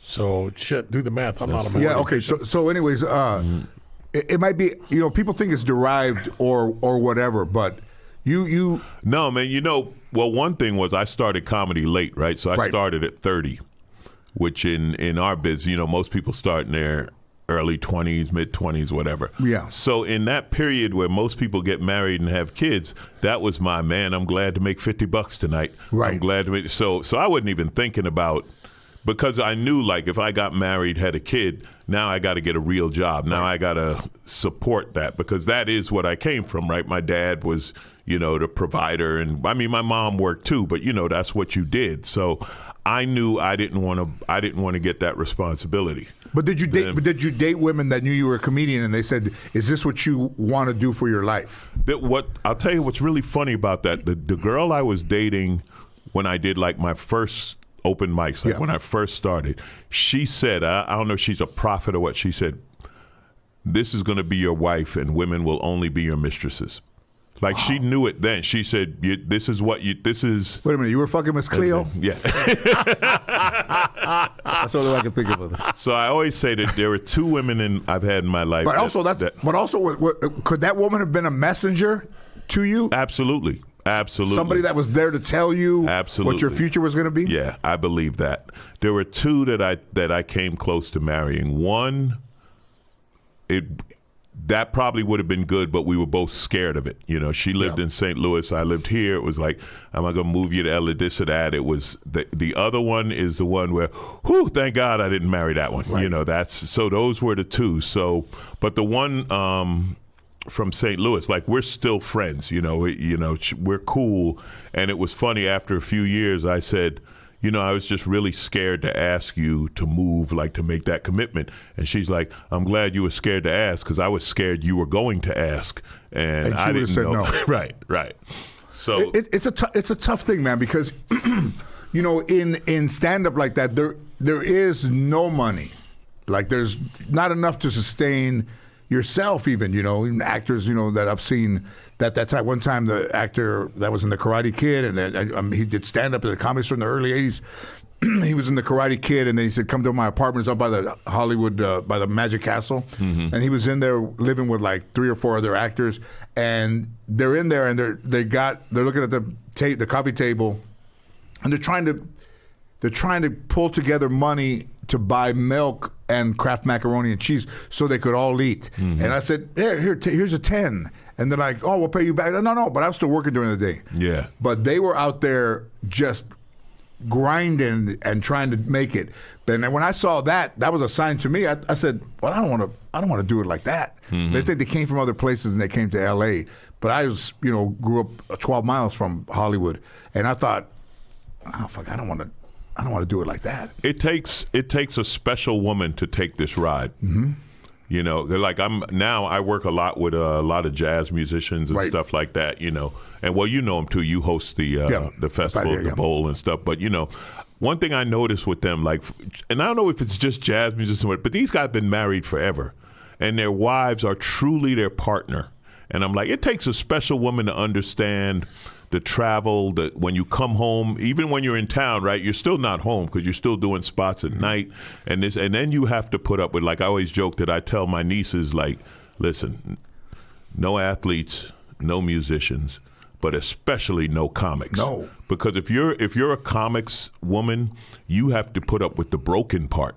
So, shit, do the math. I'm not a man. Yeah, okay. So anyways, it might be, people think it's derived or whatever, but You No, man, well, one thing was I started comedy late, right? So I Right. started at 30, which in our biz, most people start in their early 20s, mid-20s, whatever. Yeah. So in that period where most people get married and have kids, that was my, man, I'm glad to make $50 tonight. Right. I'm glad to make, so I wasn't even thinking about, because I knew, like, if I got married, had a kid, now I got to get a real job. Now I got to support that, because that is what I came from, right? My dad was, the provider, and I mean, my mom worked too, but that's what you did. So I knew I didn't want to get that responsibility. But did you date? But did you date women that knew you were a comedian and they said, "Is this what you want to do for your life?" I'll tell you what's really funny about that. The girl I was dating when I did like my first open mics, when I first started, she said, I don't know if she's a prophet or what. She said, "This is going to be your wife, and women will only be your mistresses." Like, she knew it then. She said, "This is what you. This is." Wait a minute, you were fucking Miss Cleo? Yeah. That's all I can think of. So I always say that there were two women I've had in my life. But also could that woman have been a messenger to you? Absolutely. Somebody that was there to tell you what your future was going to be? Yeah, I believe that. There were two that I came close to marrying. One, that probably would have been good, but we were both scared of it. She lived in St. Louis. I lived here. It was like, am I going to move you to LA, this or that? It was the other one is the one where, whew, thank God I didn't marry that one. Right. So those were the two. So, but the one from St. Louis, like, we're still friends. We're cool. And it was funny. After a few years, I said, I was just really scared to ask you to move, like, to make that commitment. And she's like, I'm glad you were scared to ask, because I was scared you were going to ask. And I didn't said know. No. Right. So it's a tough thing, man, because in stand up like that, there is no money. Like, there's not enough to sustain yourself, even actors that I've seen. That time, one time, the actor that was in the Karate Kid, and then he did stand up at the Comedy Store in the early '80s. He was in the Karate Kid, and then he said, "Come to my apartment. It's up by the Hollywood, by the Magic Castle." Mm-hmm. And he was in there living with like 3 or 4 other actors, and they're in there, and they're looking at the coffee table, and they're trying to pull together money to buy milk and Kraft macaroni and cheese so they could all eat. Mm-hmm. And I said, here's a 10. And they're like, "Oh, we'll pay you back." No, but I was still working during the day. Yeah. But they were out there just grinding and trying to make it. And when I saw that was a sign to me. I said, "Well, I don't want to do it like that." Mm-hmm. They think they came from other places and they came to L.A. But I grew up 12 miles from Hollywood, and I thought, "Oh fuck, I don't want to do it like that." It takes a special woman to take this ride. Mm-hmm. Like I work a lot with a lot of jazz musicians and stuff like that, and well, them too. You host the festival, the bowl and stuff. But one thing I noticed with them, like, and I don't know if it's just jazz musicians, but these guys have been married forever, and their wives are truly their partner. And I'm like, it takes a special woman to understand the travel, when you come home, even when you're in town, right? You're still not home because you're still doing spots at night, and then you have to put up with, like, I always joke that I tell my nieces, like, listen, no athletes, no musicians, but especially no comics. No, because if you're a comics woman, you have to put up with the broken part.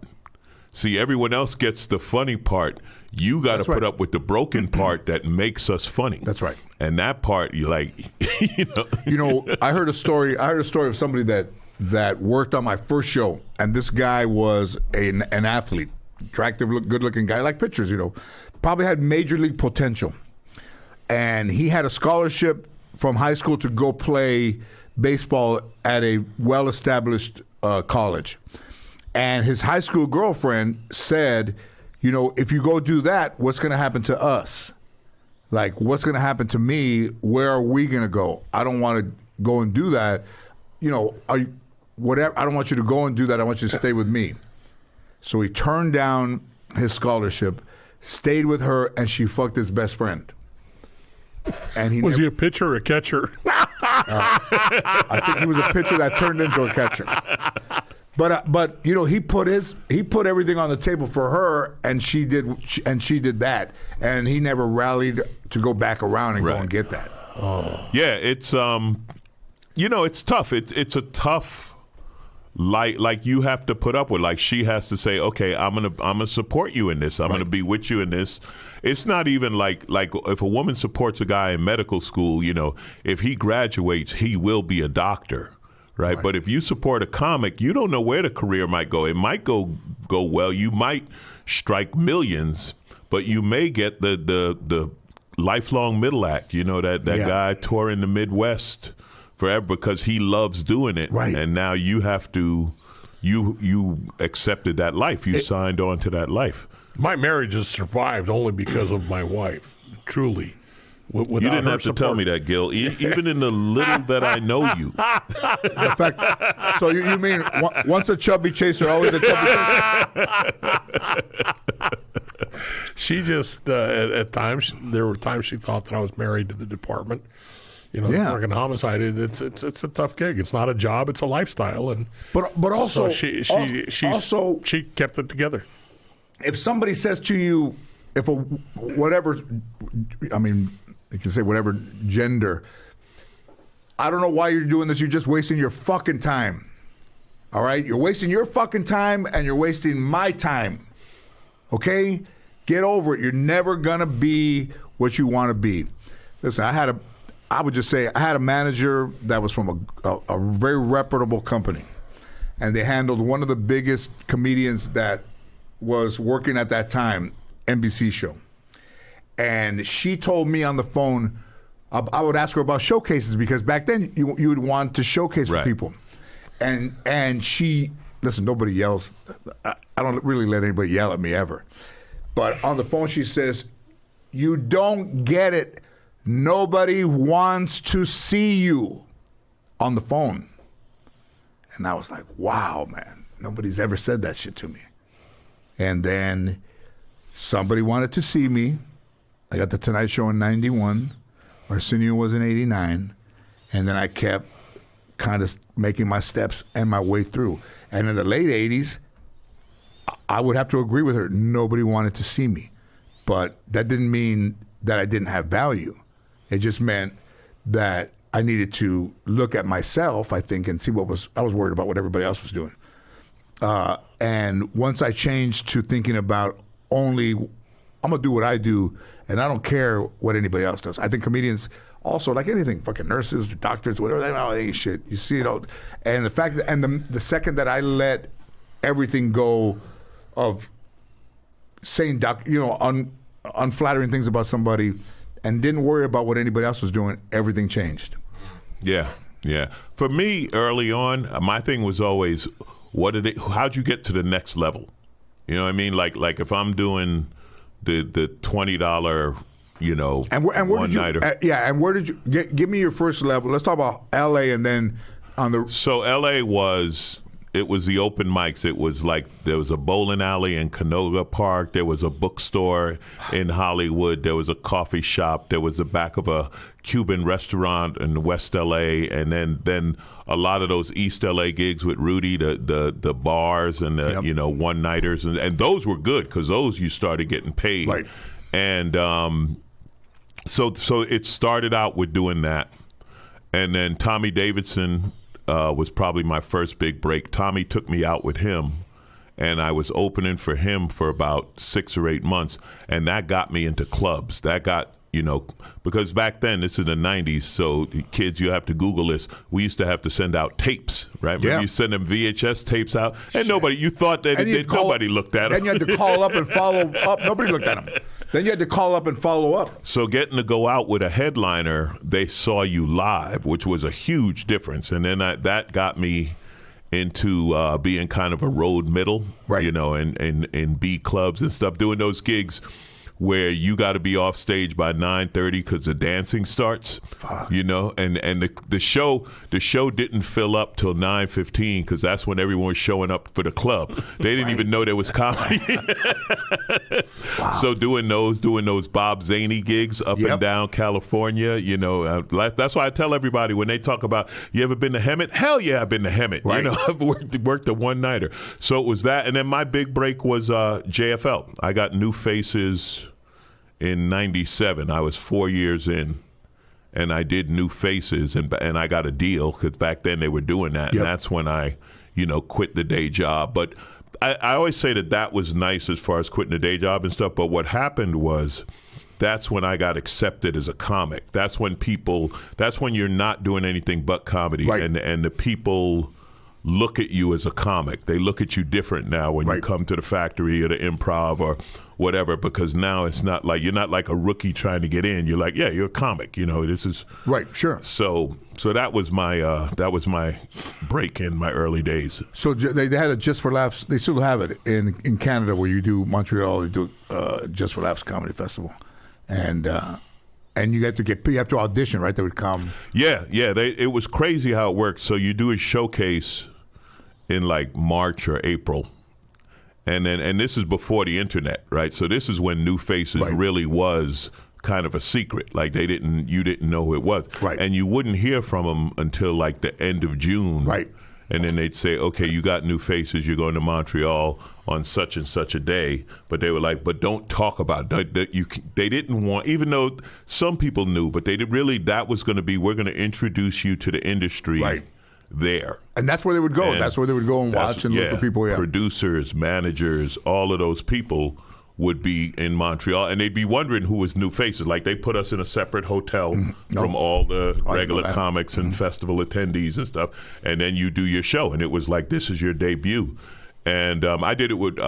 See, everyone else gets the funny part. You got to put up with the broken part that makes us funny. That's right. And that part, you like, I heard a story of somebody that worked on my first show, and this guy was an athlete, attractive, good-looking guy, like pictures, probably had major league potential, and he had a scholarship from high school to go play baseball at a well-established college, and his high school girlfriend said, if you go do that, what's going to happen to us? Like, what's going to happen to me? Where are we going to go? I don't want to go and do that. Whatever. I don't want you to go and do that. I want you to stay with me. So he turned down his scholarship, stayed with her, and she fucked his best friend. And he he a pitcher or a catcher? I think he was a pitcher that turned into a catcher. But he put everything on the table for her, and she did that, and he never rallied to go back around and go and get that. Yeah, it's it's tough. It's a tough like you have to put up with. Like she has to say, okay, I'm gonna support you in this. I'm gonna be with you in this. It's not even like if a woman supports a guy in medical school, if he graduates, he will be a doctor. Right? But if you support a comic, you don't know where the career might go. It might go well. You might strike millions, but you may get the lifelong middle act. That guy touring the Midwest forever because he loves doing it. Right. And now you have to, you accepted that life. You signed on to that life. My marriage has survived only because of my wife, truly. You didn't have to tell me that, Gil. Even in the little that I know you. In fact, so you mean once a chubby chaser, always a chubby chaser? She just, at times, there were times she thought that I was married to the department. Working homicide, it's a tough gig. It's not a job; it's a lifestyle, and but also so she kept it together. If somebody says to you, whatever, I mean, you can say whatever gender, I don't know why you're doing this. You're just wasting your fucking time. All right, you're wasting your fucking time, and you're wasting my time. Okay, get over it. You're never gonna be what you want to be. Listen, I would just say I had a manager that was from a very reputable company, and they handled one of the biggest comedians that was working at that time, NBC show. And she told me on the phone, I would ask her about showcases because back then you would want to showcase for people. And she, listen, nobody yells. I don't really let anybody yell at me ever. But on the phone she says, you don't get it. Nobody wants to see you on the phone. And I was like, wow, man, nobody's ever said that shit to me. And then somebody wanted to see me. I got the Tonight Show in 91. Arsenio was in 89. And then I kept kind of making my steps and my way through. And in the late 80s, I would have to agree with her. Nobody wanted to see me. But that didn't mean that I didn't have value. It just meant that I needed to look at myself, I think, and see I was worried about what everybody else was doing. And once I changed to thinking about only, I'm going to do what I do, and I don't care what anybody else does. I think comedians also, like anything, fucking nurses, doctors, whatever, they ain't shit. You see it all. And the fact that, and the second that I let everything go of saying, unflattering things about somebody, and didn't worry about what anybody else was doing, everything changed. Yeah. For me, early on, my thing was always, how'd you get to the next level? You know what I mean? Like if I'm doing the $20, one-nighter. And where did you, give me your first level. Let's talk about L.A. and then on the... So L.A. it was the open mics. It was like there was a bowling alley in Canoga Park. There was a bookstore in Hollywood. There was a coffee shop. There was the back of a Cuban restaurant in West L.A. And then a lot of those East L.A. gigs with Rudy, the bars and the one-nighters. And those were good because those you started getting paid. Right. And so it started out with doing that. And then Tommy Davidson was probably my first big break. Tommy took me out with him, and I was opening for him for about 6 or 8 months, and that got me into clubs. That got, because back then, this is the 90s, so kids, you have to Google this. We used to have to send out tapes, right? Yeah. You send them VHS tapes out, and you thought that nobody looked at them. Then you had to call up and follow up. Nobody looked at them. Then you had to call up and follow up. So getting to go out with a headliner, they saw you live, which was a huge difference. And then that got me into being kind of a road middle, right? In B clubs and stuff, doing those gigs where you got to be off stage by 9:30 because the dancing starts. Fuck. And the show didn't fill up till 9:15 because that's when everyone was showing up for the club. They didn't even know there was comedy. Wow. So doing those Bob Zaney gigs up and down California, that's why I tell everybody when they talk about, you ever been to Hemet? Hell yeah, I've been to Hemet. Right. I've worked a one-nighter. So it was that, and then my big break was JFL. I got New Faces in 97. I was 4 years in, and I did New Faces, and I got a deal because back then they were doing that, and that's when I, quit the day job. But I always say that was nice as far as quitting the day job and stuff. But what happened was, that's when I got accepted as a comic. That's when you're not doing anything but comedy, Right. and the people look at you as a comic. They look at you different now when you come to the Factory or the Improv or whatever, because now it's not like, you're not like a rookie trying to get in. You're like, yeah, you're a comic. This is Right, sure. So that was my break in my early days. So they had a Just for Laughs. They still have it in Canada, where you do Montreal. You do Just for Laughs Comedy Festival, and you have to audition, right? They would come. Yeah. It was crazy how it worked. So you do a showcase in like March or April, and this is before the internet, right? So this is when New Faces really was kind of a secret. Like you didn't know who it was, right? And you wouldn't hear from them until like the end of June, right? And then they'd say, okay, you got New Faces, you're going to Montreal on such and such a day. But they were like, but don't talk about it. They didn't want, even though some people knew, but that was going to be, we're going to introduce you to the industry there. And that's where they would go. That's where they would go and watch and look for people. Yeah. Producers, managers, all of those people would be in Montreal, and they'd be wondering who was New Faces. Like, they put us in a separate hotel from all the regular comics and festival attendees and stuff, and then you do your show, and it was like, this is your debut. And I did it with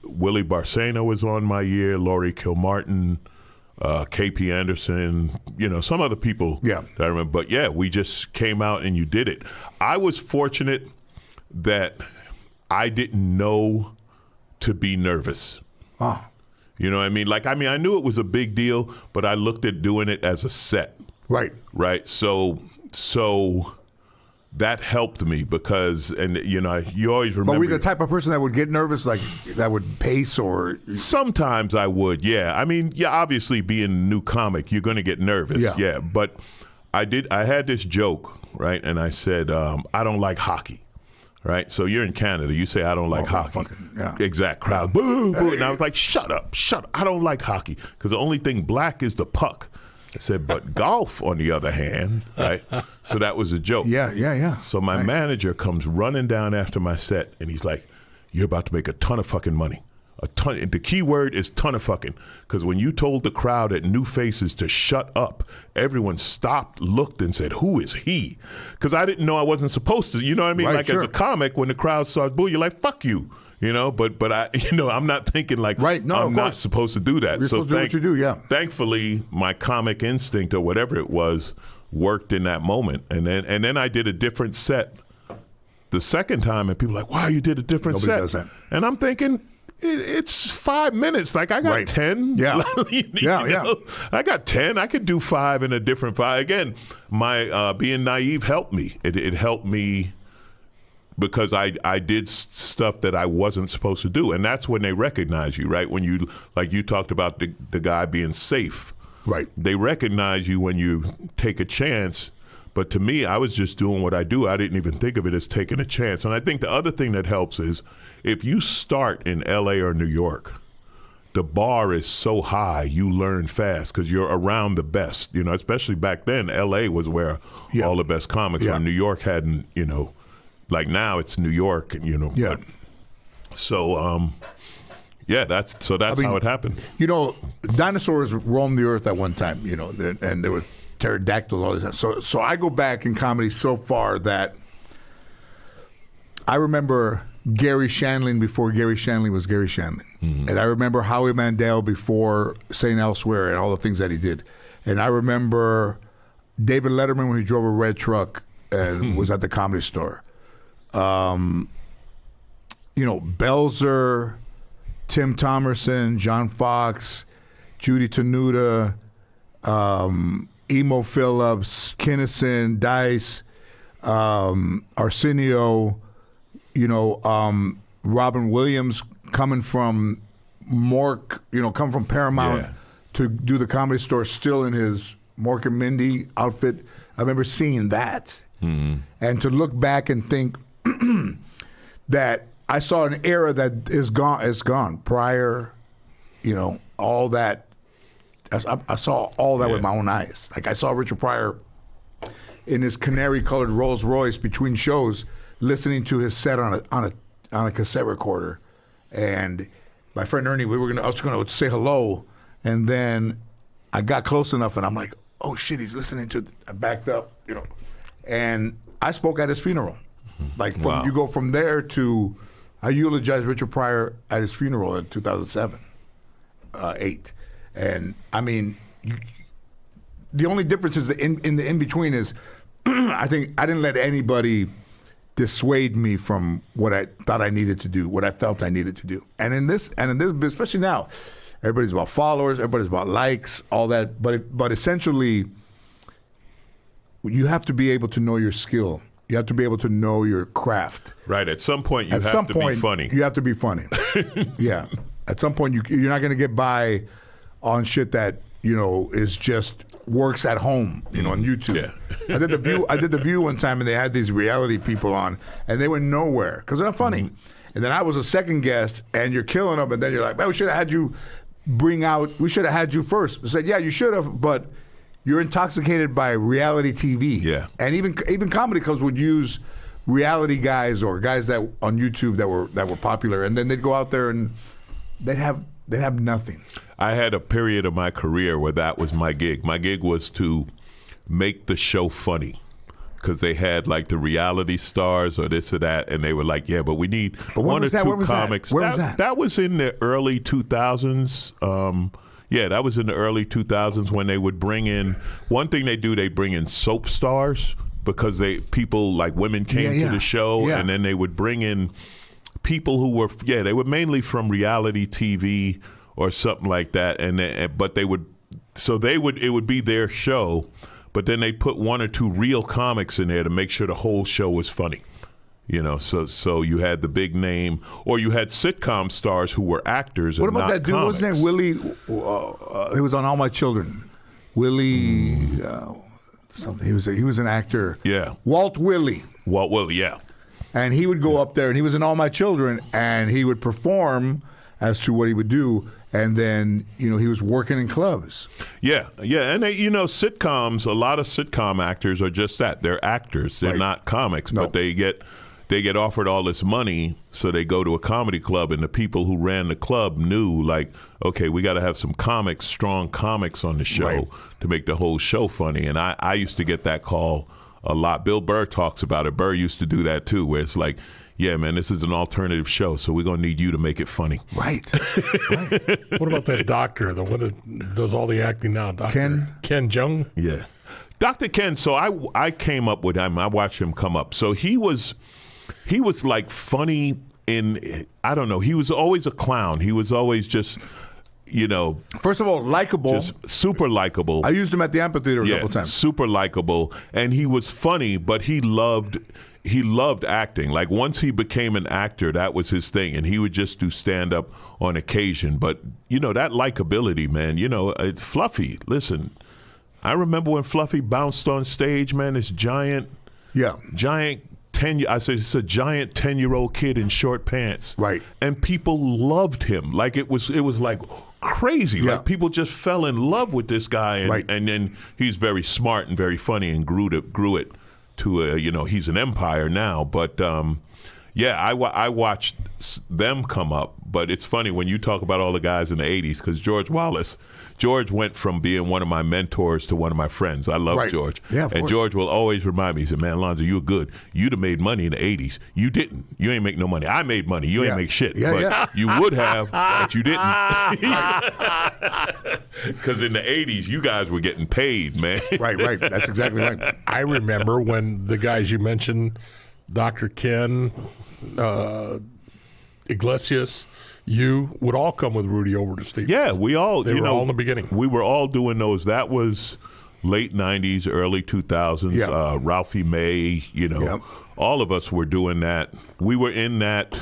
Willie Barcena was on my year, Laurie Kilmartin, KP Anderson, some other people that I remember. But yeah, we just came out and you did it. I was fortunate that I didn't know to be nervous. Oh. You know what I mean? Like, I knew it was a big deal, but I looked at doing it as a set. Right. Right. So that helped me because, and you always remember. But were you the type of person that would get nervous, like that would pace or? Sometimes I would, yeah. Obviously being a new comic, you're going to get nervous, yeah. But I had this joke, right? And I said, I don't like hockey. Right, so you're in Canada. You say I don't like hockey. Exact crowd, boo, boo. And I was like, shut up. I don't like hockey because the only thing black is the puck. I said, but golf, on the other hand, right? So that was a joke. Yeah. So my manager comes running down after my set, and he's like, "You're about to make a ton of fucking money. A ton." And the key word is ton of fucking, because when you told the crowd at New Faces to shut up, everyone stopped, looked, and said, "Who is he?" Because I didn't know I wasn't supposed to. You know what I mean? Right, like, sure. as a comic, when the crowd starts booing, you're like, "Fuck you." But I, I'm not thinking like, right, no, I'm not supposed to do that. You're supposed to do what you do, yeah. Thankfully, my comic instinct or whatever it was worked in that moment. And then I did a different set the second time, and people were like, wow, you did a different Nobody set. does that. And I'm thinking, it's 5 minutes. Like, I got 10. Yeah. Yeah. I got 10. I could do 5 in a different 5. Again, my being naive helped me. It helped me because I did stuff that I wasn't supposed to do. And that's when they recognize you, right? When you, like you talked about the guy being safe. Right. They recognize you when you take a chance. But to me, I was just doing what I do. I didn't even think of it as taking a chance. And I think the other thing that helps is if you start in LA or New York, the bar is so high, you learn fast because you're around the best. Especially back then, LA was where all the best comics were. New York hadn't, like now it's New York, Yeah. But, so, that's how it happened. Dinosaurs roamed the earth at one time, and there were pterodactyls, all this. So I go back in comedy so far that I remember Gary Shandling before Gary Shandling was Gary Shandling. Mm-hmm. And I remember Howie Mandel before St. Elsewhere and all the things that he did. And I remember David Letterman when he drove a red truck and was at the Comedy Store. Belzer, Tim Thomerson, John Fox, Judy Tenuta, Emo Phillips, Kinnison, Dice, Arsenio, Robin Williams coming from Mork, come from Paramount to do the Comedy Store still in his Mork and Mindy outfit. I remember seeing that. Mm-hmm. And to look back and think that I saw an era that is gone. Prior, all that I saw all that with my own eyes. Like I saw Richard Pryor in his canary-colored Rolls Royce between shows, listening to his set on a cassette recorder, and my friend Ernie, I was going to say hello, and then I got close enough, and I'm like, oh shit, he's listening to. I backed up, and I spoke at his funeral. Like you go from there to, I eulogized Richard Pryor at his funeral in 2007, 8, and I mean, the only difference is in the in between is, I think I didn't let anybody dissuade me from what I thought I needed to do, what I felt I needed to do, and in this, especially now, everybody's about followers, everybody's about likes, all that, but essentially, you have to be able to know your skill. You have to be able to know your craft. Right. At some point, you have to be funny. You have to be funny. Yeah. At some point, you're not going to get by on shit that is just works at home. On YouTube. Yeah. I did the View one time, and they had these reality people on, and they went nowhere because they're not funny. Mm-hmm. And then I was a second guest, and you're killing them, and then you're like, man, we should have had you first. I said, yeah, you should have, but you're intoxicated by reality TV. Yeah. And even comedy clubs would use reality guys or guys that on YouTube that were popular, and then they'd go out there and they'd have nothing. I had a period of my career where that was my gig. My gig was to make the show funny, because they had like the reality stars or this or that, and they were like, yeah, but we need one or two comics. Where was that? That was in the early 2000s. Yeah, that was in the early 2000s when they would bring in, one thing they bring in soap stars, because people like women came to the show, and then they would bring in people who were, they were mainly from reality TV or something like that, it would be their show, but then they put one or two real comics in there to make sure the whole show was funny. So you had the big name, or you had sitcom stars who were actors. What and about not that dude? comics. What's his name? Willie. He was on All My Children. Willie. Something. He was an actor. Yeah. Walt Willie. Yeah. And he would go up there, and he was in All My Children, and he would perform as to what he would do, and then he was working in clubs. Yeah, and sitcoms. A lot of sitcom actors are just that. They're actors. They're not comics, but they get offered all this money, so they go to a comedy club, and the people who ran the club knew, like, okay, we got to have some comics, strong comics on the show to make the whole show funny. And I used to get that call a lot. Bill Burr talks about it. Burr used to do that too, where it's like, yeah, man, this is an alternative show, so we're going to need you to make it funny. Right. What about that doctor, the one that does all the acting now? Dr. Ken Jung? Yeah. Dr. Ken, so I came up with him. I watched him come up. So he was like funny in, I don't know, he was always a clown. He was always just, First of all, likable. Just super likable. I used him at the amphitheater a couple times. Super likable. And he was funny, but he loved acting. Like once he became an actor, that was his thing, and he would just do stand up on occasion. But that likability, man. Fluffy. Listen, I remember when Fluffy bounced on stage, man. This giant 10. I said it's a giant 10-year-old kid in short pants, right? And people loved him. Like it was like crazy. Yeah. Like people just fell in love with this guy, and then he's very smart and very funny, and grew it to he's an empire now. But I watched them come up. But it's funny when you talk about all the guys in the 80s, because George went from being one of my mentors to one of my friends. I love George. Yeah, of and course. George will always remind me, he said, man, Alonzo, you were good. You'd have made money in the 80s. You didn't. You ain't make no money. I made money. You ain't make shit. But you would have, but you didn't. Because in the 80s, you guys were getting paid, man. Right. That's exactly right. I remember when the guys you mentioned, Dr. Ken, Iglesias, you would all come with Rudy over to Steve. Yeah, we all. They were all in the beginning. We were all doing those. That was late 90s, early 2000s. Yeah. Ralphie May, all of us were doing that. We were in that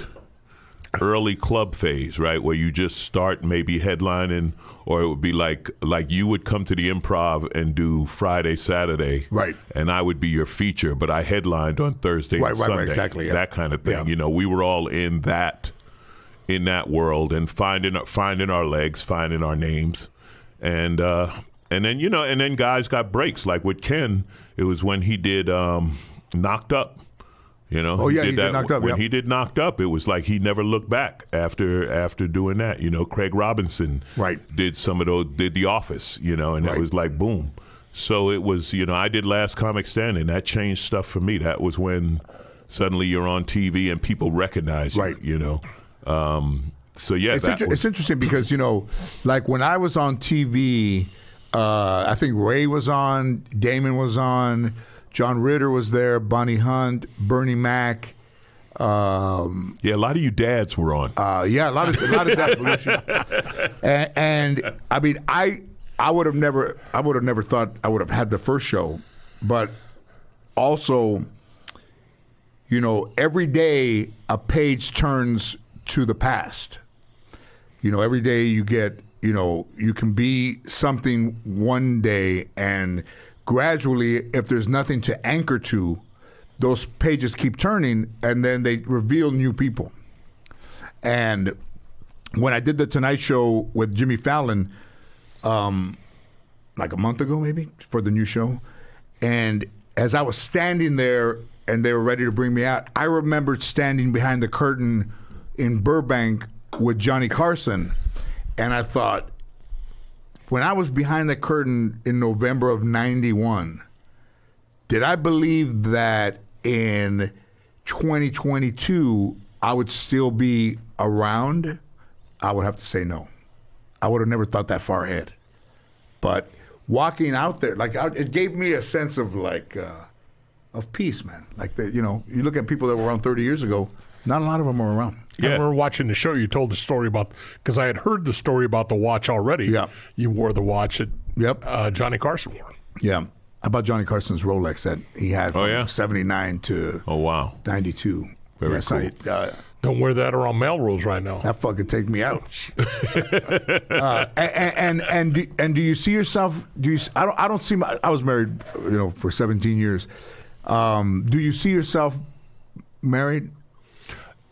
early club phase, right, where you just start maybe headlining, or it would be like you would come to the Improv and do Friday, Saturday, right, and I would be your feature, but I headlined on Thursday and Sunday, right, exactly, yeah. That kind of thing. Yeah. We were all in that world and finding our legs, finding our names, And then and then guys got breaks. Like with Ken, it was when he did Knocked Up. Oh yeah, he did Knocked Up. When he did Knocked Up, it was like he never looked back after doing that. Craig Robinson did some of those, did The Office, and it was like boom. So it was, I did Last Comic Standing. That changed stuff for me. That was when suddenly you're on TV and people recognize you. So yeah, it's interesting because like when I was on TV, I think Ray was on, Damon was on, John Ritter was there, Bonnie Hunt, Bernie Mac. A lot of you dads were on. A lot of dad pollution. And I mean, I would have never thought I would have had the first show, but also, every day a page turns to the past. Every day you get, you can be something one day, and gradually, if there's nothing to anchor to, those pages keep turning, and then they reveal new people. And when I did the Tonight Show with Jimmy Fallon, like a month ago maybe, for the new show, and as I was standing there and they were ready to bring me out, I remembered standing behind the curtain in Burbank with Johnny Carson, and I thought, when I was behind the curtain in November of '91, did I believe that in 2022 I would still be around? I would have to say no. I would have never thought that far ahead. But walking out there, it gave me a sense of of peace, man. Like you look at people that were around 30 years ago, not a lot of them are around. Yeah. We were watching the show. You told the story about, because I had heard the story about the watch already. Yeah. You wore the watch that Johnny Carson wore. Yeah. About Johnny Carson's Rolex that he had from 79 to 92. Very cool. Don't wear that around Melrose right now. That fucking take me out. And do you see yourself? I don't see. I was married, for 17 years. Do you see yourself married?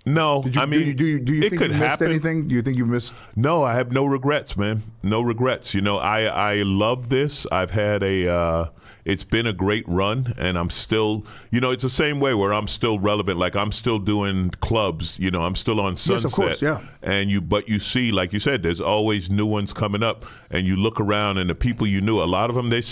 No, do you think you missed anything? Do you think you missed? No, I have no regrets, man. No regrets. I love this. I've had it's been a great run, and I'm still, it's the same way where I'm still relevant. Like I'm still doing clubs, I'm still on Sunset. Yes, of course, yeah. But you see, like you said, there's always new ones coming up, and you look around, and the people you knew, a lot of them, they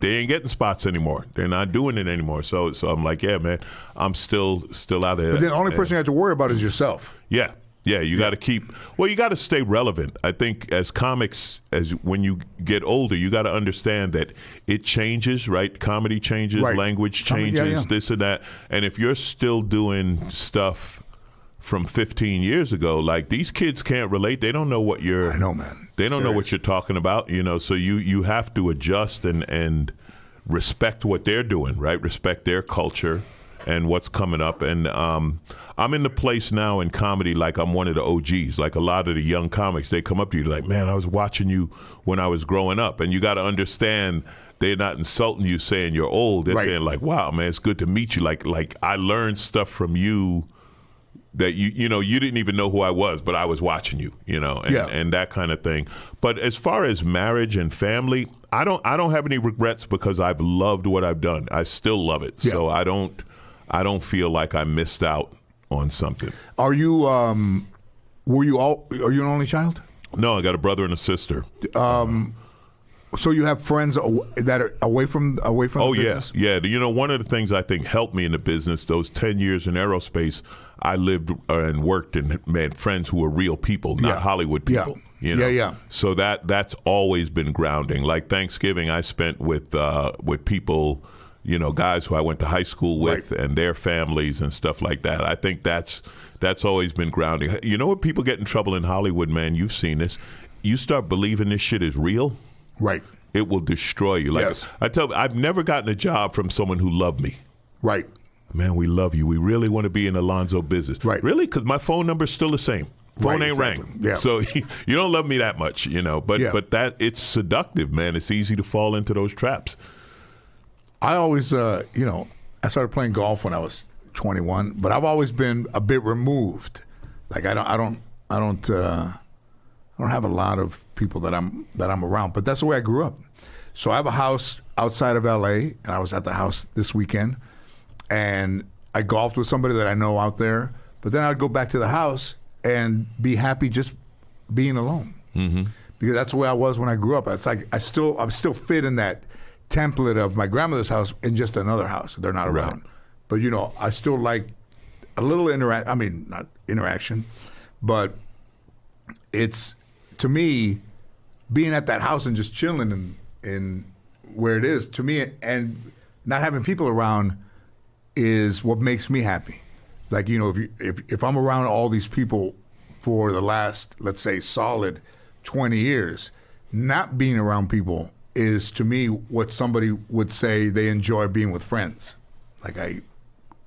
ain't getting spots anymore. They're not doing it anymore. So I'm like, yeah, man, I'm still out there. But the only person you have to worry about is yourself. Yeah. Yeah, you got to stay relevant. I think as comics, when you get older, you got to understand that it changes, right? Comedy changes, language changes, this and that. And if you're still doing stuff from 15 years ago, like these kids can't relate. They don't know what you're. I know, man. They don't know what you're talking about, So you have to adjust and respect what they're doing, right? Respect their culture and what's coming up. And I'm in the place now in comedy like I'm one of the OGs. Like a lot of the young comics, they come up to you like, man, I was watching you when I was growing up. And you got to understand, they're not insulting you saying you're old. They're saying like, wow, man, it's good to meet you. Like I learned stuff from you that you didn't even know who I was, but I was watching you, and that kind of thing. But as far as marriage and family, I don't have any regrets because I've loved what I've done. I still love it. Yeah. So I don't feel like I missed out on something. Are you are you an only child? No, I got a brother and a sister. So you have friends that are away from the business? Yeah. One of the things I think helped me in the business, those 10 years in aerospace, I lived and worked and had friends who were real people, not Hollywood people. Yeah. So that's always been grounding. Like Thanksgiving, I spent with people, guys who I went to high school with and their families and stuff like that. I think that's always been grounding. You know what people get in trouble in Hollywood, man? You've seen this. You start believing this shit is real. Right. It will destroy you. Like I've never gotten a job from someone who loved me. Right. Man, we love you. We really want to be in Alonzo business. Right. Really? Because my phone number's still the same. Phone ain't rang. Yeah. So you don't love me that much, But that it's seductive, man. It's easy to fall into those traps. I always, I started playing golf when I was 21, but I've always been a bit removed. Like I don't I don't have a lot of people that I'm around, but that's the way I grew up. So I have a house outside of LA, and I was at the house this weekend, and I golfed with somebody that I know out there, but then I'd go back to the house and be happy just being alone. Mm-hmm. Because that's the way I was when I grew up. It's like I'm still fit in that template of my grandmother's house in just another house. They're not around. But, you know, I still like a little not interaction, but it's, to me, being at that house and just chilling in where it is, to me, and not having people around is what makes me happy. Like, you know, if I'm around all these people for the last, let's say, solid 20 years, not being around people is, to me, what somebody would say they enjoy being with friends.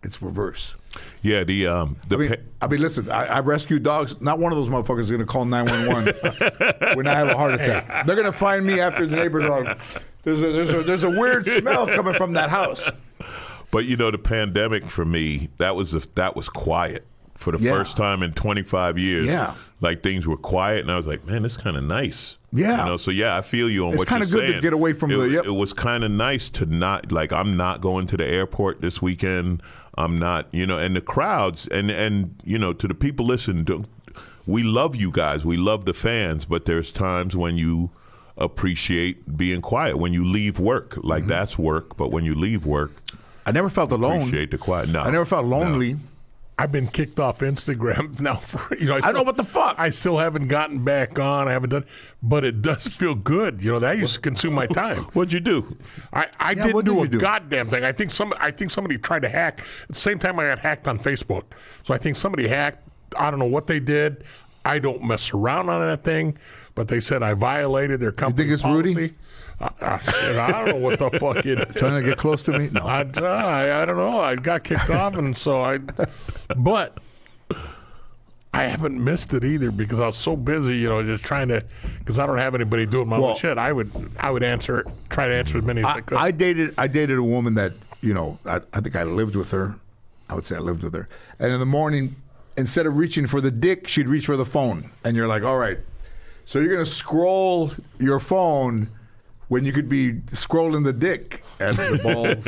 It's reverse. Yeah, I mean, listen, I rescued dogs. Not one of those motherfuckers is going to call 911 when I have a heart attack. They're going to find me after the neighbors are like, there's a weird smell coming from that house. But, you know, the pandemic for me, that was quiet for the first time in 25 years. Yeah. Like, things were quiet, and I was like, man, it's kind of nice. Yeah. You know, so yeah, I feel you on it's what you're saying. It's kind of good to get away from It was kind of nice to not, like, I'm not going to the airport this weekend. I'm not, you know, and the crowds, and you know, to the people listening, we love you guys. We love the fans, but there's times when you appreciate being quiet. When you leave work, like, that's work, but when you leave work, I never felt alone. Appreciate the quiet. No, I never felt lonely. No. I've been kicked off Instagram now for, you know, I don't know what the fuck. I still haven't gotten back on. I haven't done, but it does feel good. You know, that used to consume my time. What'd you do? I didn't do a goddamn thing. I think somebody tried to hack. At the same time, I got hacked on Facebook. So I think somebody hacked. I don't know what they did. I don't mess around on that thing, but they said I violated their company You think it's policy. Rudy? Shit, I don't know what the fuck it is. Trying to get close to me? No. I don't know. I got kicked off, and so but I haven't missed it either because I was so busy, you know, just trying to, because I don't have anybody doing my own shit. I would answer, try to answer as many as I could. I dated a woman that, you know, I think I lived with her. I would say I lived with her. And in the morning, instead of reaching for the dick, she'd reach for the phone. And you're like, all right, so you're going to scroll your phone when you could be scrolling the dick and the balls,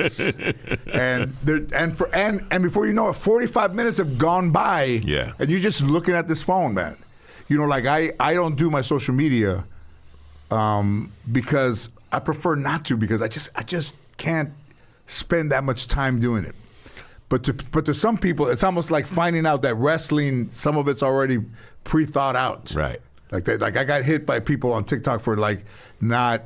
and before you know it, 45 minutes have gone by, and you're just looking at this phone, man. You know, like I don't do my social media because I prefer not to, because I just can't spend that much time doing it. But to some people, it's almost like finding out that wrestling, some of it's already pre-thought out. Right. Like I got hit by people on TikTok for like not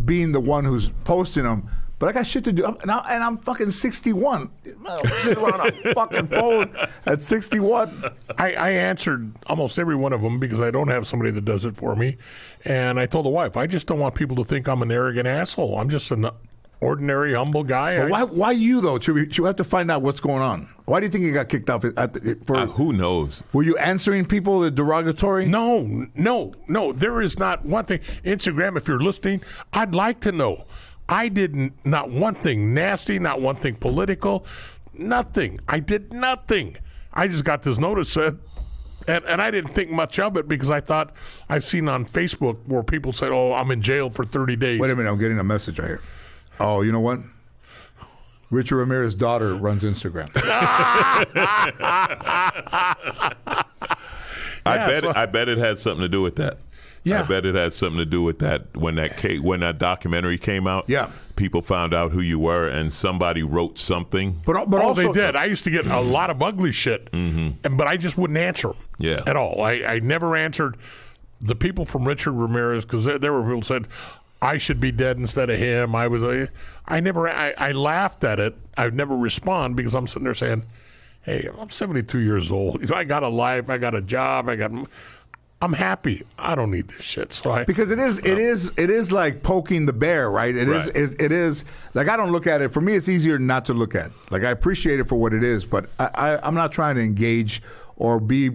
being the one who's posting them, but I got shit to do. And I'm fucking 61. I'm sitting around a fucking phone at 61. I answered almost every one of them because I don't have somebody that does it for me. And I told the wife, I just don't want people to think I'm an arrogant asshole. I'm just an ordinary, humble guy. Why you, though? Should we have to find out what's going on? Why do you think you got kicked off? Who knows? Were you answering people the derogatory? No. There is not one thing. Instagram, if you're listening, I'd like to know. I didn't, not one thing nasty, not one thing political, nothing. I did nothing. I just got this notice said, and I didn't think much of it because I thought, I've seen on Facebook where people said, oh, I'm in jail for 30 days. Wait a minute, I'm getting a message right here. Oh, you know what? Richard Ramirez's daughter runs Instagram. I bet it had something to do with that. Yeah. I bet it had something to do with that when that documentary came out. Yeah. People found out who you were, and somebody wrote something. But also, they did. I used to get a lot of ugly shit, but I just wouldn't answer them at all. I never answered the people from Richard Ramirez because there were people who said, I should be dead instead of him. I laughed at it. I'd never respond because I'm sitting there saying, hey, I'm 72 years old. You know, I got a life. I got a job. I'm happy. I don't need this shit. So because it is like poking the bear, right? It is like, I don't look at it. For me, it's easier not to look at. Like, I appreciate it for what it is, but I'm not trying to engage or be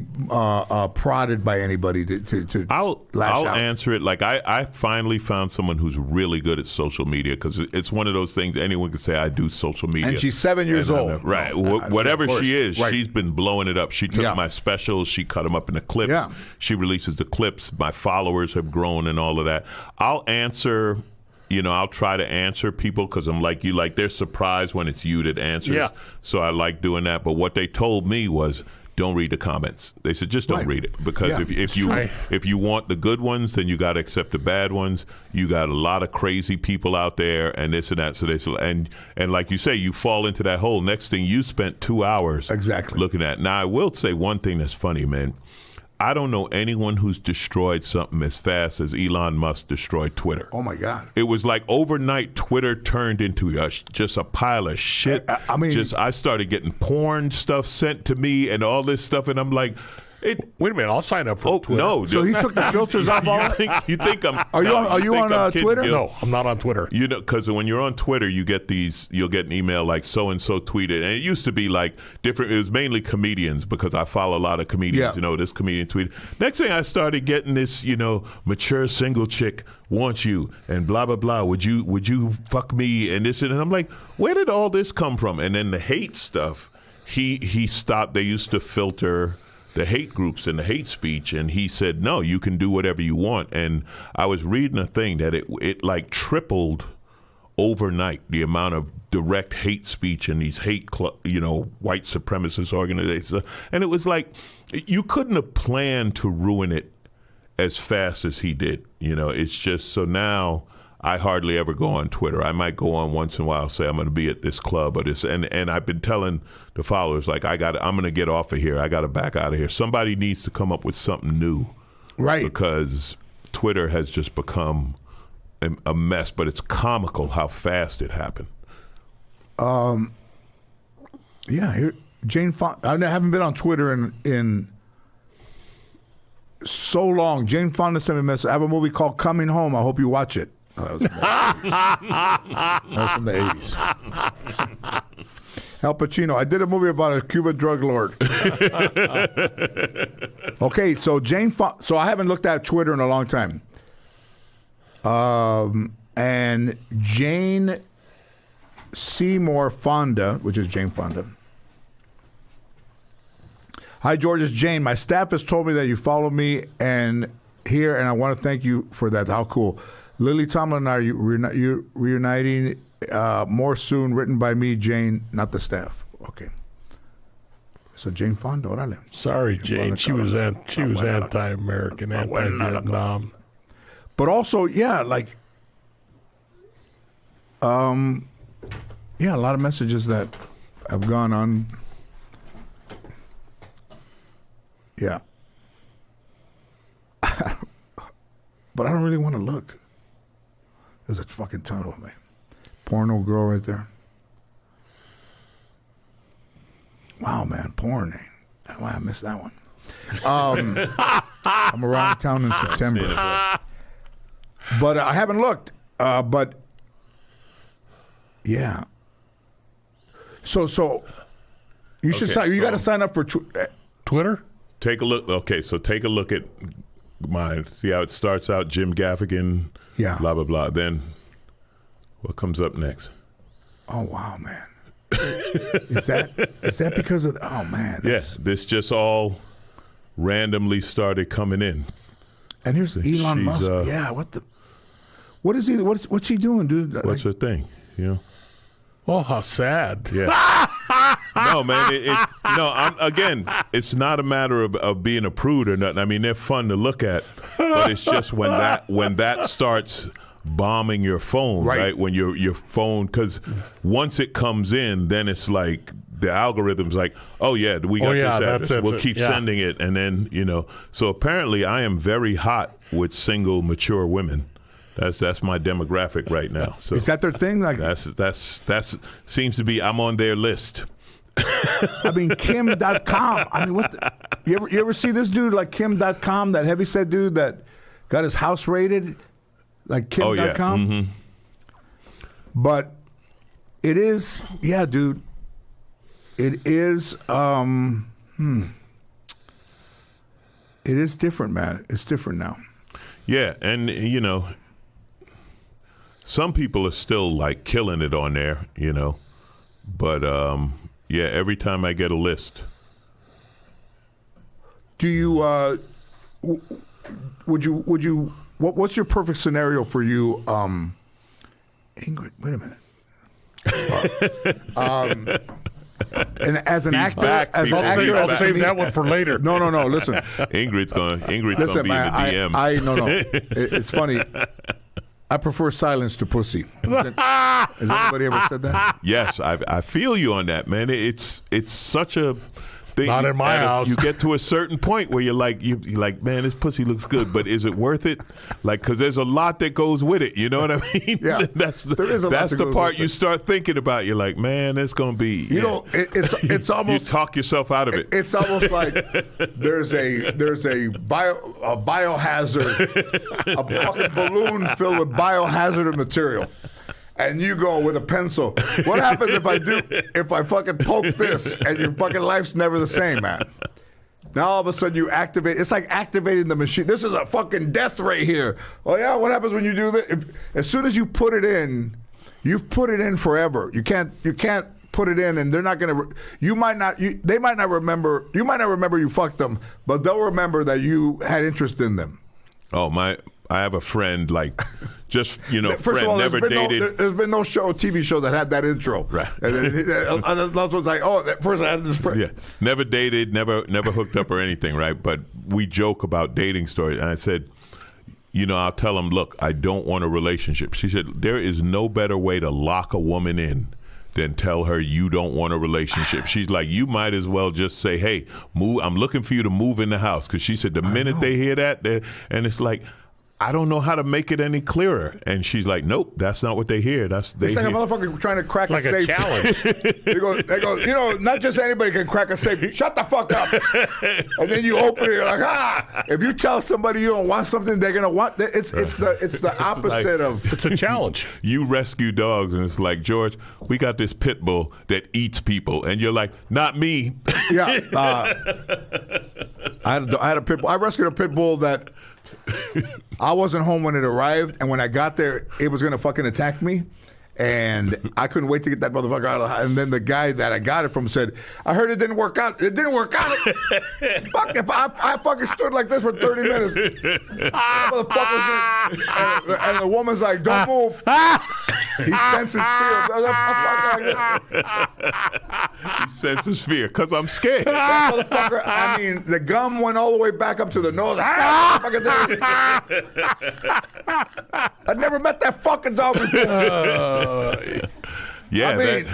prodded by anybody to I'll lash out? answer it. Like I finally found someone who's really good at social media, because it's one of those things anyone can say I do social media. And she's 7 years And old. right? Whatever of course. she is, Right. she's been blowing it up. She took my specials, she cut them up into clips. Yeah. She releases the clips. My followers have grown and all of that. I'll answer. I'll try to answer people because I'm like you. Like they're surprised when it's you that answers. Yeah. So I like doing that. But what they told me was, don't read the comments. They said, just don't Right. read it, because Yeah, if you want the good ones, then you got to accept the bad ones. You got a lot of crazy people out there, and this and that. So they said, and like you say, you fall into that hole. Next thing, you spent 2 hours Exactly looking at. Now I will say one thing that's funny, man. I don't know anyone who's destroyed something as fast as Elon Musk destroyed Twitter. Oh my God! It was like overnight, Twitter turned into just a pile of shit. I mean, I started getting porn stuff sent to me and all this stuff, and I'm like, Wait a minute, I'll sign up for Twitter. no. So he took the filters off all. You think I'm? Are you on Twitter? No, I'm not on Twitter. Because when you're on Twitter, you'll get an email like so and so tweeted, and it used to be like different. It was mainly comedians, because I follow a lot of comedians. Yeah. This comedian tweeted. Next thing I started getting this, mature single chick wants you and blah blah blah. Would you fuck me and this and I'm like, where did all this come from? And then the hate stuff. He stopped. They used to filter the hate groups and the hate speech, and he said, no, you can do whatever you want. And I was reading a thing that it like tripled overnight the amount of direct hate speech in these white supremacist organizations. And it was like, you couldn't have planned to ruin it as fast as he did. It's just, so now I hardly ever go on Twitter. I might go on once in a while, say I'm going to be at this club or this, and I've been telling the followers, like, I'm going to get off of here. I got to back out of here. Somebody needs to come up with something new, Right. because Twitter has just become a mess. But it's comical how fast it happened. Yeah, Jane Fonda. I haven't been on Twitter in so long. Jane Fonda sent me a message. I have a movie called Coming Home. I hope you watch it. Oh, that was from the 80s. Al Pacino. I did a movie about a Cuban drug lord. Okay, so so I haven't looked at Twitter in a long time. And Jane Seymour Fonda, which is Jane Fonda. Hi, George. It's Jane. My staff has told me that you follow me and I want to thank you for that. How cool. Lily Tomlin and I are reuniting more soon, written by me, Jane, not the staff. Okay. So Jane Fonda, órale. Sorry, Jane. She was anti-American, anti-Vietnam. But also, yeah, like, a lot of messages that have gone on. Yeah. But I don't really want to look. There's a fucking ton of them. Porno girl right there. Wow, man, porn. Wow, I missed that one. I'm around town in September. But I haven't looked. But yeah. So you should sign. You got to sign up for Twitter. Take a look. Okay, so take a look at mine. See how it starts out. Jim Gaffigan. Yeah. Blah blah blah. Then what comes up next? Oh wow, man. Is that because of? Oh man. Yes, this just all randomly started coming in. And here's Elon Musk. Yeah. What is he? What's he doing, dude? What's her thing? Oh, how sad. Yeah. No, man. Again, it's not a matter of being a prude or nothing. I mean, they're fun to look at, but it's just when that starts bombing your phone, right? When your phone, because once it comes in, then it's like the algorithm's like, oh yeah, we got this address. We'll keep sending it, and then So apparently, I am very hot with single, mature women. That's my demographic right now. So is that their thing? Like that's seems to be. I'm on their list. I mean, Kim.com. I mean, you ever see this dude like Kim.com, that heavyset dude that got his house raided, like Kim.com? Oh yeah. Mm-hmm. But it is, yeah, dude. It is. It is different, man. It's different now. Yeah, and you know, some people are still like killing it on there, you know, but yeah, every time I get a list. Do you? Would you? What's your perfect scenario for you, Ingrid? Wait a minute. And as an actor, back, as an people. actor, I'll as save a that one for later. No. Listen, Ingrid's gonna be in the DM. No. It's funny. I prefer silence to pussy. Has anybody ever said that? Yes, I feel you on that, man. It's such a thing. Not in my house. You get to a certain point where you're like, man, this pussy looks good, but is it worth it? Like, because there's a lot that goes with it. You know what I mean? Yeah, that's there is a lot that's that the goes part with you it. start thinking about. You're like, man, it's gonna be. You know, it's You almost talk yourself out of it. It's almost like there's a biohazard, a fucking balloon filled with biohazard material, and you go with a pencil. What happens if I fucking poke this and your fucking life's never the same, man? Now all of a sudden you activate. It's like activating the machine. This is a fucking death ray here. Oh yeah, what happens when you do this? As soon as you put it in, you've put it in forever. You can't put it in, and they're not gonna. They might not remember. You might not remember you fucked them, but they'll remember that you had interest in them. Oh my! I have a friend like, just First friend of all, never dated. there's been no TV show that had that intro. Right. And then Alonzo was like, "Oh, first I had this." Yeah, never dated, never hooked up or anything, right? But we joke about dating stories, and I said, I'll tell him, look, I don't want a relationship. She said, there is no better way to lock a woman in than tell her you don't want a relationship. She's like, you might as well just say, hey, move. I'm looking for you to move in the house, because she said the minute they hear that, and it's like, I don't know how to make it any clearer. And she's like, nope, that's not what they hear. It's like a motherfucker trying to crack Like a safe. a challenge. They go, not just anybody can crack a safe. Shut the fuck up. And then you open it, you're like, If you tell somebody you don't want something, they're gonna want. It's the opposite of. It's a challenge. You rescue dogs, and it's like, George, we got this pit bull that eats people, and you're like, not me. Yeah. I had a pit bull. I rescued a pit bull that. I wasn't home when it arrived, and when I got there, it was gonna fucking attack me, and I couldn't wait to get that motherfucker out of the house. And then the guy that I got it from said, "I heard it didn't work out. It didn't work out. Fuck, if I fucking stood like this for 30 minutes, motherfucker." And the woman's like, "Don't move." He senses fear. He senses fear because I'm scared. That motherfucker, I mean, the gum went all the way back up to the nose. I never met that fucking dog before. Yeah, I mean-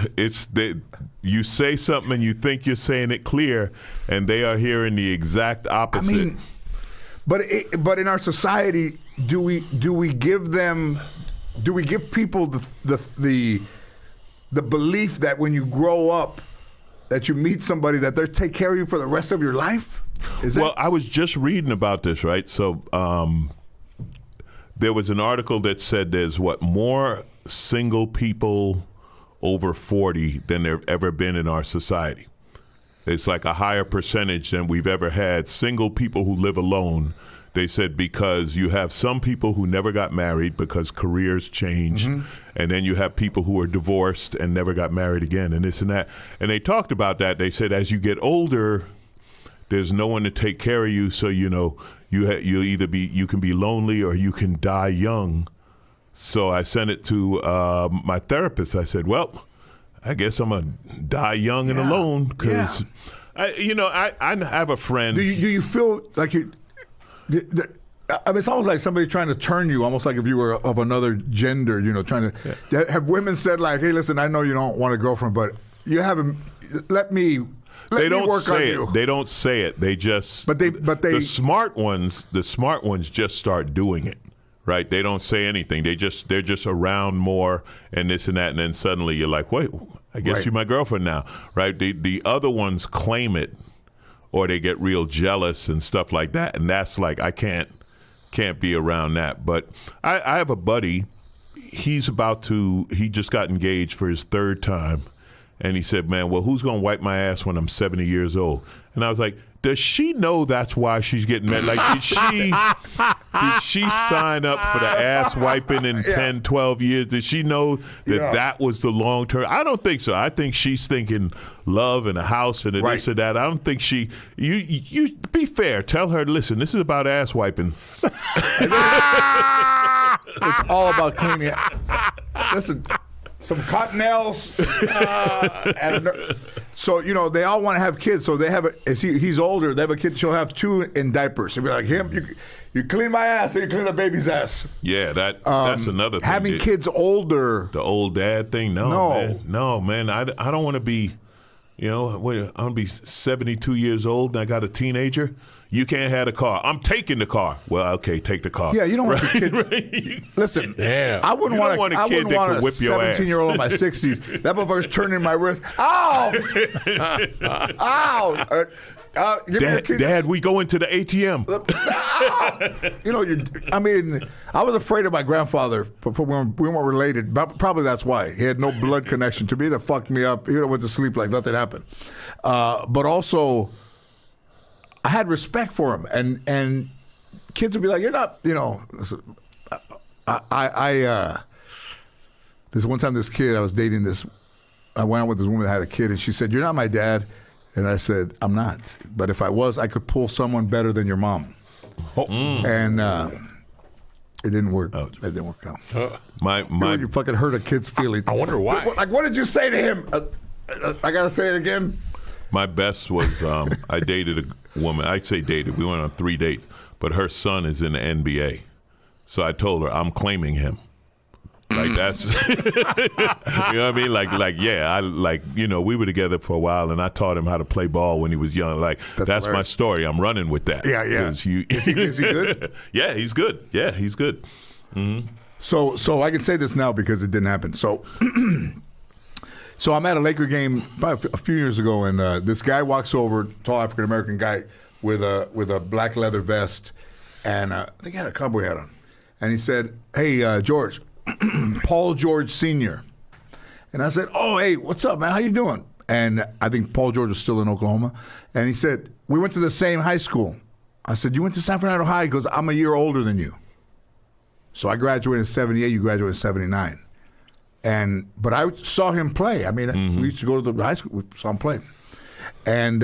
you say something and you think you're saying it clear, and they are hearing the exact opposite. I mean, but in our society, do we give people the belief that when you grow up, that you meet somebody that they'll take care of you for the rest of your life? Well, I was just reading about this, right? So there was an article that said there's more single people over 40 than there have ever been in our society. It's like a higher percentage than we've ever had. Single people who live alone, they said, because you have some people who never got married because careers changed, and then you have people who are divorced and never got married again, and this and that. And they talked about that. They said as you get older, there's no one to take care of you, so you can be lonely or you can die young. So I sent it to my therapist. I said, well, I guess I'm going to die young and alone, because I have a friend. Do you feel like you? I mean, it's almost like somebody trying to turn you, almost like if you were of another gender. Trying to have women said like, "Hey, listen, I know you don't want a girlfriend, but you haven't. Let me work on you." They don't say it. They just. But they. The smart ones just start doing it. Right? They don't say anything. They're just around more and this and that, and then suddenly you're like, wait, I guess you're my girlfriend now, right? The other ones claim it, or they get real jealous and stuff like that, and that's like, I can't be around that. But I have a buddy. He just got engaged for his third time, and he said, man, well, who's gonna wipe my ass when I'm 70 years old? And I was like, does she know that's why she's getting mad? Like, did she sign up for the ass wiping in 10, 12 years? Did she know that that was the long term? I don't think so. I think she's thinking love and a house and this and that. I don't think you be fair. Tell her, listen, this is about ass wiping. It's all about cleaning. Listen, some cottonelles. So, they all want to have kids. So they have he's older. They have a kid. She'll have 2 in diapers. She'll be like, you clean my ass and you clean the baby's ass. Yeah, that's another thing. Having kids older. The old dad thing? No, man. I don't want to be, I'm going to be 72 years old and I got a teenager. You can't have the car. I'm taking the car. Well, okay, take the car. Yeah, you don't want your kid. Listen, I wouldn't want a kid that could whip your ass. 17-year-old in my 60s. That motherfucker's turning my wrist. Ow! Ow! Dad, we go into the ATM. I was afraid of my grandfather. We weren't related. Probably that's why. He had no blood connection to me. That fucked me up. He would have went to sleep like nothing happened. But also, I had respect for him, and kids would be like, "You're not," This one time, this kid I was dating, I went out with this woman that had a kid, and she said, "You're not my dad," and I said, "I'm not, but if I was, I could pull someone better than your mom." And it didn't work. It didn't work out. You fucking hurt a kid's feelings. I wonder why. What did you say to him? I gotta say it again. My best was I dated a woman. I'd say dated. We went on 3 dates, but her son is in the NBA. So I told her I'm claiming him. Like that's, you know what I mean? We were together for a while, and I taught him how to play ball when he was young. Like that's my story. I'm running with that. Yeah. Is he good? Yeah, he's good. Yeah, he's good. Mm-hmm. So I can say this now because it didn't happen. So. So I'm at a Laker game probably a few years ago, and this guy walks over, tall African American guy with a black leather vest, and I think he had a cowboy hat on, and he said, "Hey, George, Paul George Sr." And I said, "Oh, hey, what's up, man? How you doing?" And I think Paul George was still in Oklahoma, and he said, "We went to the same high school." I said, "You went to San Fernando High?" He goes, "I'm a year older than you." So I graduated in '78. You graduated in '79. But I saw him play. I mean, we used to go to the high school. We saw him play. And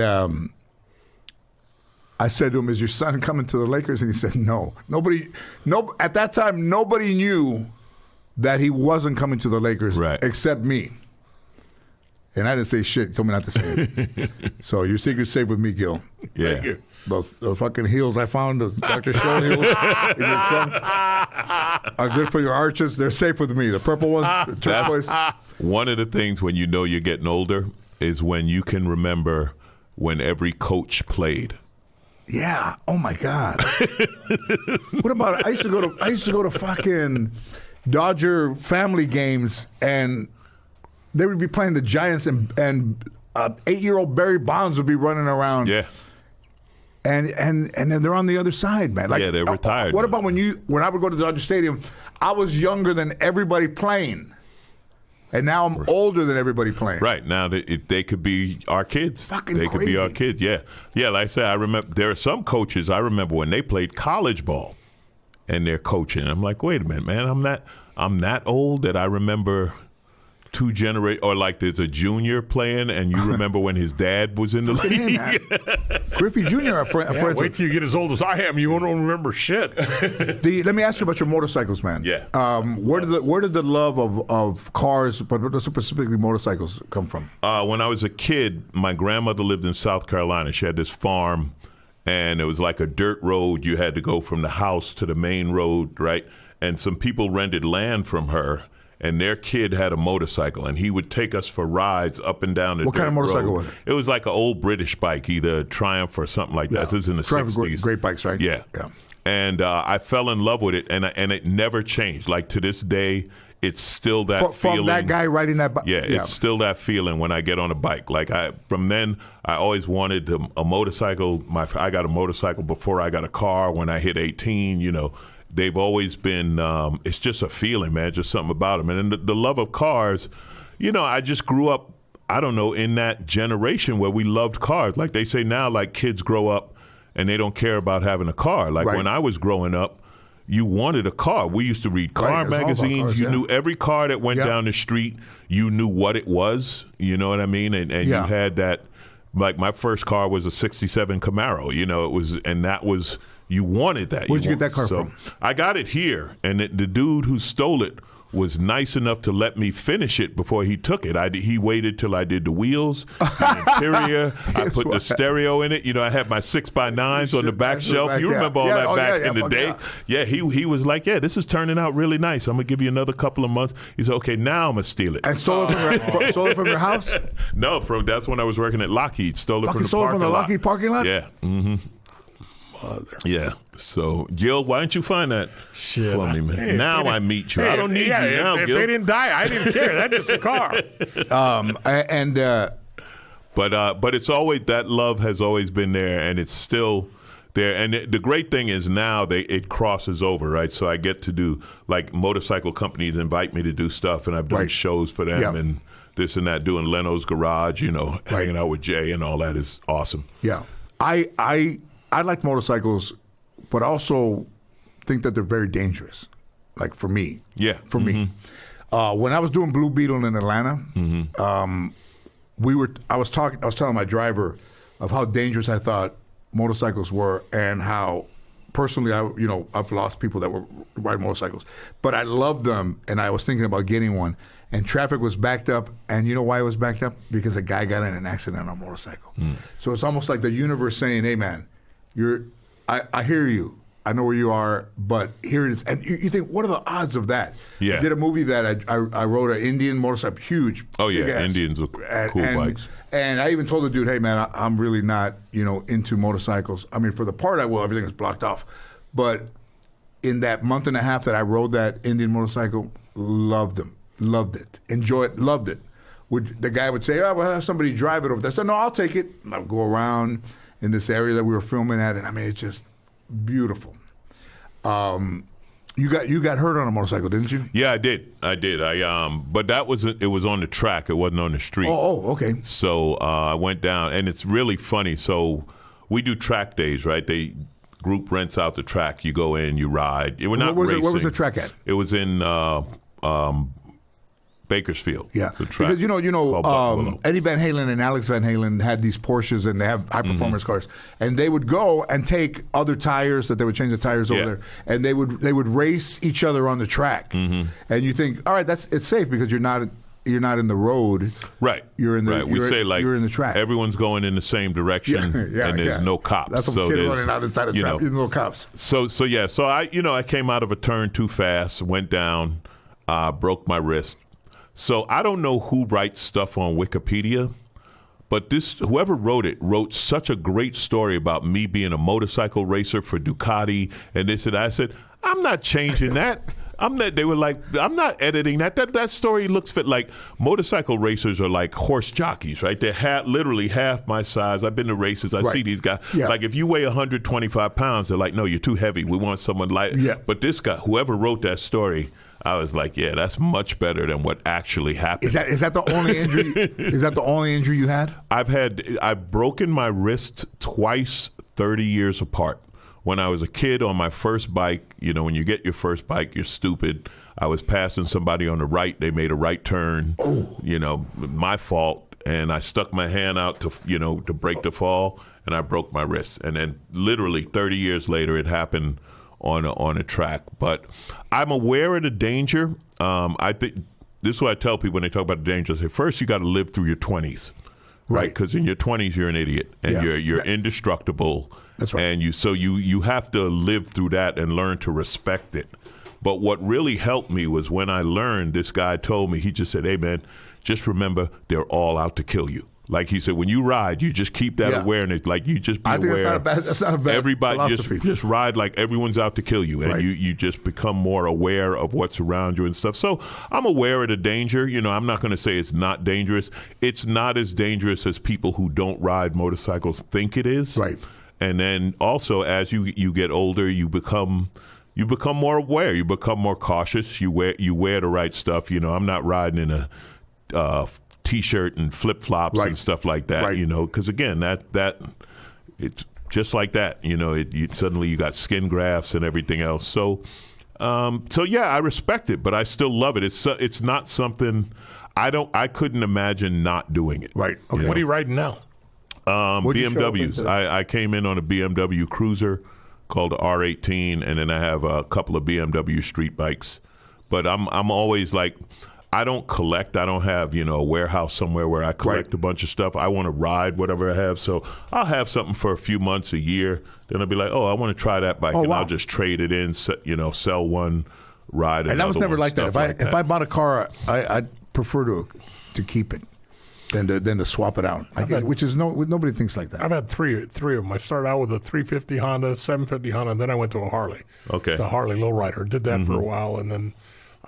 I said to him, "Is your son coming to the Lakers?" And he said, "No." At that time, nobody knew that he wasn't coming to the Lakers except me. And I didn't say shit. He told me not to say it. So your secret's safe with me, Gil. Yeah. Thank you. Those fucking heels I found, the Dr. Scholl heels in your trunk, are good for your arches. They're safe with me. The purple ones, the turquoise. One of the things when you know you're getting older is when you can remember when every coach played. Yeah. Oh my God. What about I used to go to fucking Dodger family games, and they would be playing the Giants, and 8-year-old Barry Bonds would be running around. Yeah. And then they're on the other side, man. Like, yeah, they're retired. What about when I would go to Dodger Stadium, I was younger than everybody playing. And now I'm older than everybody playing. Right. Now they could be our kids. Fucking they crazy. Could be our kids, yeah. Yeah, like I said, I remember there are some coaches, I remember when they played college ball and they're coaching. I'm like, wait a minute, man, I'm that old that I remember two generations, or like there's a junior playing, and you remember when his dad was in the league. Griffey Jr. Wait till you get as old as I am. You won't remember shit. Let me ask you about your motorcycles, man. Yeah. Where did the love of cars, but specifically motorcycles, come from? When I was a kid, my grandmother lived in South Carolina. She had this farm, and it was like a dirt road. You had to go from the house to the main road, right? And some people rented land from her, and their kid had a motorcycle, and he would take us for rides up and down the What kind of motorcycle was it? It was like an old British bike, either Triumph or something like that. This was in the 60s. Great bikes, right? Yeah. And I fell in love with it, and it never changed. Like, to this day, it's still that feeling. From that guy riding that bike? Yeah, it's still that feeling when I get on a bike. Like, from then, I always wanted a motorcycle. I got a motorcycle before I got a car when I hit 18, you know. They've always been, it's just a feeling, man, just something about them. And then the love of cars, you know, I just grew up I don't know, in that generation where we loved cars. Like they say now, like kids grow up and they don't care about having a car. Like when I was growing up, you wanted a car. We used to read car magazines. Cars, you knew every car that went down the street. You knew what it was. You know what I mean? And you had that. Like my first car was a '67 Camaro. You know, it was, and that was, you wanted that. Where'd you get that car from? I got it here, and the dude who stole it was nice enough to let me finish it before he took it. He waited till I did the wheels, the interior. I put the stereo in it. You know, I had my 6x9s on the back shelf. You remember all that back in the day? Yeah, he was like, yeah, this is turning out really nice. I'm going to give you another couple of months. He said, okay, now I'm going to steal it. And stole it from your house? No, that's when I was working at Lockheed. Stole it from the Lockheed parking lot? Yeah. Mm-hmm. Mother. Yeah. So, Gil, why didn't you find that for me, man? Hey, now I meet you. I don't need you now, if Gil. they didn't die, I didn't care. That's just a car. But it's always, that love has always been there, and it's still there. And the great thing is now it crosses over, right? So I get to do, like, motorcycle companies invite me to do stuff, and I've done shows for them and this and that, doing Leno's Garage, you know, hanging out with Jay and all that is awesome. Yeah. I like motorcycles, but I also think that they're very dangerous. Like for me. Yeah. For me. When I was doing Blue Beetle in Atlanta, I was telling my driver of how dangerous I thought motorcycles were, and how personally I've lost people that were riding motorcycles. But I loved them, and I was thinking about getting one. And traffic was backed up, and you know why it was backed up? Because a guy got in an accident on a motorcycle. So it's almost like the universe saying, "Hey, man, I hear you. I know where you are, but here it is." And you think, what are the odds of that? Yeah. I did a movie that I wrote an Indian motorcycle, huge. Oh yeah, Indians are cool bikes. And I even told the dude, "Hey, man, I'm really not into motorcycles. I mean, for the part I will, everything is blocked off, but in that month and a half that I rode that Indian motorcycle, loved them. Loved it. Enjoyed it. Loved it." The guy would say, "Oh, we'll have somebody drive it over there." I said, "No, I'll take it." And I'll go around in this area that we were filming at, and I mean, it's just beautiful. You got hurt on a motorcycle, didn't you? Yeah, I did. But it was on the track. It wasn't on the street. Oh, okay. So I went down, and it's really funny. So we do track days, right? Group rents out the track. You go in, you ride. We're not racing. Where was the track at? It was in Bakersfield. Yeah, because Eddie Van Halen and Alex Van Halen had these Porsches, and they have high performance cars, and they would go and take other tires that they would change the tires over there, and they would race each other on the track, and you think, all right, it's safe because you're not in the road, right? You're in the right. We say like you're in the track. Everyone's going in the same direction, and there's no cops. That's some kid running out inside the trap. There's no cops. So I came out of a turn too fast, went down, broke my wrist. So I don't know who writes stuff on Wikipedia, but whoever wrote such a great story about me being a motorcycle racer for Ducati and this and that. I said, I'm not changing that. They were like, I'm not editing that. That story looks fit. Like motorcycle racers are like horse jockeys, right? They're literally half my size. I've been to races. I see these guys. Yeah. Like if you weigh 125 pounds, they're like, no, you're too heavy. We want someone light. Yeah. But this guy, whoever wrote that story, I was like, yeah, that's much better than what actually happened. Is that the only injury? Is that the only injury you had? I've broken my wrist twice, 30 years apart. When I was a kid on my first bike, when you get your first bike, you're stupid. I was passing somebody on the right. They made a right turn. Oh. My fault. And I stuck my hand out to break the fall, and I broke my wrist. And then literally 30 years later, it happened on a track. But I'm aware of the danger. I think this is what I tell people when they talk about the danger. I say, first, you got to live through your 20s, right? Because in your 20s, you're an idiot, and you're indestructible. That's right. And you have to live through that and learn to respect it. But what really helped me was when I learned, this guy told me, he just said, hey, man, just remember they're all out to kill you. Like he said, when you ride, you just keep that awareness. Like you just be aware. I think that's not a bad everybody philosophy. just ride like everyone's out to kill you. And you just become more aware of what's around you and stuff. So I'm aware of the danger. I'm not going to say it's not dangerous. It's not as dangerous as people who don't ride motorcycles think it is. Right. And then also as you get older, you become more aware. You become more cautious. You wear the right stuff. I'm not riding in a T-shirt and flip-flops Right. and stuff like that, Right. you know, because again, that it's just like that, you know, suddenly you got skin grafts and everything else. So yeah, I respect it, but I still love it. It's not something I couldn't imagine not doing it. Right. Okay. You What are you riding now? What'd you show up BMWs. into? I came in on a BMW Cruiser called the R18, and then I have a couple of BMW street bikes. But I'm always like, I don't collect. I don't have, you know, a warehouse somewhere where I collect Right. a bunch of stuff. I want to ride whatever I have. So I'll have something for a few months, a year. Then I'll be like, oh, I want to try that bike, and wow. I'll just trade it in. You know, sell one, ride another. And that was never one, like that. stuff If I bought a car, I'd prefer to keep it than to swap it out. Which is nobody thinks like that. I've had three of them. I started out with a 350 Honda, 750 Honda, and then I went to a Harley. Okay. The Harley lowrider. Did that for a while, and then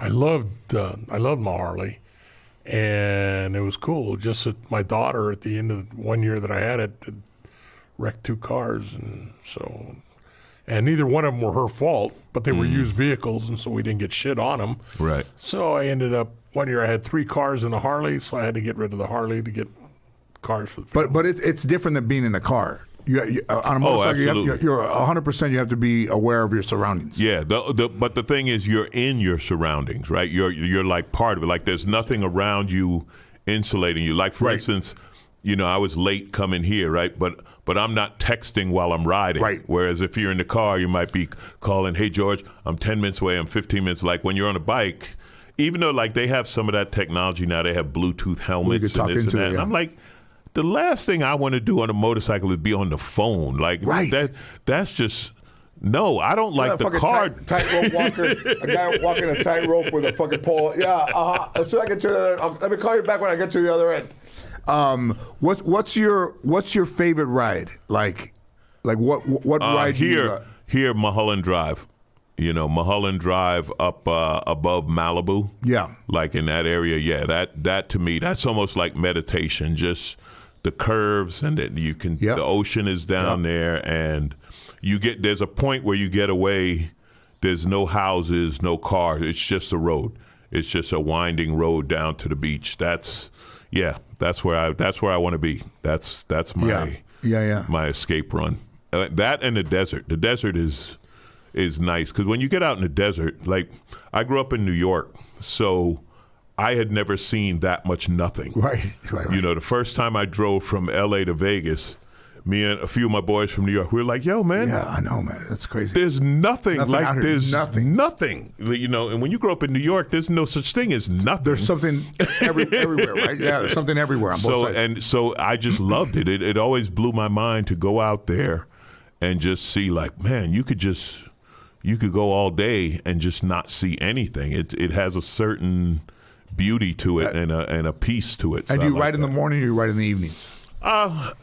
I loved my Harley, and it was cool. Just that my daughter, at the end of 1 year that I had it, wrecked 2 cars, and neither one of them were her fault, but they were used vehicles, and so we didn't get shit on them. Right. So I ended up 1 year I had 3 cars in a Harley, so I had to get rid of the Harley to get cars for the family. But it's different than being in a car. You on a motorcycle, absolutely. you're 100%. You have to be aware of your surroundings. Yeah, but the thing is, you're in your surroundings, right? You're like part of it. Like there's nothing around you insulating you. Like for instance, you know, I was late coming here, right? But I'm not texting while I'm riding. Right. Whereas if you're in the car, you might be calling, hey George, I'm 10 minutes away. I'm 15 minutes. Like when you're on a bike, even though like they have some of that technology now, they have Bluetooth helmets could talk and this into and that. it, And yeah. I'm like, the last thing I want to do on a motorcycle is be on the phone. Like that's just no. I don't like the fucking car. tightrope walker, a guy walking a tightrope with a fucking pole. Yeah, as soon as I get to let me call you back when I get to the other end. What's your favorite ride? Like what ride do you, Here Mulholland Drive. You know, Mulholland Drive up above Malibu. Yeah. Like in that area, yeah. That to me, that's almost like meditation. Just the curves, and then you can. Yep. The ocean is down there, and there's a point where you get away. There's no houses, no cars. It's just a road. It's just a winding road down to the beach. That's where I want to be. That's my my escape run. That and the desert. The desert is nice because when you get out in the desert, like I grew up in New York, so I had never seen that much nothing. Right. You know, the first time I drove from L.A. to Vegas, me and a few of my boys from New York, we were like, yo, man. Yeah, I know, man. That's crazy. There's nothing Nothing like out here. there's Nothing. You know, and when you grow up in New York, there's no such thing as nothing. There's something everywhere, right? Yeah, there's something everywhere on both sides. So I just loved it. It always blew my mind to go out there and just see, like, man, you could go all day and just not see anything. It has a certain beauty to it and a peace to it. And So you I like ride in the that. morning or you ride in the evenings? A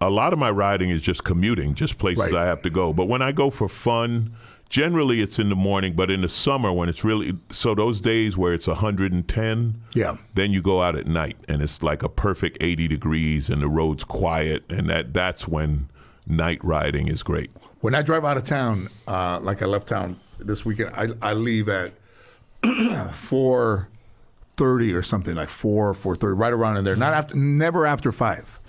lot of my riding is just commuting, just places Right. I have to go. But when I go for fun, generally it's in the morning. But in the summer, when it's really those days where it's 110, Yeah. then you go out at night and it's like a perfect 80 degrees and the road's quiet, and that's when night riding is great. When I drive out of town, like I left town this weekend, I leave at 4:30 or something, like 4:30, right around in there. Never after 5,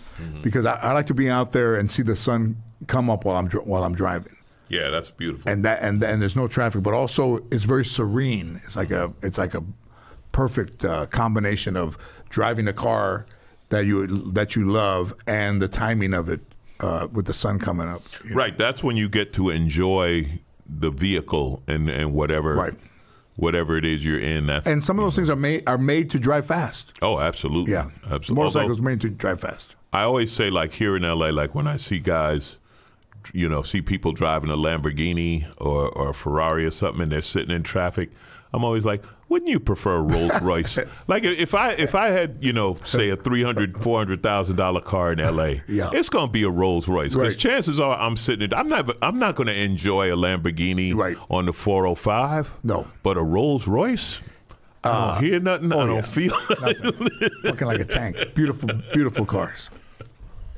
because I like to be out there and see the sun come up while I'm driving. Yeah, that's beautiful. And there's no traffic, but also it's very serene. It's like a perfect combination of driving a car that you love and the timing of it with the sun coming up. You know? Right, that's when you get to enjoy the vehicle and whatever. Right. Whatever it is you're in, And some of those things are made to drive fast. Oh, absolutely. Yeah, Absolutely. motorcycles made to drive fast. I always say, like here in LA, like when I see guys, see people driving a Lamborghini or a Ferrari or something, and they're sitting in traffic, I'm always like, wouldn't you prefer a Rolls Royce? Like if I had, say a $300,000-$400,000 car in LA, Yeah. it's gonna be a Rolls Royce because Right. chances are I'm sitting. I'm not gonna enjoy a Lamborghini Right. on the 405. No. But a Rolls Royce. I don't hear nothing. I don't feel nothing. Fucking like a tank. Beautiful, beautiful cars.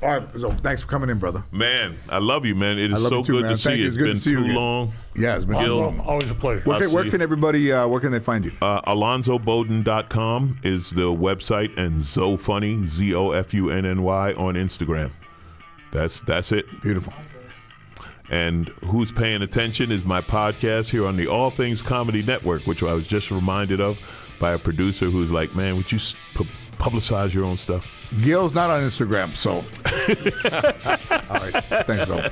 All right, so thanks for coming in, brother. Man, I love you, man. It is love so you too, good man. to see Thank you. you. It's It's good been to see you too again. long. Yeah, it's been too Alonzo, long. always a pleasure. Where see you. can everybody? Where can they find you? AlonzoBodden.com is the website, and ZoFunny, ZoFunny on Instagram. That's it. Beautiful. And Who's Paying Attention is my podcast here on the All Things Comedy Network, which I was just reminded of by a producer who's like, man, would you publicize your own stuff? Gil's not on Instagram, so. All right. Thanks, though.